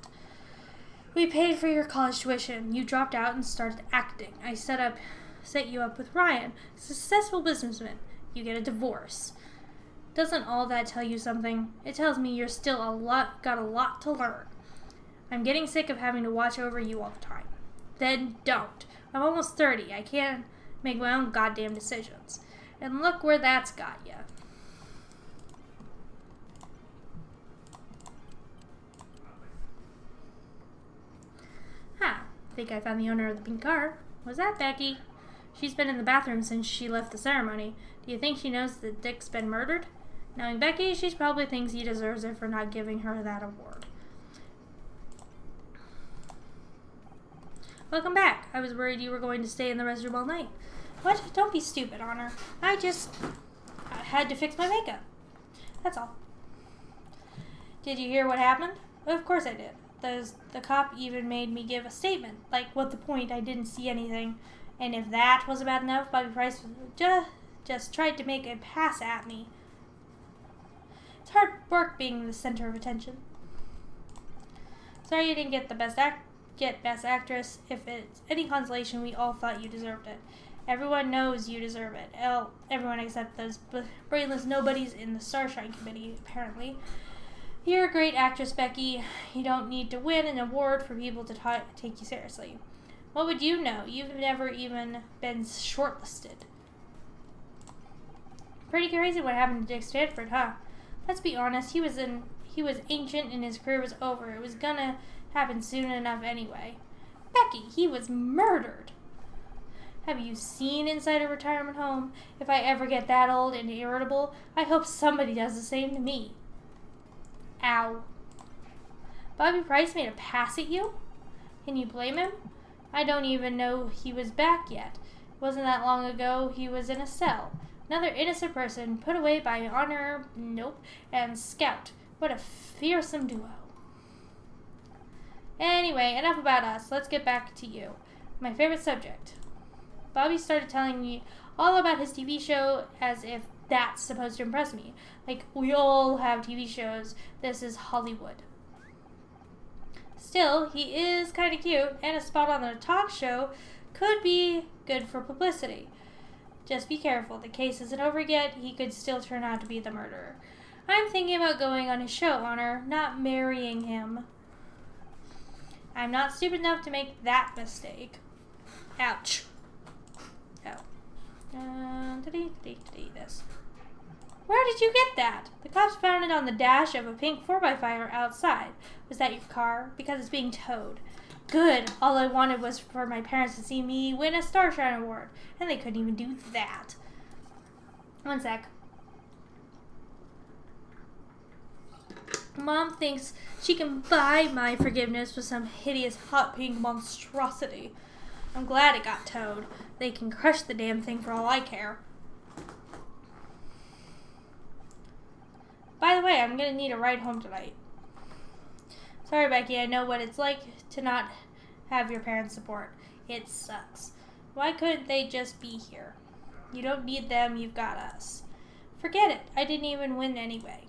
We paid for your college tuition. You dropped out and started acting. I set you up with Ryan, a successful businessman. You get a divorce. Doesn't all that tell you something? It tells me you're still got a lot to learn. I'm getting sick of having to watch over you all the time. Then don't. I'm almost 30. I can't make my own goddamn decisions. And look where that's got you. Think I found the owner of the pink car. Was that Becky? She's been in the bathroom since she left the ceremony. Do you think she knows that Dick's been murdered? Knowing Becky, she probably thinks he deserves it for not giving her that award. Welcome back. I was worried you were going to stay in the restroom all night. What? Don't be stupid, Honor. I had to fix my makeup. That's all. Did you hear what happened? Of course I did. The cop even made me give a statement. Like, what the point? I didn't see anything. And if that wasn't bad enough, Bobby Price just tried to make a pass at me. It's hard work being the center of attention. Sorry you didn't get the best actress. If it's any consolation, we all thought you deserved it. Everyone knows you deserve it. Everyone except those brainless nobodies in the Starshine Committee, apparently. You're a great actress, Becky. You don't need to win an award for people to take you seriously. What would you know? You've never even been shortlisted. Pretty crazy what happened to Dick Stanford, huh? Let's be honest, he was ancient and his career was over. It was gonna happen soon enough anyway. Becky, he was murdered. Have you seen inside a retirement home? If I ever get that old and irritable, I hope somebody does the same to me. Ow. Bobby Price made a pass at you? Can you blame him? I don't even know he was back yet. It wasn't that long ago he was in a cell. Another innocent person put away by Honor, and Scout. What a fearsome duo. Anyway, enough about us. Let's get back to you. My favorite subject. Bobby started telling me all about his TV show as if that's supposed to impress me. Like, we all have TV shows. This is Hollywood. Still, he is kind of cute, and a spot on the talk show could be good for publicity. Just be careful. The case isn't over yet. He could still turn out to be the murderer. I'm thinking about going on his show, Honor, not marrying him. I'm not stupid enough to make that mistake. Ouch. Oh. This. Where did you get that? The cops found it on the dash of a pink 4x5 outside. Was that your car? Because it's being towed. Good. All I wanted was for my parents to see me win a Starshine Award. And they couldn't even do that. One sec. Mom thinks she can buy my forgiveness with some hideous hot pink monstrosity. I'm glad it got towed. They can crush the damn thing for all I care. By the way, I'm going to need a ride home tonight. Sorry, Becky, I know what it's like to not have your parents' support. It sucks. Why couldn't they just be here? You don't need them, you've got us. Forget it. I didn't even win anyway.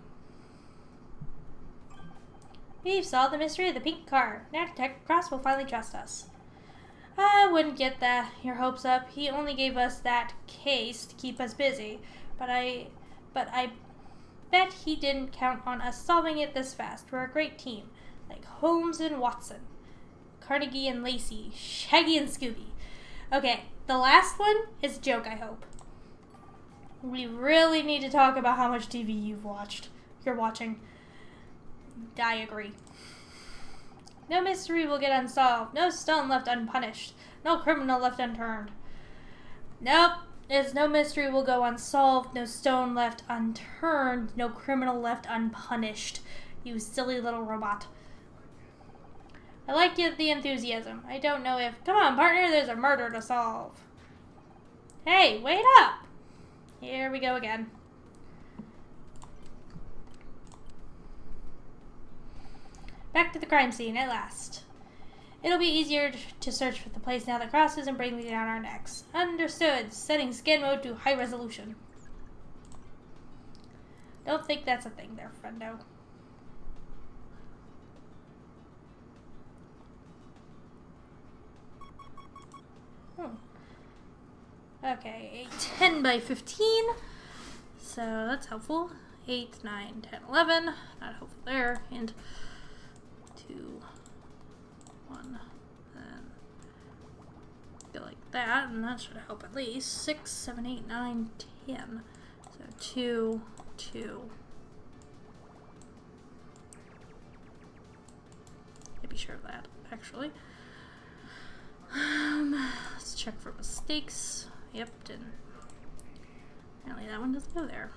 We've solved the mystery of the pink car. Now Detective Cross will finally trust us. I wouldn't get your hopes up. He only gave us that case to keep us busy. But I bet he didn't count on us solving it this fast. We're a great team. Like Holmes and Watson. Carnegie and Lacey. Shaggy and Scooby. Okay, the last one is a joke, I hope. We really need to talk about how much TV you're watching. I agree. No mystery will get unsolved. No stone left unpunished. No criminal left unturned. Nope. There's no mystery will go unsolved. No stone left unturned. No criminal left unpunished. You silly little robot. I like the enthusiasm. I don't know if... Come on, partner. There's a murder to solve. Hey, wait up. Here we go again. Back to the crime scene at last. It'll be easier to search for the place now that Cross isn't breathing down our necks. Understood. Setting scan mode to high resolution. Don't think that's a thing there, friendo. Okay, a 10 by 15. So that's helpful. 8, 9, 10, 11. Not helpful there. And 2, 1. Then go like that, and that should help at least. 6, 7, 8, 9, 10. So 2, 2. Be sure of that, actually. Let's check for mistakes. Yep, didn't. Apparently that one doesn't go there.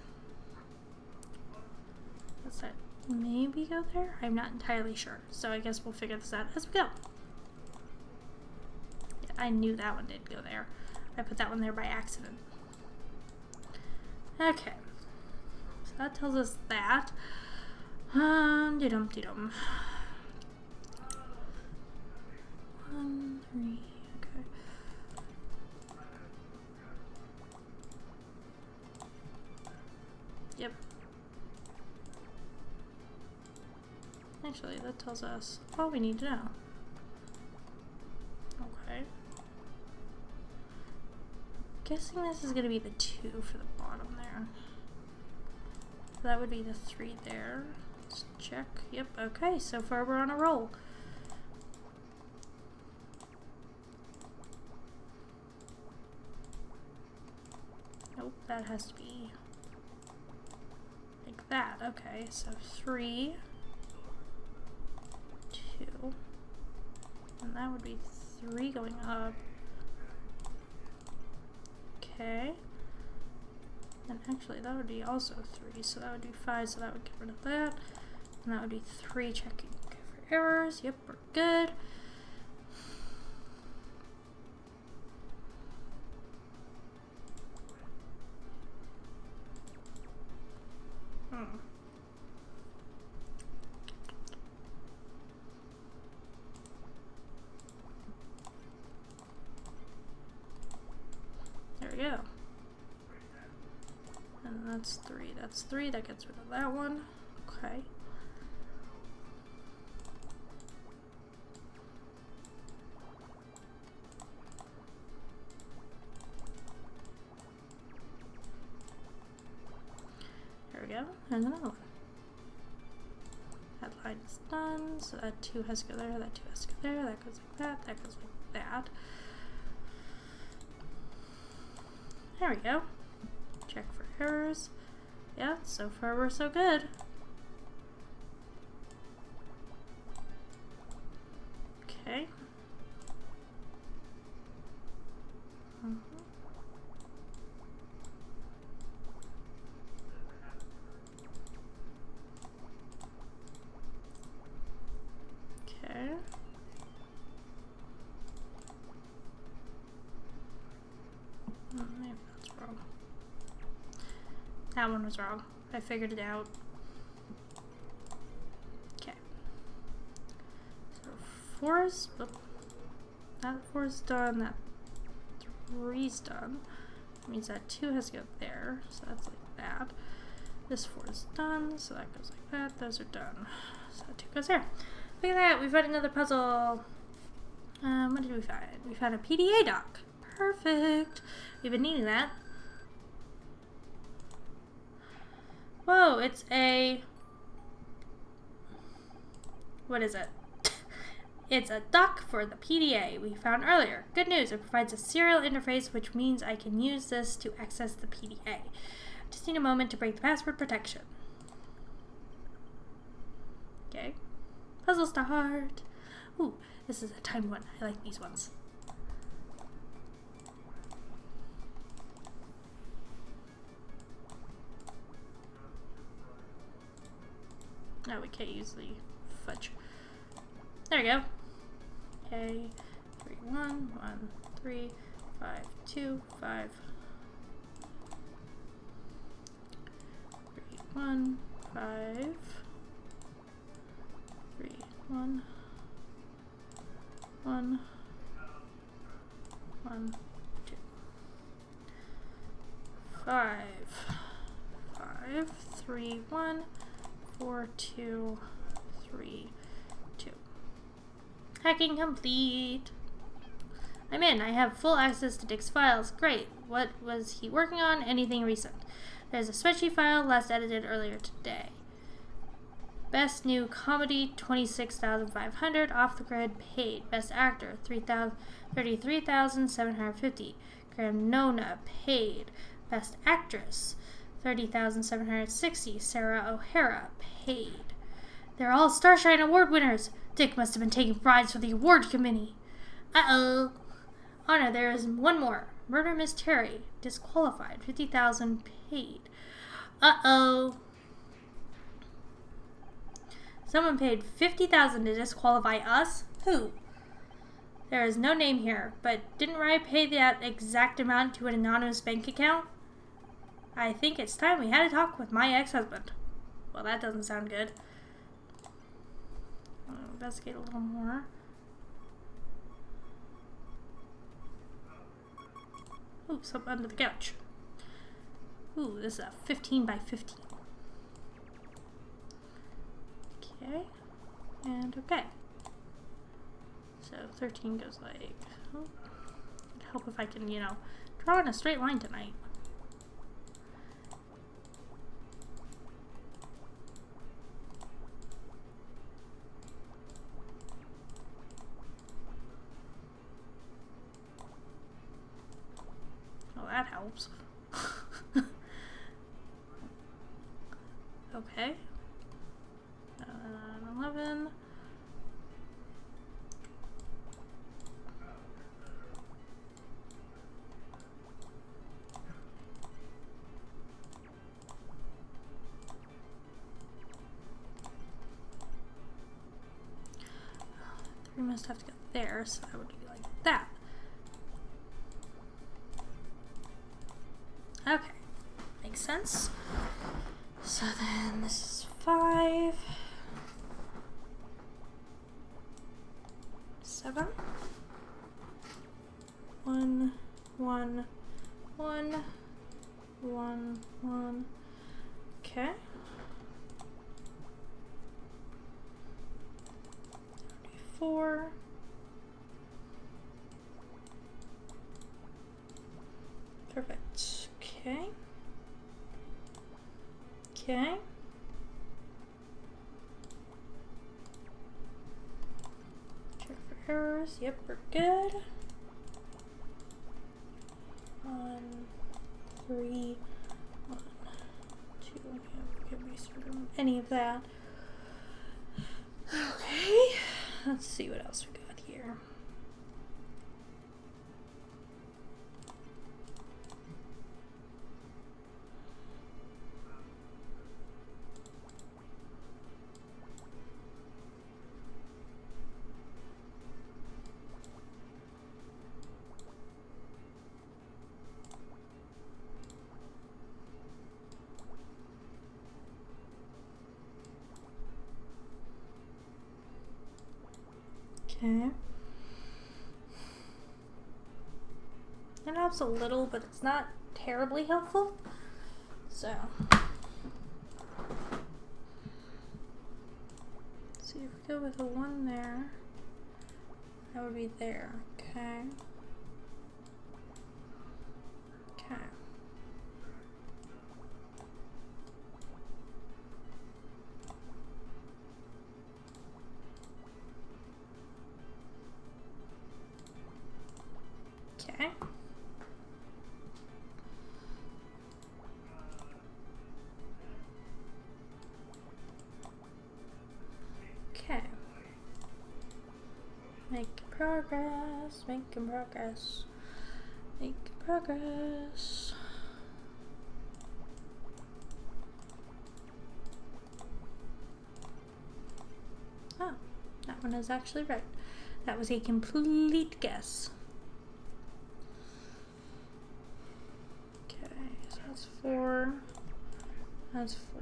Does that maybe go there? I'm not entirely sure. So I guess we'll figure this out as we go. Yeah, I knew that one did go there. I put that one there by accident. Okay. So that tells us that. Dee-dum. 1, 3, okay. Yep. Actually, that tells us all we need to know. Okay. Guessing this is going to be the 2 for the bottom there. That would be the 3 there. Let's check. Yep, okay, so far we're on a roll. Nope, that has to be like that. Okay, so 3, 2, and that would be 3 going up. Okay, and actually that would be also 3, so that would be 5, so that would get rid of that, and that would be 3 checking. Okay, for errors, yep, we're good. There we go. And that's 3. That's 3. That gets rid of that one. Okay. There we go. And another one. That line is done. So that 2 has to go there. That 2 has to go there. That goes like that. That goes like that. There we go. Check for errors. Yeah, so far we're so good. Okay. Okay. Maybe that's wrong. That one was wrong. I figured it out. Okay. So 4 is... Oh, that 4 is done. That 3's done. That means that 2 has to go there. So that's like that. This 4 is done. So that goes like that. Those are done. So that 2 goes there. Look at that. We found another puzzle. What did we find? We found a PDA dock. Perfect. We've been needing that. Whoa, it's a... What is it? It's a dock for the PDA we found earlier. Good news, it provides a serial interface, which means I can use this to access the PDA. Just need a moment to break the password protection. Okay. Puzzle start. Ooh, this is a timed one. I like these ones. No, we can't use the fudge. There we go. Okay. 3, 1, 1, 3, 5, 2, 5. 3, 1, 5. 3, 1, 1, 1, 2. 5, 5, 3, 1. 4, 2, 3, 2. Hacking complete. I'm in. I have full access to Dick's files. Great. What was he working on? Anything recent? There's a spreadsheet file last edited earlier today. Best new comedy, 26,500. Off the grid, paid. Best actor, 33,750. Graham Nona, paid. Best actress, 30,760. Sarah O'Hara, paid. They're all Starshine Award winners. Dick must have been taking bribes for the award committee. Uh-oh. Oh no, there is one more. Murder Miss Terry, disqualified. 50,000 paid. Uh-oh. Someone paid 50,000 to disqualify us? Who? There is no name here, but didn't Rye pay that exact amount to an anonymous bank account? I think it's time we had a talk with my ex-husband. Well, that doesn't sound good. I'll investigate a little more. Ooh, something under the couch. Ooh, this is a 15 by 15. Okay. And okay. So 13 goes like... Oh, it'd help if I can, you know, draw in a straight line tonight. Well, that helps. Okay. 11. We must have to go there, so that would be like that. Okay, makes sense. So then this is 5, 7, 1, 1, 1, 1, 1. Okay. 4. Perfect. Okay. Okay. Check for errors. Yep, we're good. 1, 3, 1, 2. Yeah, can't be certain any of that. Okay. Let's see what else we got here. Okay. It helps a little, but it's not terribly helpful. So, see if we go with a 1 there, that would be there. Okay. Okay. Okay. Okay. Making progress, making progress, making progress. Oh, that one is actually right. That was a complete guess. Okay, so that's 4. That's 4.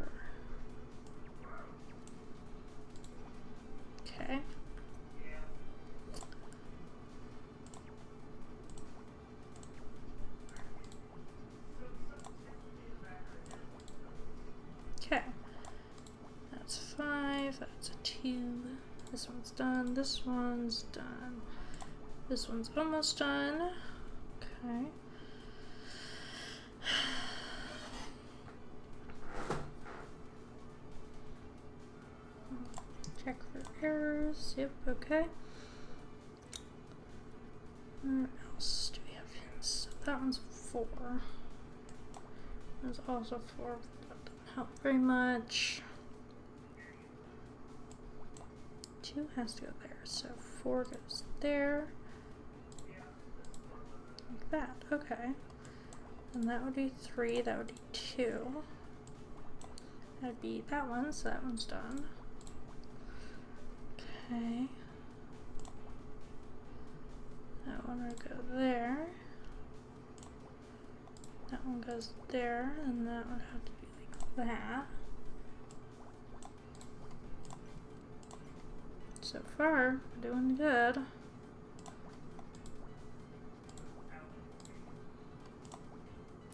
Okay. Okay. That's 5. That's a 2. This one's done. This one's done. This one's almost done. Okay. Check for errors. Yep, okay. What else do we have here? So that one's 4. There's also 4, but that doesn't help very much. 2 has to go there, so 4 goes there. Like that, okay. And that would be 3, that would be 2. That'd be that one, so that one's done. Okay. That one would go there. That one goes there, and that would have to be like that. So far, we're doing good.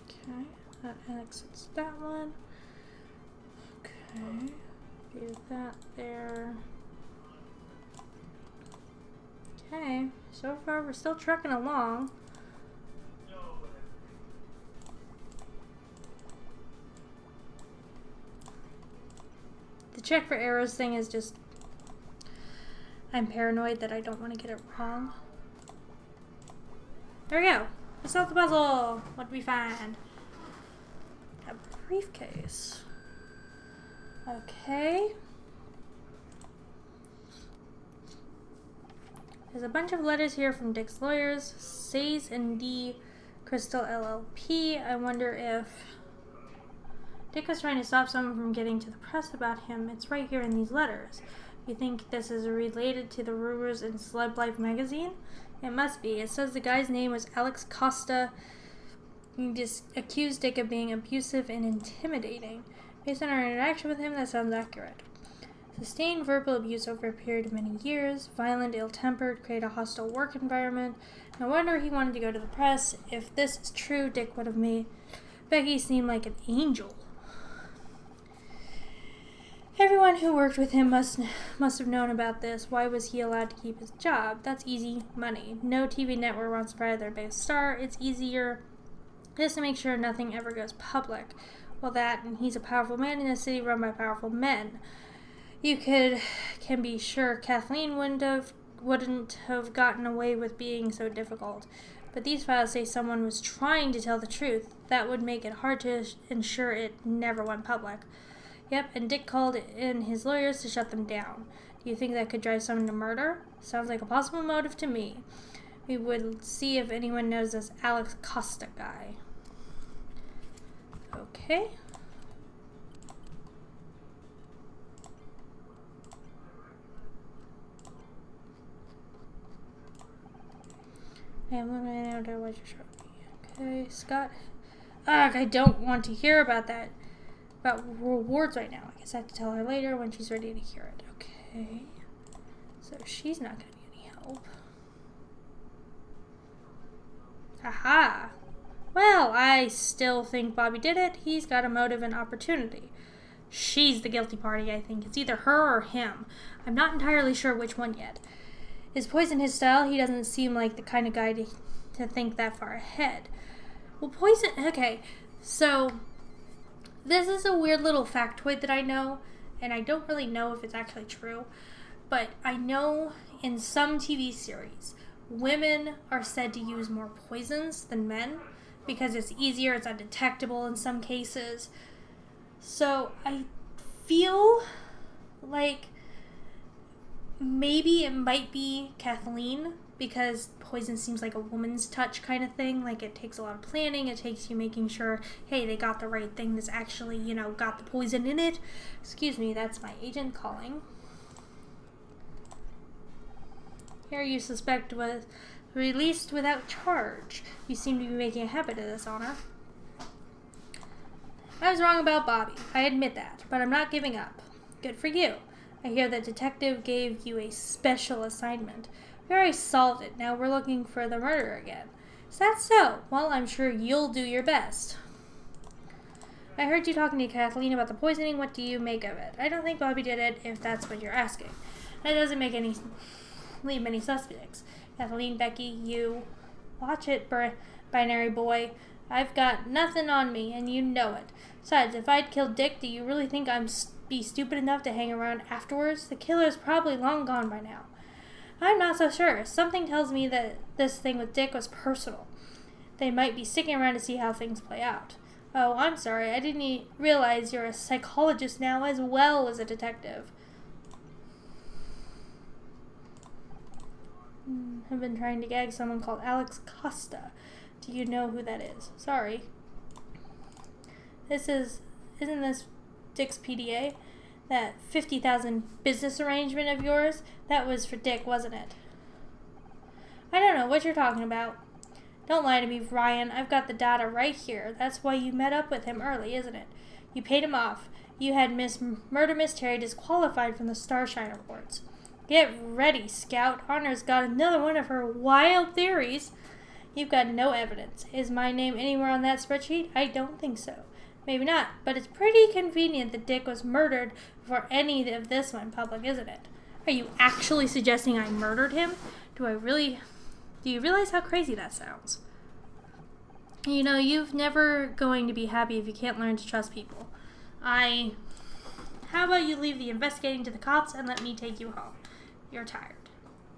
Okay, that exits that one. Okay, do that there. Okay, so far we're still trucking along. The check for errors thing is just, I'm paranoid that I don't want to get it wrong. There we go. We solved the puzzle. What did we find? A briefcase. Okay. There's a bunch of letters here from Dick's lawyers, Says and D. Crystal LLP. I wonder if Dick was trying to stop someone from getting to the press about him. It's right here in these letters. You think this is related to the rumors in Celeb Life magazine? It must be. It says the guy's name was Alex Costa. He just accused Dick of being abusive and intimidating. Based on our interaction with him, that sounds accurate. Sustained verbal abuse over a period of many years, violent, ill-tempered, create a hostile work environment. No wonder he wanted to go to the press. If this is true, Dick would have made Becky seem like an angel. Everyone who worked with him must have known about this. Why was he allowed to keep his job? That's easy money. No TV network wants to fire their biggest star. It's easier just to make sure nothing ever goes public. Well, that, and he's a powerful man in a city run by powerful men. You can be sure Kathleen wouldn't have gotten away with being so difficult. But these files say someone was trying to tell the truth. That would make it hard to ensure it never went public. Yep, and Dick called in his lawyers to shut them down. Do you think that could drive someone to murder? Sounds like a possible motive to me. We would see if anyone knows this Alex Costa guy. Okay. I am looking at what you showed me. Okay, Scott. Ugh, I don't want to hear about that. About rewards right now. I guess I have to tell her later when she's ready to hear it. Okay. So she's not going to be any help. Haha. Well, I still think Bobby did it. He's got a motive and opportunity. She's the guilty party, I think. It's either her or him. I'm not entirely sure which one yet. Is Poison his style? He doesn't seem like the kind of guy to think that far ahead. Well, Poison... Okay, so... This is a weird little factoid that I know, and I don't really know if it's actually true, but I know in some TV series, women are said to use more poisons than men because it's easier, it's undetectable in some cases. So I feel like maybe it might be Kathleen, because poison seems like a woman's touch kind of thing. Like, it takes a lot of planning. It takes you making sure, hey, they got the right thing that's actually, you know, got the poison in it. Excuse me, that's my agent calling. Here you suspect was released without charge. You seem to be making a habit of this, Honor. I was wrong about Bobby. I admit that, but I'm not giving up. Good for you. I hear the detective gave you a special assignment. We already solved it. Now we're looking for the murderer again. Is that so? Well, I'm sure you'll do your best. I heard you talking to Kathleen about the poisoning. What do you make of it? I don't think Bobby did it, if that's what you're asking. That doesn't leave many suspects. Kathleen, Becky, you. Watch it, binary boy. I've got nothing on me, and you know it. Besides, if I'd killed Dick, do you really think I'd be stupid enough to hang around afterwards? The killer's probably long gone by now. I'm not so sure. Something tells me that this thing with Dick was personal. They might be sticking around to see how things play out. Oh, I'm sorry. I didn't realize you're a psychologist now as well as a detective. I've been trying to gag someone called Alex Costa. Do you know who that is? Sorry. Isn't this Dick's PDA? That 50,000 business arrangement of yours? That was for Dick, wasn't it? I don't know what you're talking about. Don't lie to me, Ryan. I've got the data right here. That's why you met up with him early, isn't it? You paid him off. You had Murder Miss Terry disqualified from the Starshine Awards. Get ready, Scout. Honor's got another one of her wild theories. You've got no evidence. Is my name anywhere on that spreadsheet? I don't think so. Maybe not, but it's pretty convenient that Dick was murdered before any of this went public, isn't it? Are you actually suggesting I murdered him? Do you realize how crazy that sounds? You know, you're never going to be happy if you can't learn to trust people. How about you leave the investigating to the cops and let me take you home? You're tired.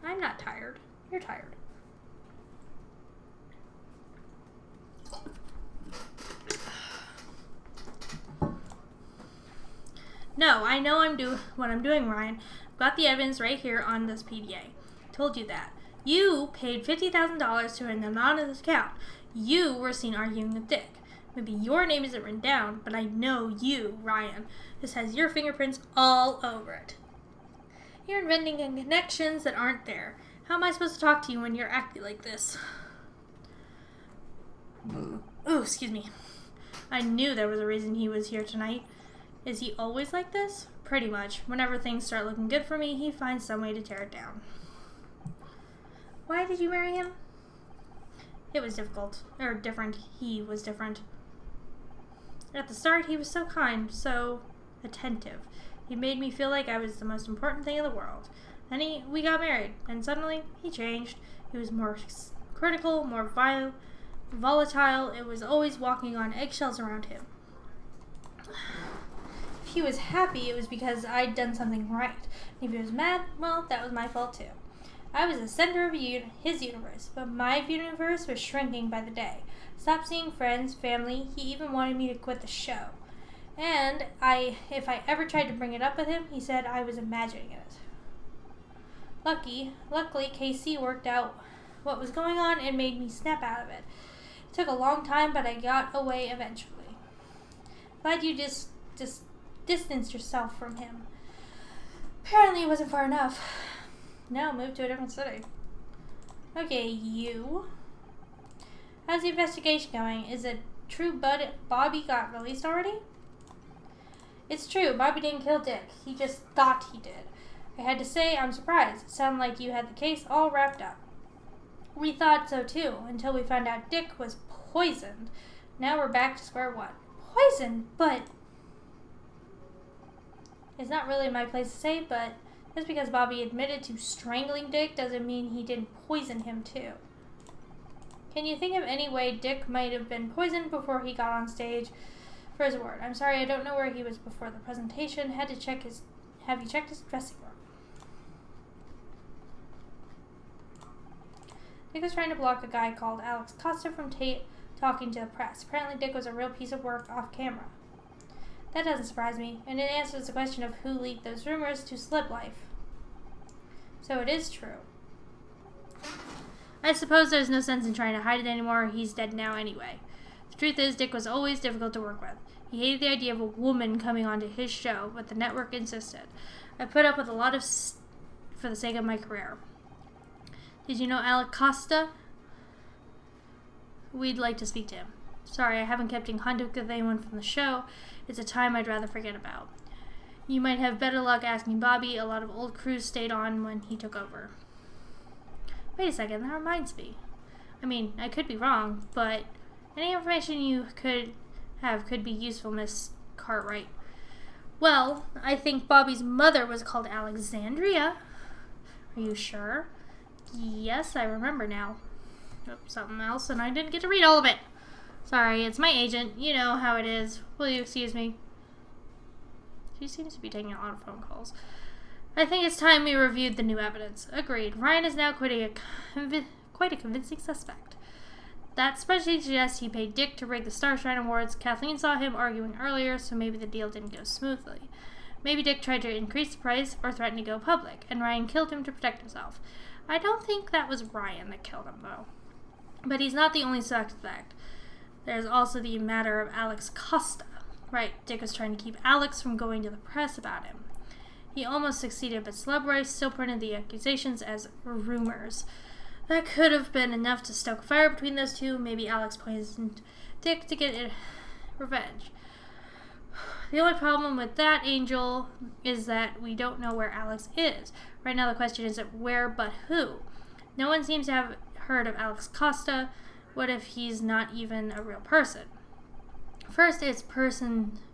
I'm not tired. You're tired. No, I know what I'm doing, Ryan. I've got the evidence right here on this PDA. Told you that. You paid $50,000 to an anonymous account. You were seen arguing with Dick. Maybe your name isn't written down, but I know you, Ryan. This has your fingerprints all over it. You're inventing connections that aren't there. How am I supposed to talk to you when you're acting like this? Oh, excuse me. I knew there was a reason he was here tonight. Is he always like this? Pretty much. Whenever things start looking good for me, he finds some way to tear it down. Why did you marry him? It was difficult. Or different. He was different. At the start, he was so kind, so attentive. He made me feel like I was the most important thing in the world. Then we got married, and suddenly, he changed. He was more critical, more volatile. It was always walking on eggshells around him. If he was happy, it was because I'd done something right. If he was mad, well, that was my fault too. I was the center of his universe, but my universe was shrinking by the day. Stopped seeing friends, family. He even wanted me to quit the show. And if I ever tried to bring it up with him, he said I was imagining it. Luckily, KC worked out what was going on and made me snap out of it. It took a long time, but I got away eventually. Glad you just distanced yourself from him. Apparently it wasn't far enough. Now move to a different city. Okay, you. How's the investigation going? Is it true Bobby got released already? It's true. Bobby didn't kill Dick. He just thought he did. I had to say I'm surprised. It sounded like you had the case all wrapped up. We thought so too, until we found out Dick was poisoned. Now we're back to square one. Poisoned? But... It's not really my place to say, but just because Bobby admitted to strangling Dick doesn't mean he didn't poison him too. Can you think of any way Dick might have been poisoned before he got on stage for his award? I'm sorry, I don't know where he was before the presentation. Have you checked his dressing room? Dick was trying to block a guy called Alex Costa from talking to the press. Apparently Dick was a real piece of work off camera. That doesn't surprise me, and it answers the question of who leaked those rumors to Slip Life. So it is true. I suppose there's no sense in trying to hide it anymore. He's dead now anyway. The truth is, Dick was always difficult to work with. He hated the idea of a woman coming onto his show, but the network insisted. I put up with a lot for the sake of my career. Did you know Alex Costa? We'd like to speak to him. Sorry, I haven't kept in contact with anyone from the show. It's a time I'd rather forget about. You might have better luck asking Bobby. A lot of old crews stayed on when he took over. Wait a second, that reminds me. I mean, I could be wrong, but any information you could be useful, Miss Cartwright. Well, I think Bobby's mother was called Alexandria. Are you sure? Yes, I remember now. Something else, and I didn't get to read all of it. Sorry, it's my agent. You know how it is. Will you excuse me? She seems to be taking a lot of phone calls. I think it's time we reviewed the new evidence. Agreed. Ryan is now quite a convincing suspect. That spreadsheet suggests he paid Dick to rig the Starshine Awards. Kathleen saw him arguing earlier, so maybe the deal didn't go smoothly. Maybe Dick tried to increase the price or threaten to go public, and Ryan killed him to protect himself. I don't think that was Ryan that killed him, though. But he's not the only suspect. There's also the matter of Alex Costa. Right, Dick was trying to keep Alex from going to the press about him. He almost succeeded, but Celebray still printed the accusations as rumors. That could have been enough to stoke a fire between those two. Maybe Alex poisoned Dick to get revenge. The only problem with that, Angel, is that we don't know where Alex is. Right now the question isn't where, but who. No one seems to have heard of Alex Costa. What if he's not even a real person? First, it's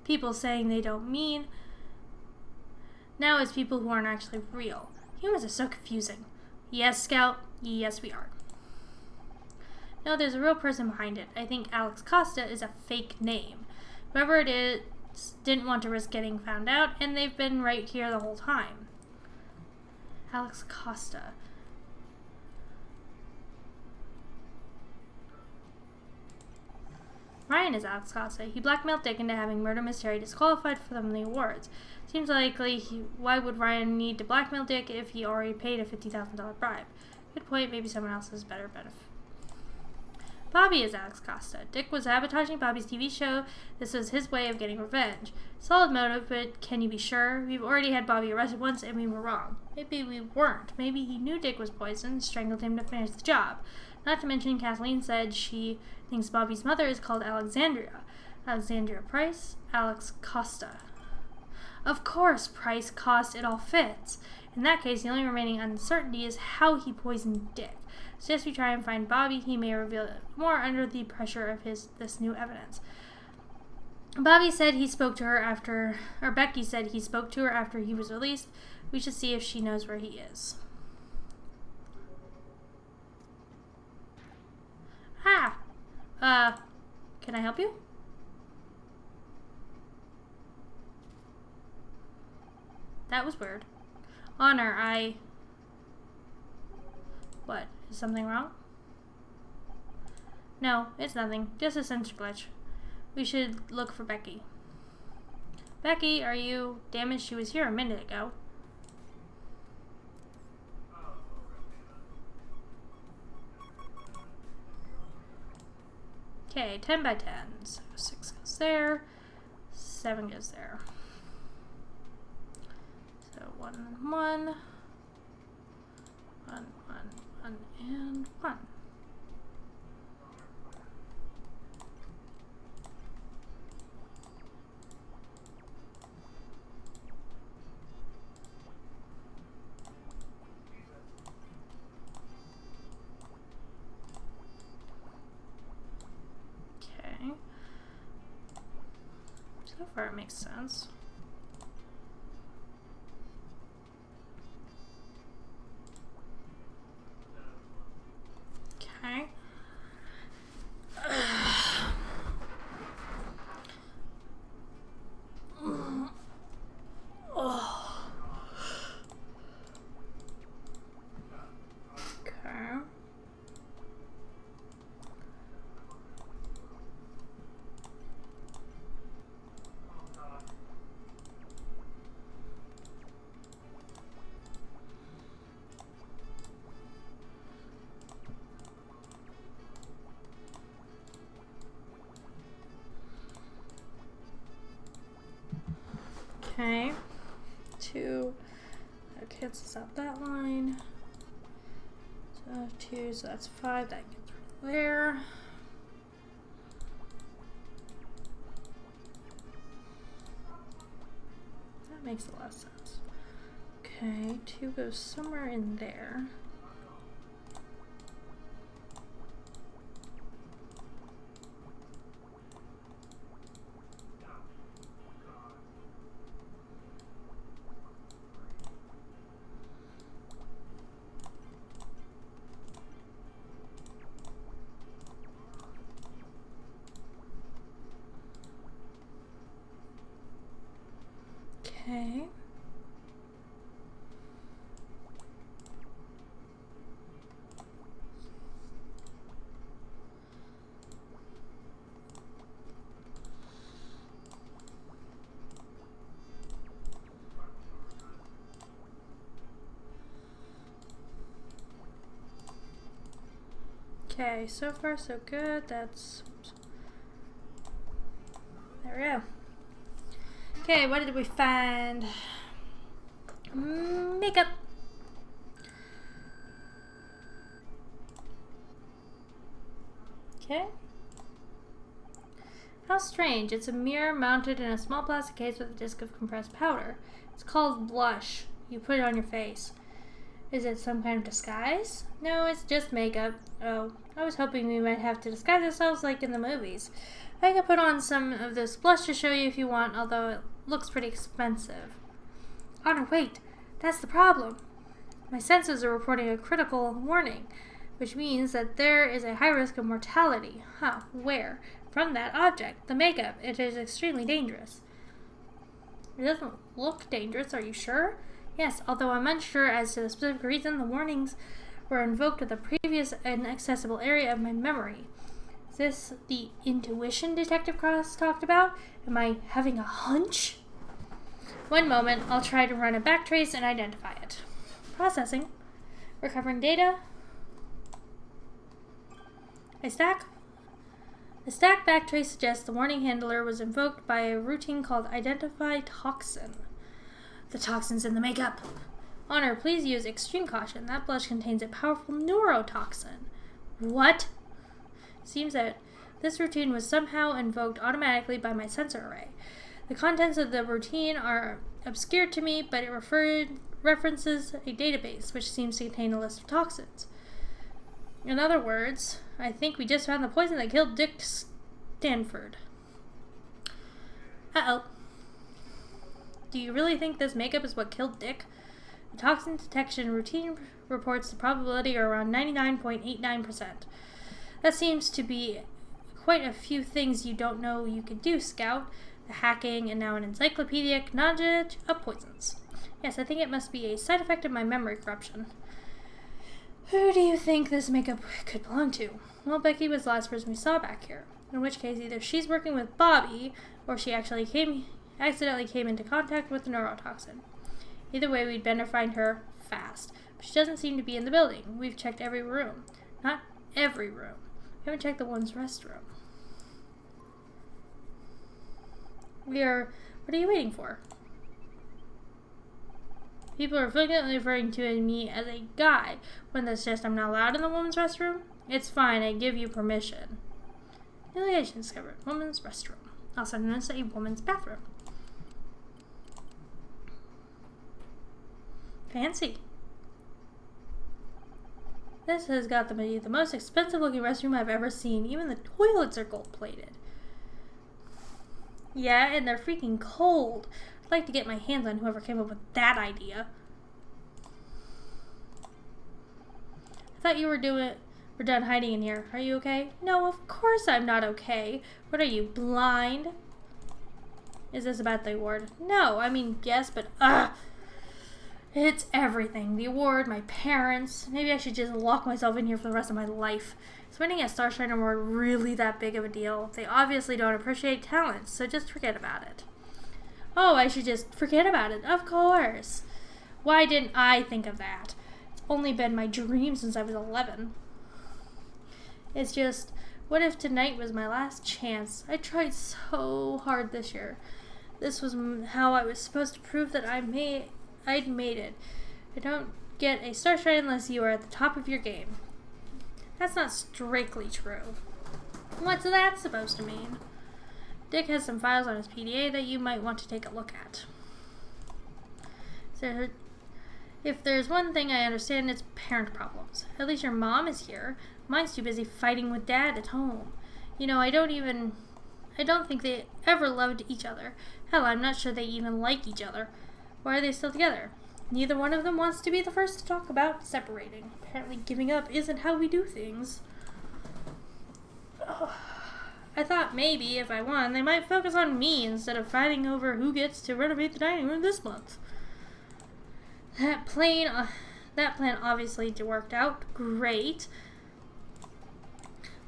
people saying they don't mean. Now it's people who aren't actually real. Humans are so confusing. Yes, Scout. Yes, we are. No, there's a real person behind it. I think Alex Costa is a fake name. Whoever it is didn't want to risk getting found out, and they've been right here the whole time. Alex Costa. Ryan is Alex Costa. He blackmailed Dick into having Murder Mystery disqualified from the awards. Seems likely why would Ryan need to blackmail Dick if he already paid a $50,000 bribe? Good point, maybe someone else has better benefit. Bobby is Alex Costa. Dick was sabotaging Bobby's TV show. This was his way of getting revenge. Solid motive, but can you be sure? We've already had Bobby arrested once and we were wrong. Maybe we weren't. Maybe he knew Dick was poisoned, strangled him to finish the job. Not to mention, Kathleen said she thinks Bobby's mother is called Alexandria. Alexandria Price, Alex Costa. Of course, Price, Cost, it all fits. In that case, the only remaining uncertainty is how he poisoned Dick. Suggest we try and find Bobby. He may reveal more under the pressure of this new evidence. Bobby said he spoke to her after, or Becky said he spoke to her after he was released. We should see if she knows where he is. Can I help you? That was weird. Honor, What? Is something wrong? No, it's nothing. Just a sense glitch. We should look for Becky. Becky, are you? Damn it, she was here a minute ago. Okay, 10 by 10. So 6 goes there. 7 goes there. So 1, 1. 1, 1, 1, and 1. Okay. So far it makes sense. Okay. Okay, 2, that cancels out that line. So 2, so that's 5, that gets rid of there. That makes a lot of sense. Okay, 2 goes somewhere in there. Okay, so far so good. That's... There we go. Okay, what did we find? Makeup. Okay. How strange. It's a mirror mounted in a small plastic case with a disc of compressed powder. It's called blush. You put it on your face. Is it some kind of disguise? No, it's just makeup. Oh, I was hoping we might have to disguise ourselves like in the movies. I could put on some of this blush to show you if you want, although it looks pretty expensive. Honor, wait. That's the problem. My senses are reporting a critical warning, which means that there is a high risk of mortality. Huh, where? From that object, the makeup. It is extremely dangerous. It doesn't look dangerous, are you sure? Yes, although I'm unsure as to the specific reason the warnings were invoked with a previous inaccessible area of my memory. Is this the intuition Detective Cross talked about? Am I having a hunch? One moment, I'll try to run a backtrace and identify it. Processing. Recovering data. A stack backtrace suggests the warning handler was invoked by a routine called Identify Toxin. The toxin's in the makeup. Honor, please use extreme caution. That blush contains a powerful neurotoxin. What? Seems that this routine was somehow invoked automatically by my sensor array. The contents of the routine are obscure to me, but it references a database which seems to contain a list of toxins. In other words, I think we just found the poison that killed Dick Stanford. Uh-oh. Do you really think this makeup is what killed Dick? The toxin detection routine reports the probability are around 99.89%. That seems to be quite a few things you don't know you could do, Scout. The hacking and now an encyclopedic knowledge of poisons. Yes, I think it must be a side effect of my memory corruption. Who do you think this makeup could belong to? Well, Becky was the last person we saw back here. In which case, either she's working with Bobby, or she accidentally came into contact with the neurotoxin. Either way, we'd better find her fast. But she doesn't seem to be in the building. We've checked every room. Not every room. We haven't checked the woman's restroom. What are you waiting for? People are frequently referring to me as a guy when they suggest I'm not allowed in the woman's restroom. It's fine, I give you permission. Allegation discovered. Woman's restroom. Also known as a woman's bathroom. Fancy. This has got to be the most expensive looking restroom I've ever seen. Even the toilets are gold plated. Yeah, and they're freaking cold. I'd like to get my hands on whoever came up with that idea. I thought you were done hiding in here. Are you okay? No, of course I'm not okay. What are you, blind? Is this about the award? No, I mean, yes, but it's everything. The award, my parents. Maybe I should just lock myself in here for the rest of my life. Is winning a Starshine Award really that big of a deal? They obviously don't appreciate talent, so just forget about it. Oh, I should just forget about it. Of course. Why didn't I think of that? It's only been my dream since I was 11. It's just, what if tonight was my last chance? I tried so hard this year. This was how I was supposed to prove that I'd made it. I don't get a Starshine unless you are at the top of your game. That's not strictly true. What's that supposed to mean? Dick has some files on his PDA that you might want to take a look at. So, if there's one thing I understand, it's parent problems. At least your mom is here. Mine's too busy fighting with Dad at home. You know, I don't think they ever loved each other. Hell, I'm not sure they even like each other. Why are they still together? Neither one of them wants to be the first to talk about separating. Apparently giving up isn't how we do things. Ugh. I thought maybe if I won, they might focus on me instead of fighting over who gets to renovate the dining room this month. That plan obviously worked out great.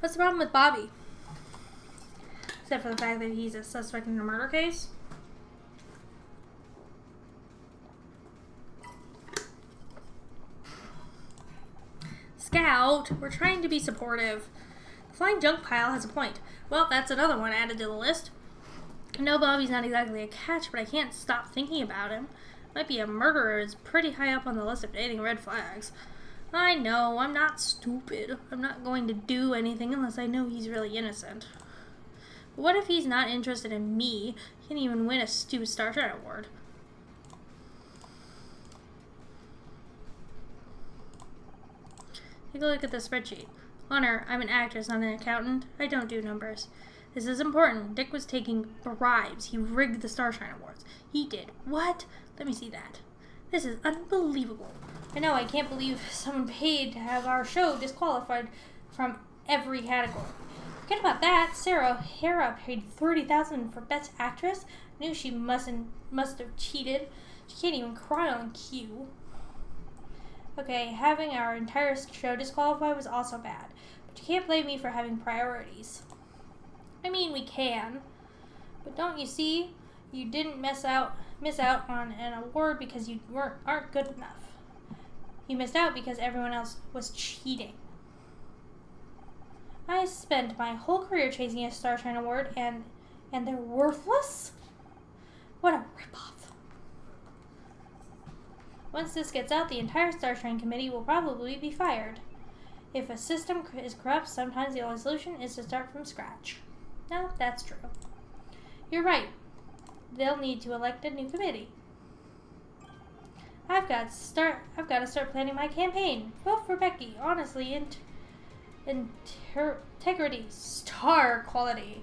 What's the problem with Bobby? Except for the fact that he's a suspect in a murder case. Scout, we're trying to be supportive. The flying junk pile has a point. Well, that's another one added to the list. No, Bobby's not exactly a catch, but I can't stop thinking about him. Might be a murderer. Is pretty high up on the list of dating red flags. I know, I'm not stupid. I'm not going to do anything unless I know he's really innocent. But what if he's not interested in me? He can't even win a stupid Star Trek award. Take a look at the spreadsheet. Honor, I'm an actress, not an accountant. I don't do numbers. This is important. Dick was taking bribes. He rigged the Starshine Awards. He did. What? Let me see that. This is unbelievable. I know, I can't believe someone paid to have our show disqualified from every category. Forget about that. Sarah O'Hara paid $30,000 for Best Actress. Knew she must have cheated. She can't even cry on cue. Okay, having our entire show disqualified was also bad. But you can't blame me for having priorities. I mean, we can. But don't you see? You didn't miss out on an award because you aren't good enough. You missed out because everyone else was cheating. I spent my whole career chasing a Starshine Award and they're worthless? What a ripoff. Once this gets out, the entire Starshine committee will probably be fired. If a system is corrupt, sometimes the only solution is to start from scratch. No, that's true. You're right. They'll need to elect a new committee. I've got to start planning my campaign. Vote for Becky. Honestly, integrity, star quality.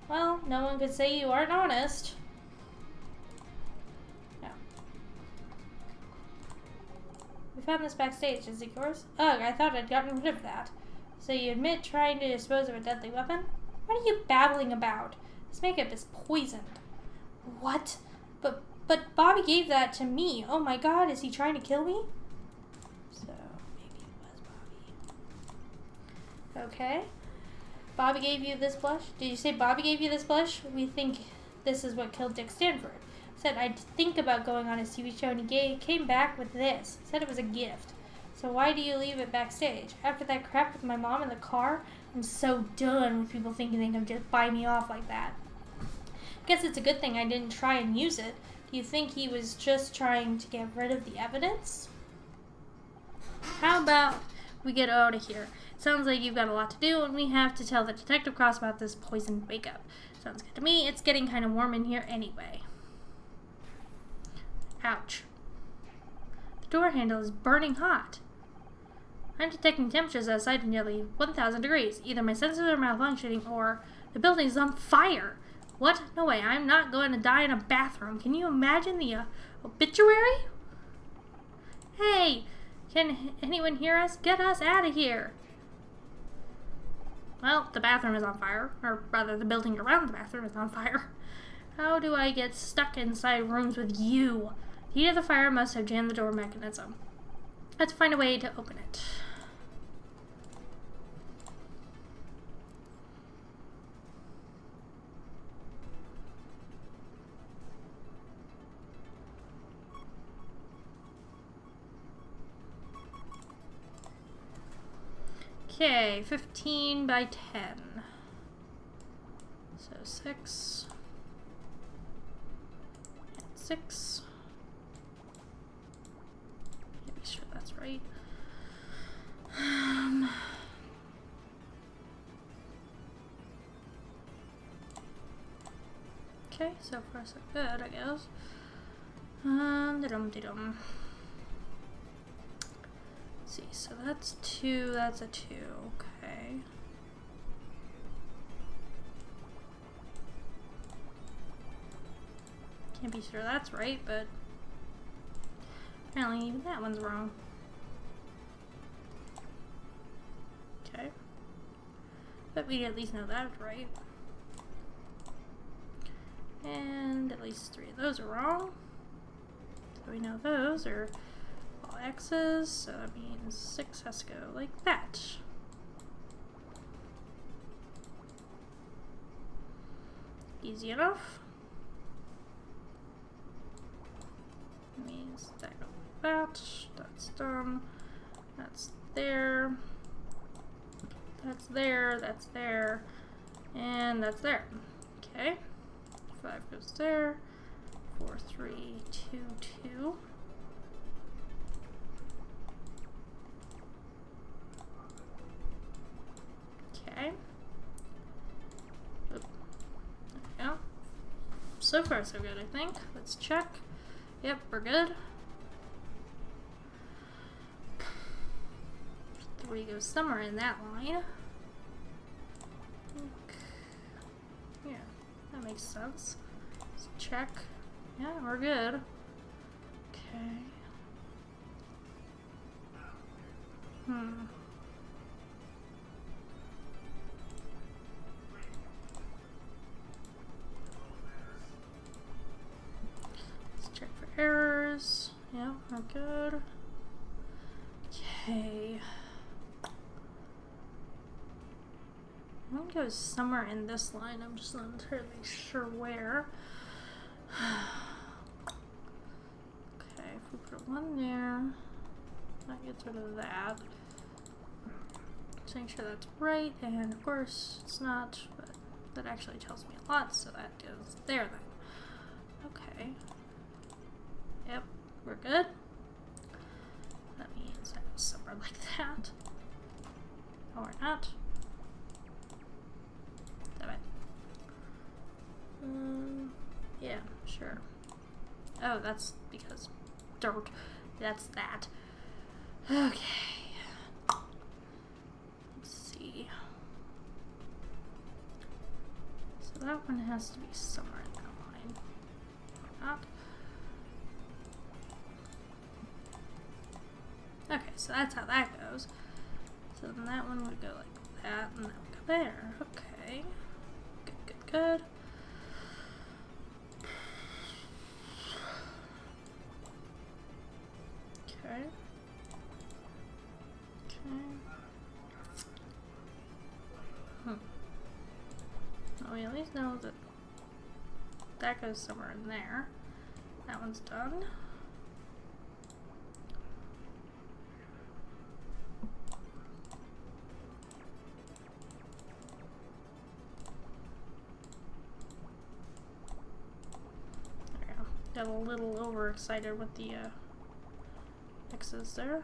Well, no one could say you aren't honest. No. We found this backstage. Is it yours? Ugh, I thought I'd gotten rid of that. So you admit trying to dispose of a deadly weapon? What are you babbling about? This makeup is poisoned. What? But Bobby gave that to me. Oh my god, is he trying to kill me? So, maybe it was Bobby. Okay. Bobby gave you this blush? Did you say Bobby gave you this blush? We think this is what killed Dick Stanford. Said I'd think about going on his TV show and he came back with this. Said it was a gift. So why do you leave it backstage? After that crap with my mom in the car? I'm so done with people thinking they can just buy me off like that. Guess it's a good thing I didn't try and use it. Do you think he was just trying to get rid of the evidence? How about we get out of here? Sounds like you've got a lot to do and we have to tell the detective Cross about this poisoned makeup. Sounds good to me. It's getting kind of warm in here anyway. Ouch. The door handle is burning hot. I'm detecting temperatures outside of nearly 1,000 degrees. Either my sensors are malfunctioning or the building is on fire. What? No way. I'm not going to die in a bathroom. Can you imagine the obituary? Hey, can anyone hear us? Get us out of here. Well, the bathroom is on fire. Or rather, the building around the bathroom is on fire. How do I get stuck inside rooms with you? The heat of the fire must have jammed the door mechanism. I have to find a way to open it. Okay, 15 by 10. So 6. And 6. Make sure that's right. Okay, so far so good, I guess. Dum-dum-dum. See, so that's 2, that's a 2, okay. Can't be sure that's right, but apparently even that one's wrong. Okay. But we at least know that's right. And at least 3 of those are wrong. So we know those are all X's, so that means 6 has to go like that. Easy enough. Means that goes like that. That's done. That's there. That's there. That's there. And that's there. Okay. 5 goes there. 4, 3, 2, 2. Okay. Oop. There we go. So far, so good, I think. Let's check. Yep, we're good. 3 goes somewhere in that line. Yeah, that makes sense. Let's check. Yeah, we're good. Okay. Let's check for errors. Yeah, we're good. Okay. One goes somewhere in this line. I'm just not entirely sure where. Okay, if we put 1 there, that gets rid of that. Just make sure that's right, and of course it's not, but that actually tells me a lot, so that goes there then. Okay. Yep, we're good. That means that was somewhere like that. Or not. Yeah, sure. Oh, that's because dirt. That's that. Okay. Let's see. So that one has to be somewhere in that line. Or not. Okay, so that's how that goes. So then that one would go like that, and that would go there. Okay. Good, good, good. Okay. Well, we at least know that that goes somewhere in there. That one's done. There we go. Got a little overexcited with the X's there.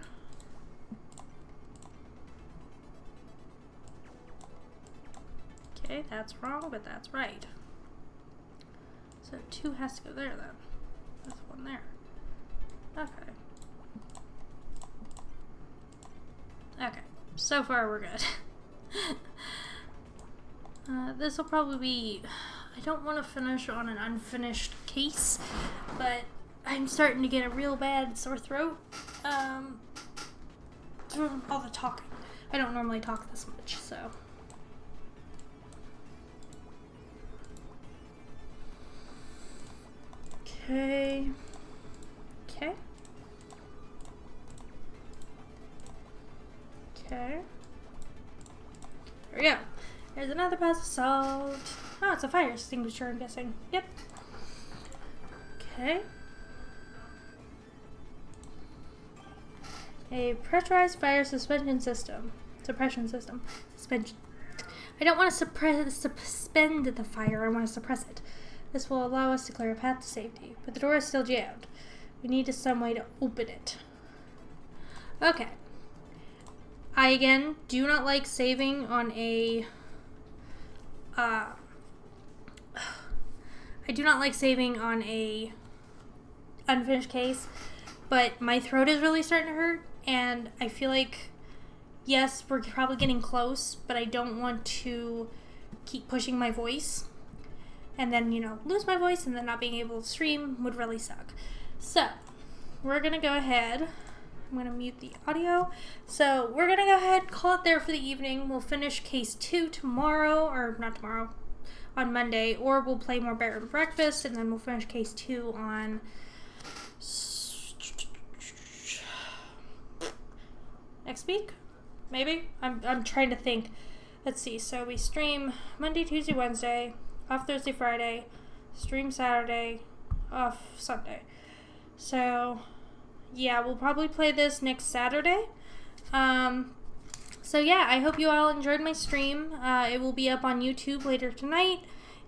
Okay, that's wrong, but that's right. So 2 has to go there then. This one there. Okay. Okay, so far we're good. This will probably be... I don't want to finish on an unfinished case, but I'm starting to get a real bad sore throat from all the talking. I don't normally talk this much, so... Okay. Okay. Okay. There we go. There's another puzzle solved. Oh, it's a fire extinguisher, I'm guessing. Yep. Okay. A pressurized fire suspension system. Suppression system. Suspension. I don't want to suspend the fire, I want to suppress it. This will allow us to clear a path to safety, but the door is still jammed. We need some way to open it. Okay. I, again, do not like saving on a... I do not like saving on a unfinished case, but my throat is really starting to hurt, and I feel like, yes, we're probably getting close, but I don't want to keep pushing my voice. And then, you know, lose my voice and then not being able to stream would really suck. So, we're going to go ahead. I'm going to mute the audio. So, we're going to go ahead and call it there for the evening. We'll finish case 2 tomorrow, or not tomorrow, on Monday. Or we'll play more Bear and Breakfast, and then we'll finish case 2 on... next week? Maybe? I'm trying to think. Let's see. So, we stream Monday, Tuesday, Wednesday... off Thursday, Friday, stream Saturday, off Sunday. So, yeah, we'll probably play this next Saturday. So yeah, I hope you all enjoyed my stream. It will be up on YouTube later tonight.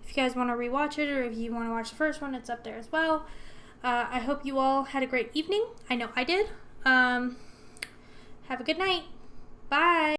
If you guys want to rewatch it, or if you want to watch the first one, it's up there as well. I hope you all had a great evening. I know I did. Have a good night. Bye.